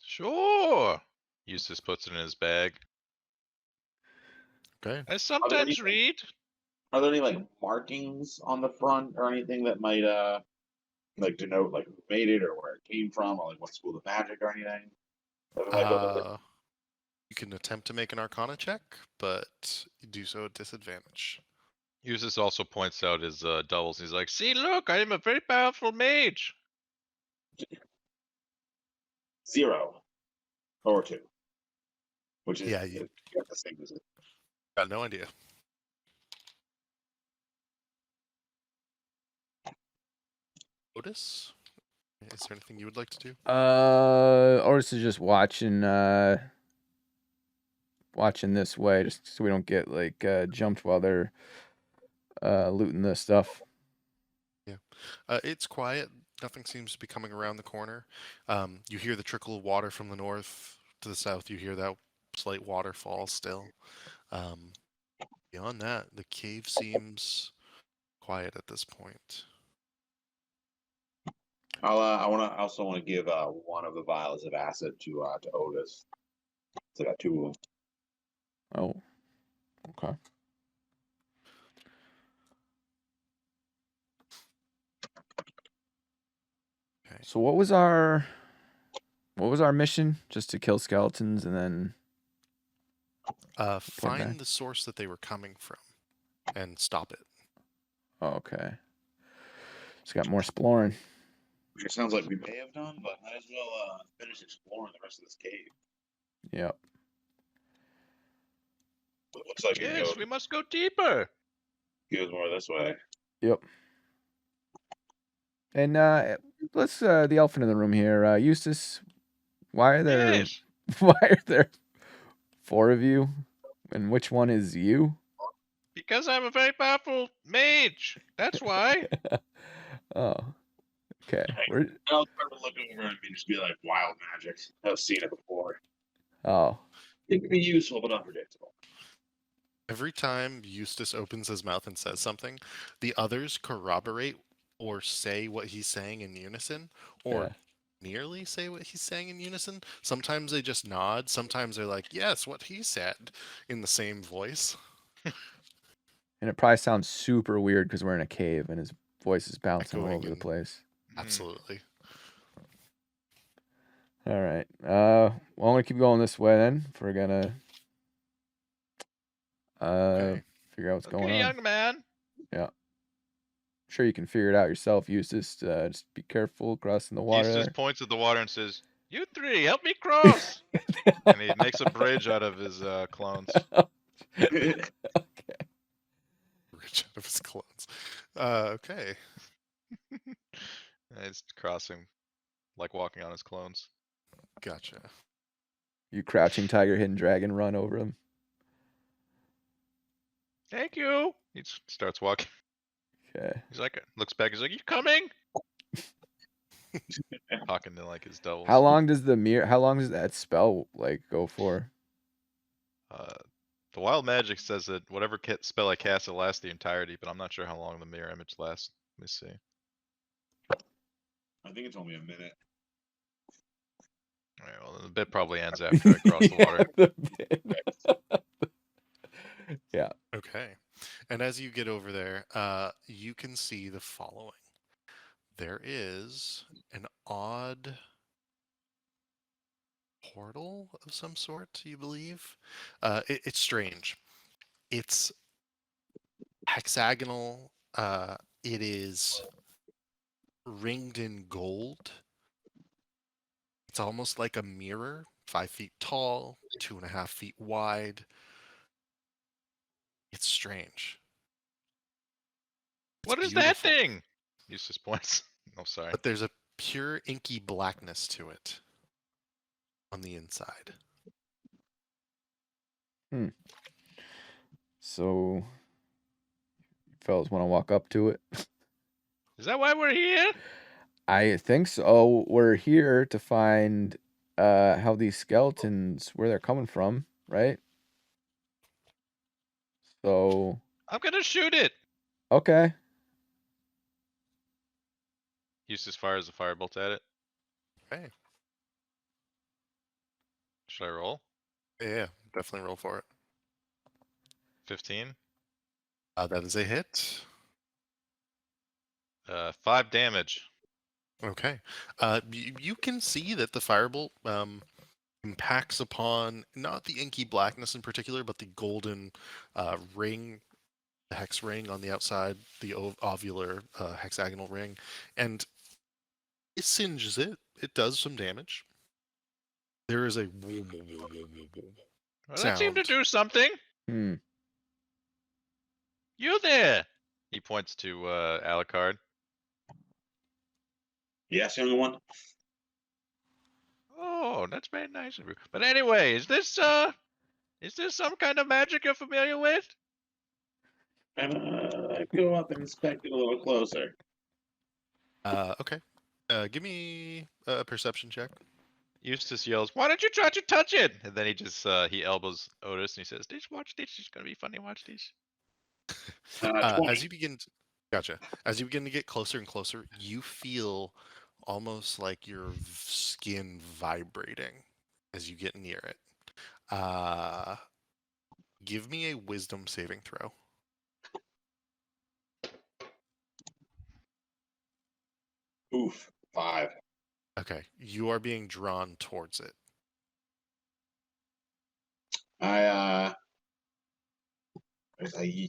Sure. Eustace puts it in his bag. Okay. I sometimes read. Are there any like markings on the front or anything that might like denote like who made it or where it came from or like what school of magic or anything? That we might be able to- You can attempt to make an Arcana check, but you do so at disadvantage. Eustace also points out his doubles. He's like, see, look, I am a very powerful mage. 0 or 2, which is Yeah, you the same as it. got no idea. Otis, is there anything you would like to do? Otis is just watching watching this way, just so we don't get like jumped while they're looting this stuff. It's quiet. Nothing seems to be coming around the corner. You hear the trickle of water from the north to the south. You hear that slight waterfall still. Beyond that, the cave seems quiet at this point. I also want to give one of the vials of acid to Otis. So I got 2 of them. Oh, okay. Okay. So what was our mission? Just to kill skeletons and then Find back. the source that they were coming from and stop it. oh, okay. Just got more exploring. Which it sounds like we may have done, but might as well finish exploring the rest of this cave. Yep. It looks like Yes, we must go deeper. goes more this way. Yep. And let's the elephant in the room here, Eustace. Why are there Yes. why are there 4 of you, and which one is you? Because I'm a very powerful mage. That's why. Oh, okay. We're, I'll start to look over and just be like, wild magic. I've seen it before. oh, It can be useful but unpredictable. Every time Eustace opens his mouth and says something, the others corroborate or say what he's saying in unison, or Yeah. nearly say what he's saying in unison. Sometimes they just nod. Sometimes they're like, yes, what he said, in the same voice. and it probably sounds super weird because we're in a cave and his voice is bouncing all Echoing over the and- place. Absolutely. All right. Well, I'm gonna keep going this way then. If we're gonna Okay. figure out what's going Okay, on. young man. I'm sure you can figure it out yourself, Eustace. Just be careful crossing the water. Eustace points at the water and says, you 3, help me cross. And he makes a bridge out of his clones. Rich out of his clones. Okay. And he's crossing, like walking on his clones. Gotcha. You crouching tiger, hidden dragon, run over him. Thank you. He starts walking. Okay. He's like, looks back. He's like, you coming? Talking to like his doubles. How long does that spell like go for? The wild magic says that whatever spell I cast it lasts the entirety, but I'm not sure how long the mirror image lasts. Let me see. I think it's only a minute. All right, well, the bit probably ends after I cross the water. Yeah. Okay. And as you get over there, you can see the following. There is an odd portal of some sort, you believe? It's strange. It's hexagonal. It is ringed in gold. It's almost like a mirror, 5 feet tall, 2.5 feet wide. It's strange. It's What is that beautiful, thing? Eustace points. Oh, sorry. but there's a pure inky blackness to it on the inside. So, fellas want to walk up to it? Is that why we're here? I think so. We're here to find how these skeletons, where they're coming from, right? So, I'm gonna shoot it. okay. Eustace fires a firebolt at it. Hey, Should I roll? yeah, definitely roll for it. 15. That is a hit. 5 damage. Okay. You can see that the firebolt impacts upon not the inky blackness in particular, but the golden ring, the hex ring on the outside, the ovular hexagonal ring, and it singes it. It does some damage. There is a Well, that seemed to sound. do something. Hmm. You there? He points to Alucard. Yes, young one. Oh, that's very nice of you. But anyway, is this some kind of magic you're familiar with? Go up and inspect it a little closer. Okay. Give me a perception check. Eustace yells, "Why don't you try to touch it?" And then he just he elbows Otis and he says, "This watch this. It's gonna be funny. Watch this." 20. As you begin to, gotcha. As you begin to get closer and closer, you feel almost like your skin vibrating as you get near it. Give me a wisdom saving throw. Oof, 5. Okay, you are being drawn towards it. I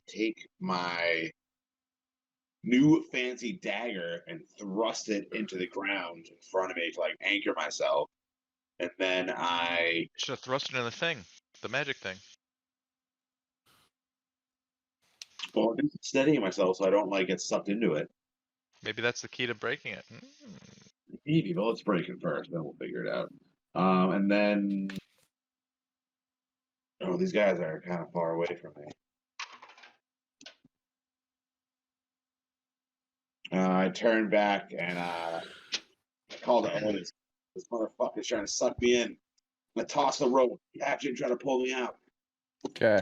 take my new fancy dagger and thrust it into the ground in front of me to like anchor myself, and then I Should have thrust it in the thing, the magic thing. well, I'm steadying myself so I don't like get sucked into it. Maybe that's the key to breaking it. Maybe, but let's break it first, then we'll figure it out. And then these guys are kind of far away from me. I turn back and I call to Otis. This motherfucker's trying to suck me in. I toss the rope. Catch him trying to pull me out. Okay.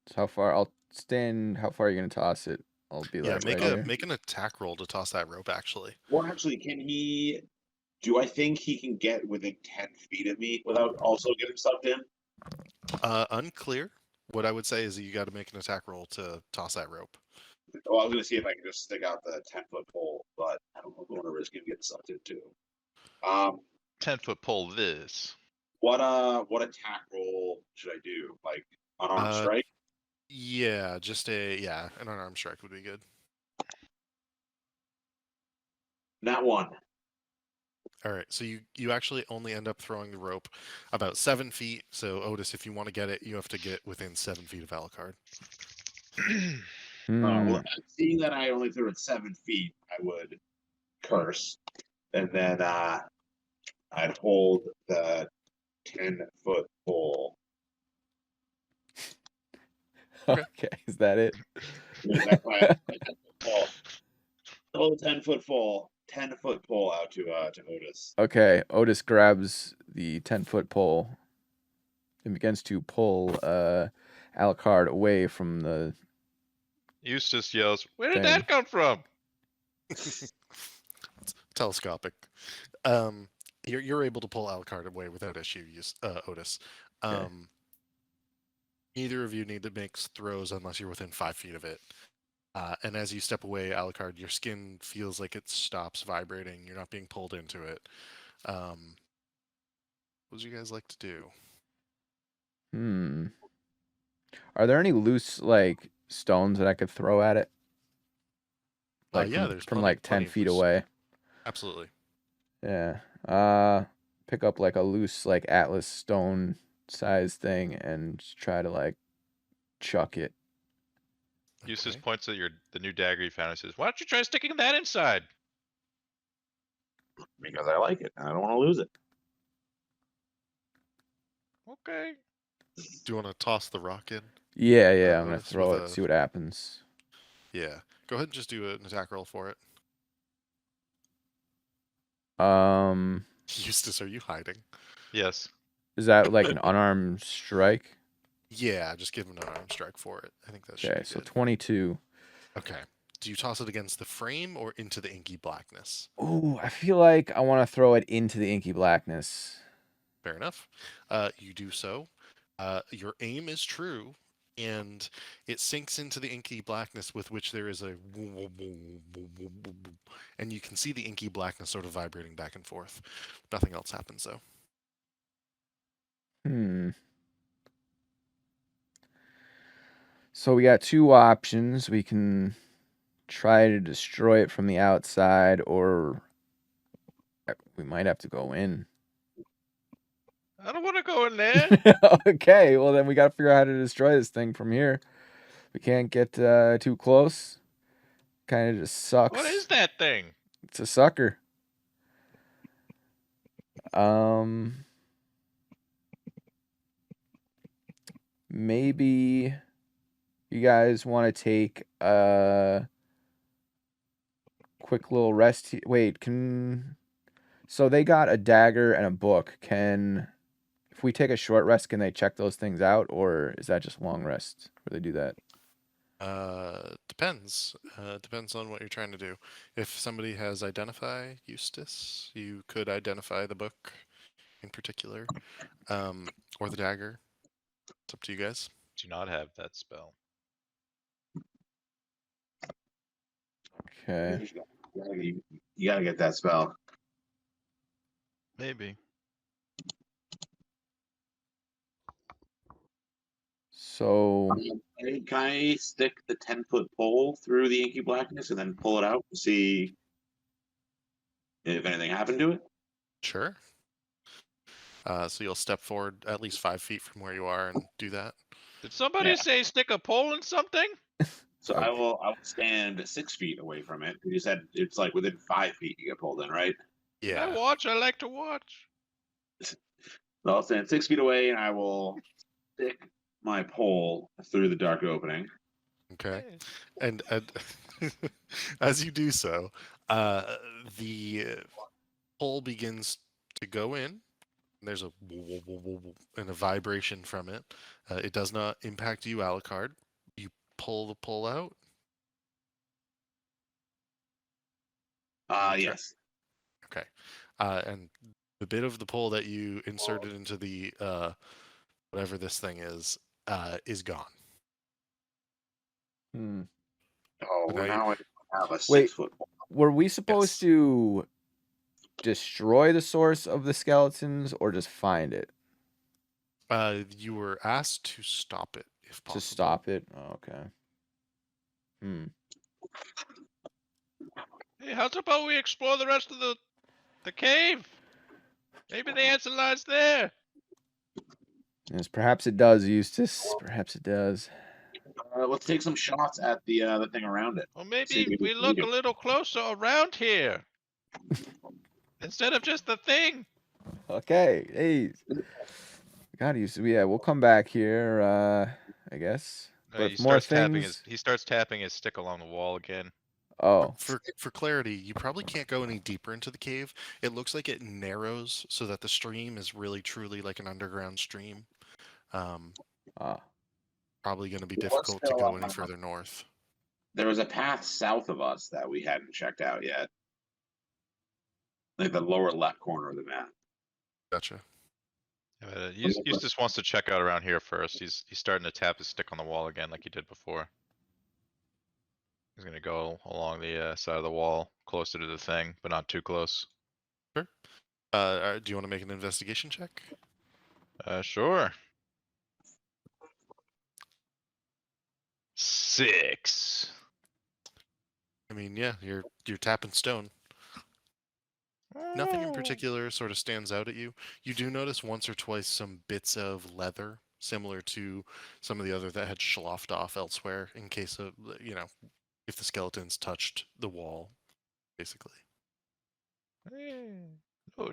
So how far? I'll stand. How far are you gonna toss it? I'll be Yeah, like make right a here. make an attack roll to toss that rope. Actually, Well, actually, can he? Do I think he can get within 10 feet of me without also getting sucked in? unclear. What I would say is that you got to make an attack roll to toss that rope. Well, I was going to see if I can just stick out the 10-foot pole, but I don't want to risk him getting sucked in too. 10-foot pole this. What attack roll should I do? Like unarmed strike? Yeah, just an unarmed strike would be good. Not one. All right, so you actually only end up throwing the rope about 7 feet. So Otis, if you want to get it, you have to get within 7 feet of Alucard. Well, seeing that I only threw it 7 feet, I would curse, and then I'd hold the 10-foot pole. Okay, is that it? That's my pole. Hold the 10-foot pole. 10-foot pole out to Otis. Okay, Otis grabs the 10-foot pole and begins to pull Alucard away from the Eustace yells, "Where did Dang. that come from?" It's telescopic. You're able to pull Alucard away without issue, Otis. Okay. Neither of you need to make throws unless you're within 5 feet of it. And as you step away, Alucard, your skin feels like it stops vibrating. You're not being pulled into it. What would you guys like to do? Are there any loose like stones that I could throw at it? Like yeah, from, there's from like 10 of feet loose- away. Absolutely. Yeah. Pick up like a loose like Atlas stone size thing and just try to like chuck it. Eustace Okay. points at the new dagger you found and says, "Why don't you try sticking that inside?" Because I like it. I don't want to lose it. Okay. Do you want to toss the rock in? Yeah, yeah. I'm gonna Otis, throw with it. a- See what happens. Yeah. Go ahead and just do an attack roll for it. Eustace, are you hiding? Yes. Is that like an unarmed strike? Yeah, just give him an unarmed strike for it. I think that should Okay, be so good. 22. Okay. Do you toss it against the frame or into the inky blackness? Ooh, I feel like I want to throw it into the inky blackness. Fair enough. You do so. Your aim is true, and it sinks into the inky blackness with which there is a and you can see the inky blackness sort of vibrating back and forth. Nothing else happens though. So we got two options. We can try to destroy it from the outside, or we might have to go in. I don't want to go in there. Okay, well then we got to figure out how to destroy this thing from here. We can't get too close. Kind of just sucks. What is that thing? It's a sucker. Maybe you guys want to take a quick little rest. Wait, so they got a dagger and a book. If we take a short rest, can they check those things out, or is that just long rest where they do that? Depends. Depends on what you're trying to do. If somebody has identify Eustace, you could identify the book in particular, or the dagger. It's up to you guys. Do not have that spell. Okay. You gotta get that spell. Maybe. So Can I stick the 10-foot pole through the inky blackness and then pull it out to see if anything happened to it? Sure. So you'll step forward at least 5 feet from where you are and do that. Did somebody Yeah. say stick a pole in something? So Okay. I will stand 6 feet away from it. You said it's like within 5 feet you get pulled in, right? Yeah. I watch. I like to watch. So I'll stand 6 feet away and I will stick my pole through the dark opening. Okay. Hey. And as you do so, the pole begins to go in. There's a and a vibration from it. It does not impact you, Alucard. You pull the pole out. Okay. Yes. Okay. And the bit of the pole that you inserted into the whatever this thing is gone. Hmm. Oh, But well, now now I have a Wait. 6-foot pole. Were we supposed Yes. to destroy the source of the skeletons or just find it? You were asked to stop it if possible. To stop it? Oh, okay. Hey, how's about we explore the rest of the cave? Maybe the answer lies there. Yes, perhaps it does, Eustace. Perhaps it does. Let's take some shots at the thing around it. Or See maybe if we we can look eat a it. little closer around here. Instead of just the thing. Okay. Hey. God, Eustace. Yeah, we'll come back here, I guess. But He if more starts tapping things. he starts tapping his stick along the wall again. Oh. For clarity, you probably can't go any deeper into the cave. It looks like it narrows so that the stream is really truly like an underground stream. Probably going to be difficult to go any further north. There was a path south of us that we hadn't checked out yet. Like the lower left corner of the map. Gotcha. Eustace wants to check out around here first. He's starting to tap his stick on the wall again like he did before. He's gonna go along the side of the wall, closer to the thing, but not too close. Sure. Do you want to make an investigation check? Sure. 6. I mean, yeah, you're tapping stone. Nothing in Oh. particular sort of stands out at you. You do notice once or twice some bits of leather, similar to some of the other that had sloughed off elsewhere in case of, if the skeletons touched the wall, basically.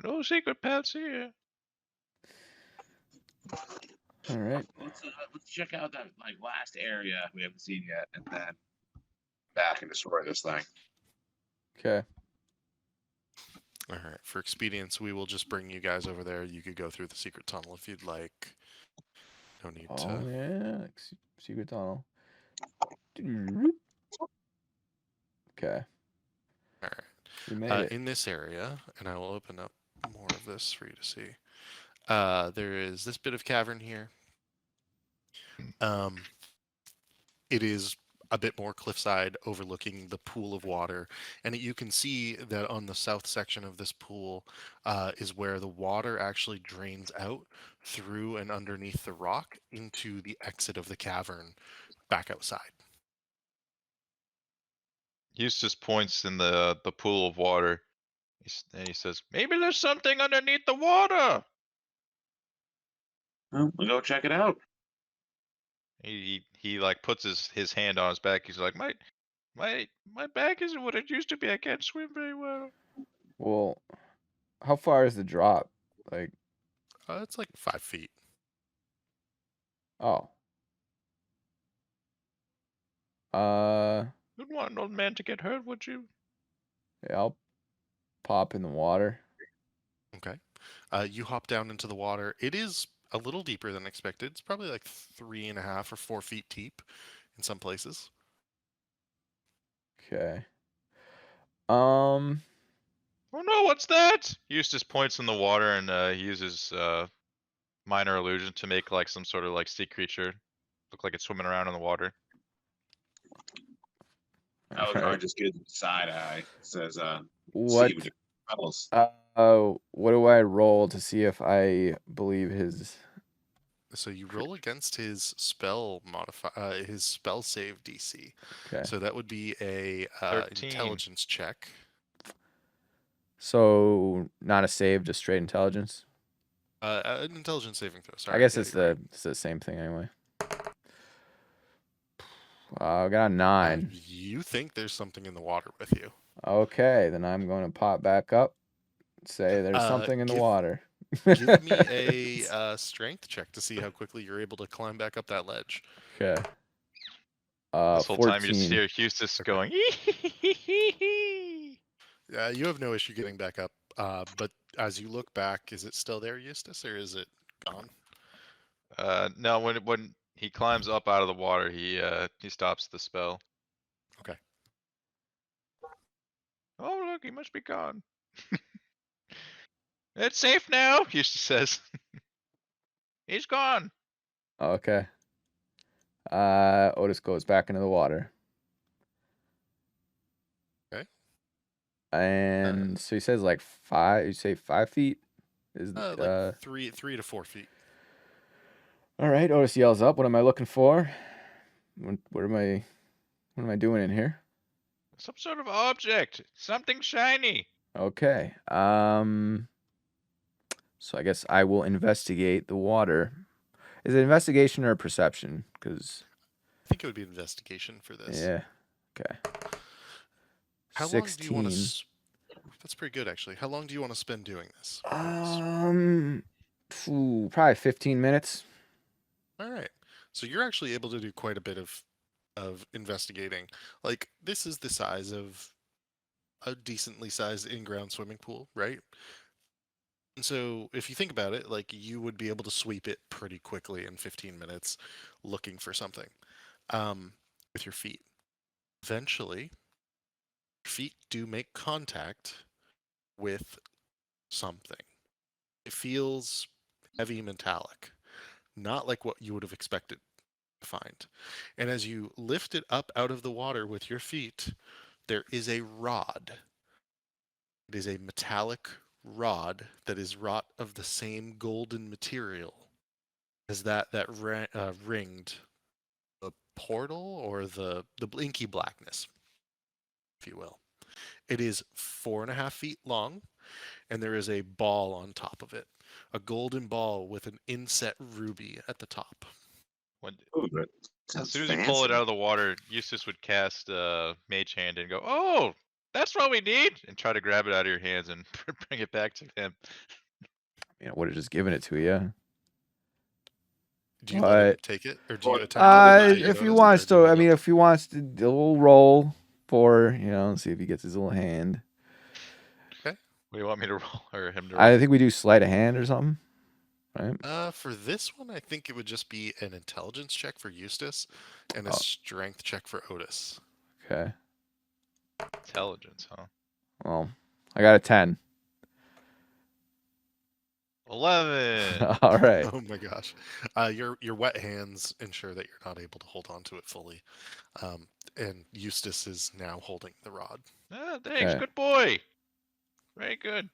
No secret paths here. All right. Let's check out that last area we haven't seen yet, and then back and destroy this thing. Okay. All right. For expedience, we will just bring you guys over there. You could go through the secret tunnel if you'd like. No need Oh to. yeah, secret tunnel. Okay, All right. we made it. In this area, and I will open up more of this for you to see. There is this bit of cavern here. It is a bit more cliffside overlooking the pool of water, and you can see that on the south section of this pool is where the water actually drains out through and underneath the rock into the exit of the cavern back outside. Eustace points in the pool of water. And he says, "Maybe there's something underneath the water." Well, we'll go check it out. He like puts his hand on his back. He's like, my back isn't what it used to be. I can't swim very well. Well, how far is the drop? Like, It's like 5 feet. oh. You'd want an old man to get hurt, would you? Yeah, I'll pop in the water. Okay. You hop down into the water. It is a little deeper than expected. It's probably like 3.5 or 4 feet deep in some places. Okay. Oh no, what's that? Eustace points in the water and he uses minor illusion to make like some sort of like sea creature look like it's swimming around in the water. Algar Alright. just gives side eye. Says, What? "See with your fellows." What do I roll to see if I believe his? So you roll against his spell his spell save DC. Okay. So that would be a 13. intelligence check. So not a save, just straight intelligence. An intelligence saving throw. Sorry. I guess yeah, it's you're it's the same thing anyway. I got a right. 9. You think there's something in the water with you. Okay, then I'm going to pop back up. Say there's something in the water. Give me a strength check to see how quickly you're able to climb back up that ledge. Okay. This whole 14. time you just hear Eustace Okay. going. You have no issue getting back up. But as you look back, is it still there, Eustace, or is it gone? No, when he climbs up out of the water, he stops the spell. Okay. Oh look, he must be gone. It's safe now, Eustace says. He's gone. Okay. Otis goes back into the water. Okay. And so he says like 5. You say 5 feet? Is Like 3 to 4 feet. all right. Otis yells up. What am I looking for? What am I doing in here? Some sort of object. Something shiny. Okay. So I guess I will investigate the water. Is it investigation or perception? Because I think it would be investigation for this. yeah. Okay. How 16. long do you want to? That's pretty good, actually. How long do you want to spend doing this? Probably 15 minutes. All right. So you're actually able to do quite a bit of investigating. Like, this is the size of a decently sized in-ground swimming pool, right? And so if you think about it, like, you would be able to sweep it pretty quickly in 15 minutes looking for something with your feet. Eventually, your feet do make contact with something. It feels heavy metallic, not like what you would have expected to find. And as you lift it up out of the water with your feet, there is a rod. It is a metallic rod that is wrought of the same golden material as that ringed the portal or the inky blackness. if you will. It is 4.5 feet long, and there is a ball on top of it, a golden ball with an inset ruby at the top. When, Ooh, that as sounds soon as you pull it fancy. out of the water, Eustace would cast Mage Hand and go, "Oh, that's what we need," and try to grab it out of your hands and bring it back to him. You know, would have just given it to you. Do you let him But take it, or do you What- attempt to take it, if he Otis, wants or do you to, I hold mean, on if he wants to, we'll roll for, you know, see if he gets his little hand. What do you want me to roll or him to roll? I think we do sleight of hand or something, right? For this one, I think it would just be an intelligence check for Eustace and a Oh. strength check for Otis. Okay. Intelligence, huh? Well, I got a 10. 11. All right. Oh my gosh. Your wet hands ensure that you're not able to hold on to it fully. And Eustace is now holding the rod. Ah, thanks, Okay. good boy. Very good.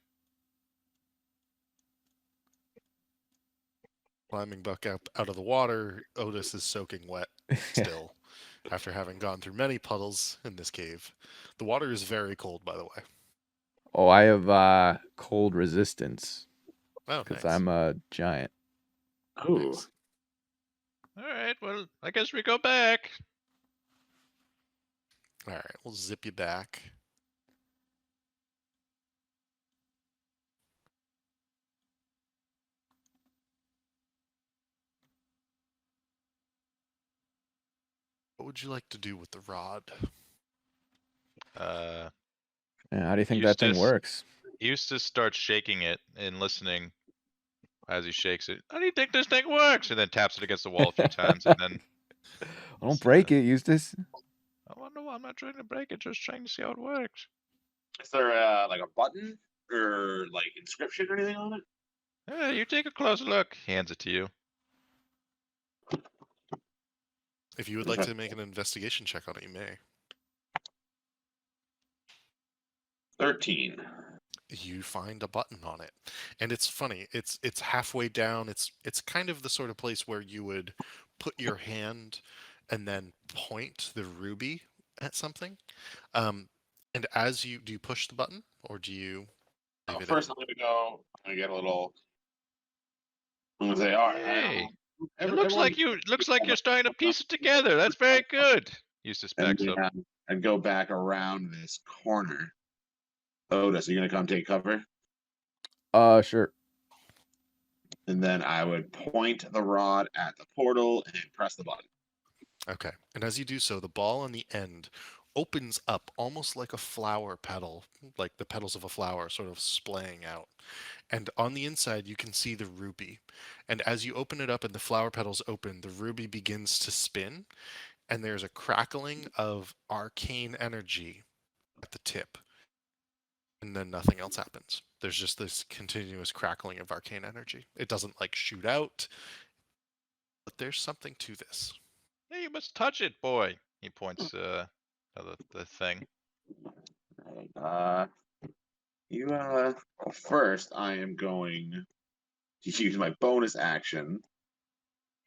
Climbing Buck out of the water, Otis is soaking wet still, after having gone through many puddles in this cave. The water is very cold, by the way. Oh, I have cold resistance Oh, because nice. I'm a giant. Ooh. Nice. All right, well, I guess we go back. All right, we'll zip you back. What would you like to do with the rod? Uh, Yeah, how do you think that thing Eustace. works? Eustace starts shaking it and listening as he shakes it. How do you think this thing works? And then taps it against the wall a few times, and then Don't break it, Eustace. I wonder why I'm not trying to break it, just trying to see how it works. Is there like a button or like inscription or anything on it? You take a close look. Hands it to you. If you would like to make an investigation check on it, you may. 13. You find a button on it, and it's funny. It's halfway down. It's kind of the sort of place where you would put your hand and then point the ruby at something. And as you do, you push the button or do you leave it First, in? I'm gonna go. I'm gonna get a little. I'm gonna say, all right. Hey, it every- looks everyone- like you're starting to piece it together. That's very good. Eustace and backs up. then I'd go back around this corner. Otis, are you gonna come take cover? Sure. And then I would point the rod at the portal and press the button. Okay. And as you do so, the ball on the end opens up almost like a flower petal, like the petals of a flower sort of splaying out. And on the inside, you can see the ruby. And as you open it up and the flower petals open, the ruby begins to spin. And there's a crackling of arcane energy at the tip. And then nothing else happens. There's just this continuous crackling of arcane energy. It doesn't like shoot out, but there's something to this. Hey, you must touch it, boy. He points at the thing. You well, first I am going to use my bonus action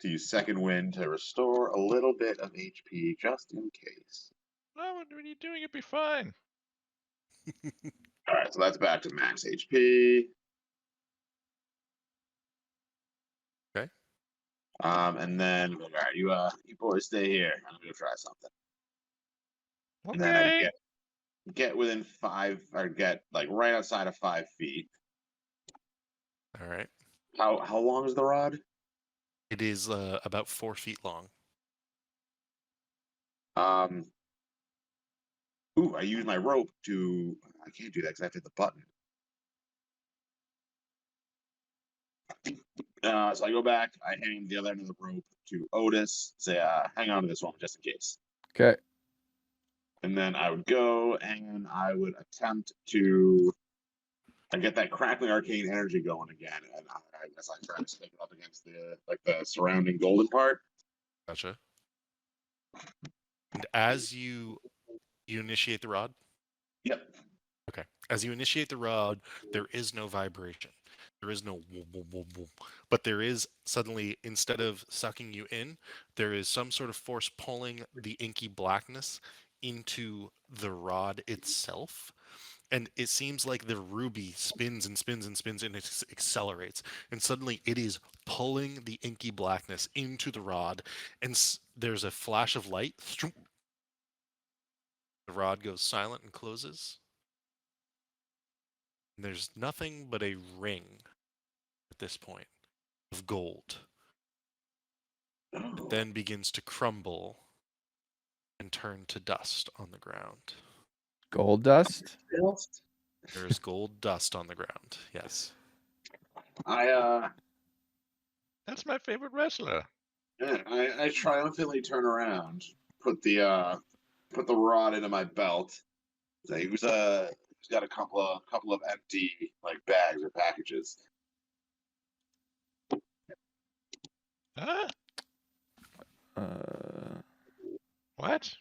to use second wind to restore a little bit of HP just in case. No, when you're doing it, be fine. All right, so that's back to max HP. Okay. And then all right, you boys stay here. I'm gonna try something. And then Okay. I get within 5 or get like right outside of 5 feet. All right. How long is the rod? It is about 4 feet long. Ooh, I use my rope to. I can't do that because I have to hit the button. So I go back. I hang the other end of the rope to Otis. Say, hang on to this one just in case. Okay. And then I would go and I would attempt to. I get that crackling arcane energy going again, and I guess I try to stick it up against the surrounding golden part. Gotcha. And as you initiate the rod? Yep. Okay. As you initiate the rod, there is no vibration. There is no woo, woo, woo, woo. But there is suddenly, instead of sucking you in, there is some sort of force pulling the inky blackness into the rod itself. And it seems like the ruby spins and spins and spins and it accelerates. And suddenly it is pulling the inky blackness into the rod. And there's a flash of light. The rod goes silent and closes. And there's nothing but a ring at this point of gold. It then begins to crumble and turn to dust on the ground. Gold dust? There is gold dust on the ground. Yes. That's my favorite wrestler. I triumphantly turn around, put the rod into my belt. So he's got a couple of empty like bags or packages. Huh? What?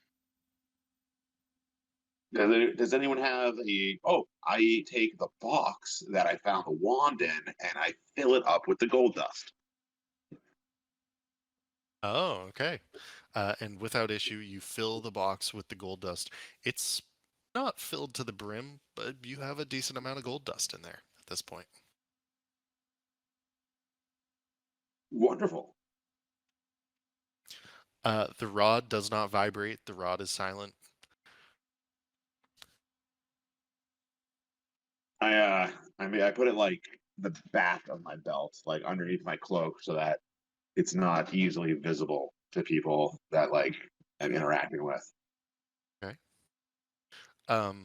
Does anyone have a? Oh, I take the box that I found the wand in and I fill it up with the gold dust. Oh, okay. And without issue, you fill the box with the gold dust. It's not filled to the brim, but you have a decent amount of gold dust in there at this point. Wonderful. The rod does not vibrate. The rod is silent. I put it like the back of my belt, like underneath my cloak, so that it's not easily visible to people that like I'm interacting with. Okay. Um,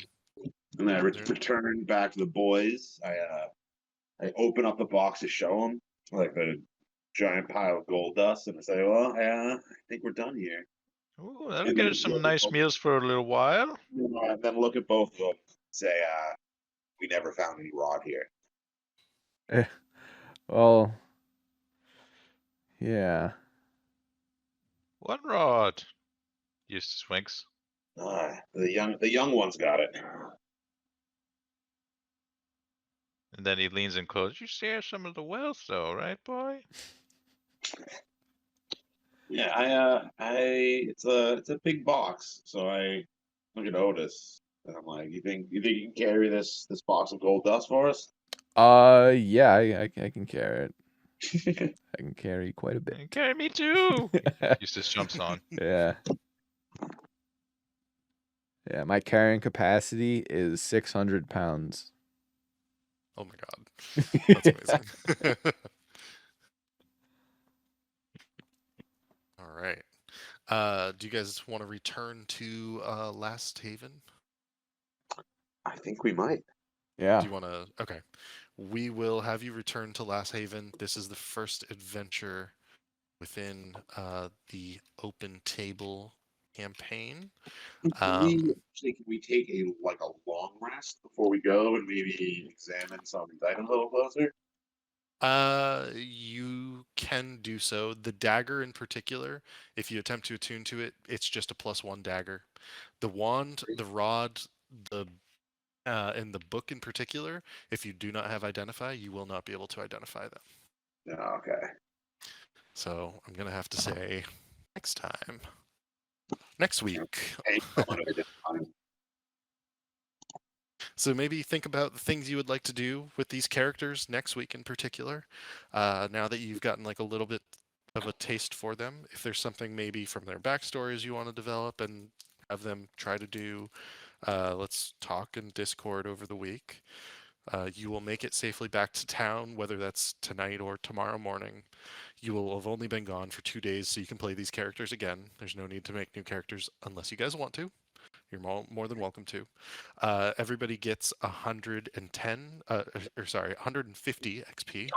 And then I return back to the boys. I open up the box to show them like the giant pile of gold dust, and I say, "Well, yeah, I think we're done here." Ooh, that'll And get then us some look at nice both- meals for a little while. And then look at both of them. Say, "We never found any rod here." Well, yeah. What rod? Eustace winks. The young one's got it. And then he leans in close. You share some of the wealth though, right, boy? Yeah, it's a big box. So I look at Otis and I'm like, you think you can carry this box of gold dust for us? Yeah, I can carry it. I can carry quite a bit. And carry me too. Eustace jumps on. Yeah. Yeah, my carrying capacity is 600 pounds. oh my god. That's amazing. All right. Do you guys want to return to Last Haven? I think we might. Yeah. Do you want to? Okay. We will have you return to Last Haven. This is the first adventure within the Open Table campaign. Can we take a long rest before we go and maybe examine some of these items a little closer? You can do so. The dagger in particular, if you attempt to attune to it, it's just a +1 dagger. The wand, the rod, and the book in particular, if you do not have identify, you will not be able to identify them. Yeah, okay. So I'm gonna have to say next time. Next week. Hey, someone identify. So maybe think about the things you would like to do with these characters next week in particular. Now that you've gotten like a little bit of a taste for them, if there's something maybe from their backstories you want to develop and have them try to do, let's talk in Discord over the week. You will make it safely back to town, whether that's tonight or tomorrow morning. You will have only been gone for 2 days, so you can play these characters again. There's no need to make new characters unless you guys want to. You're more than welcome to. Everybody gets 150 XP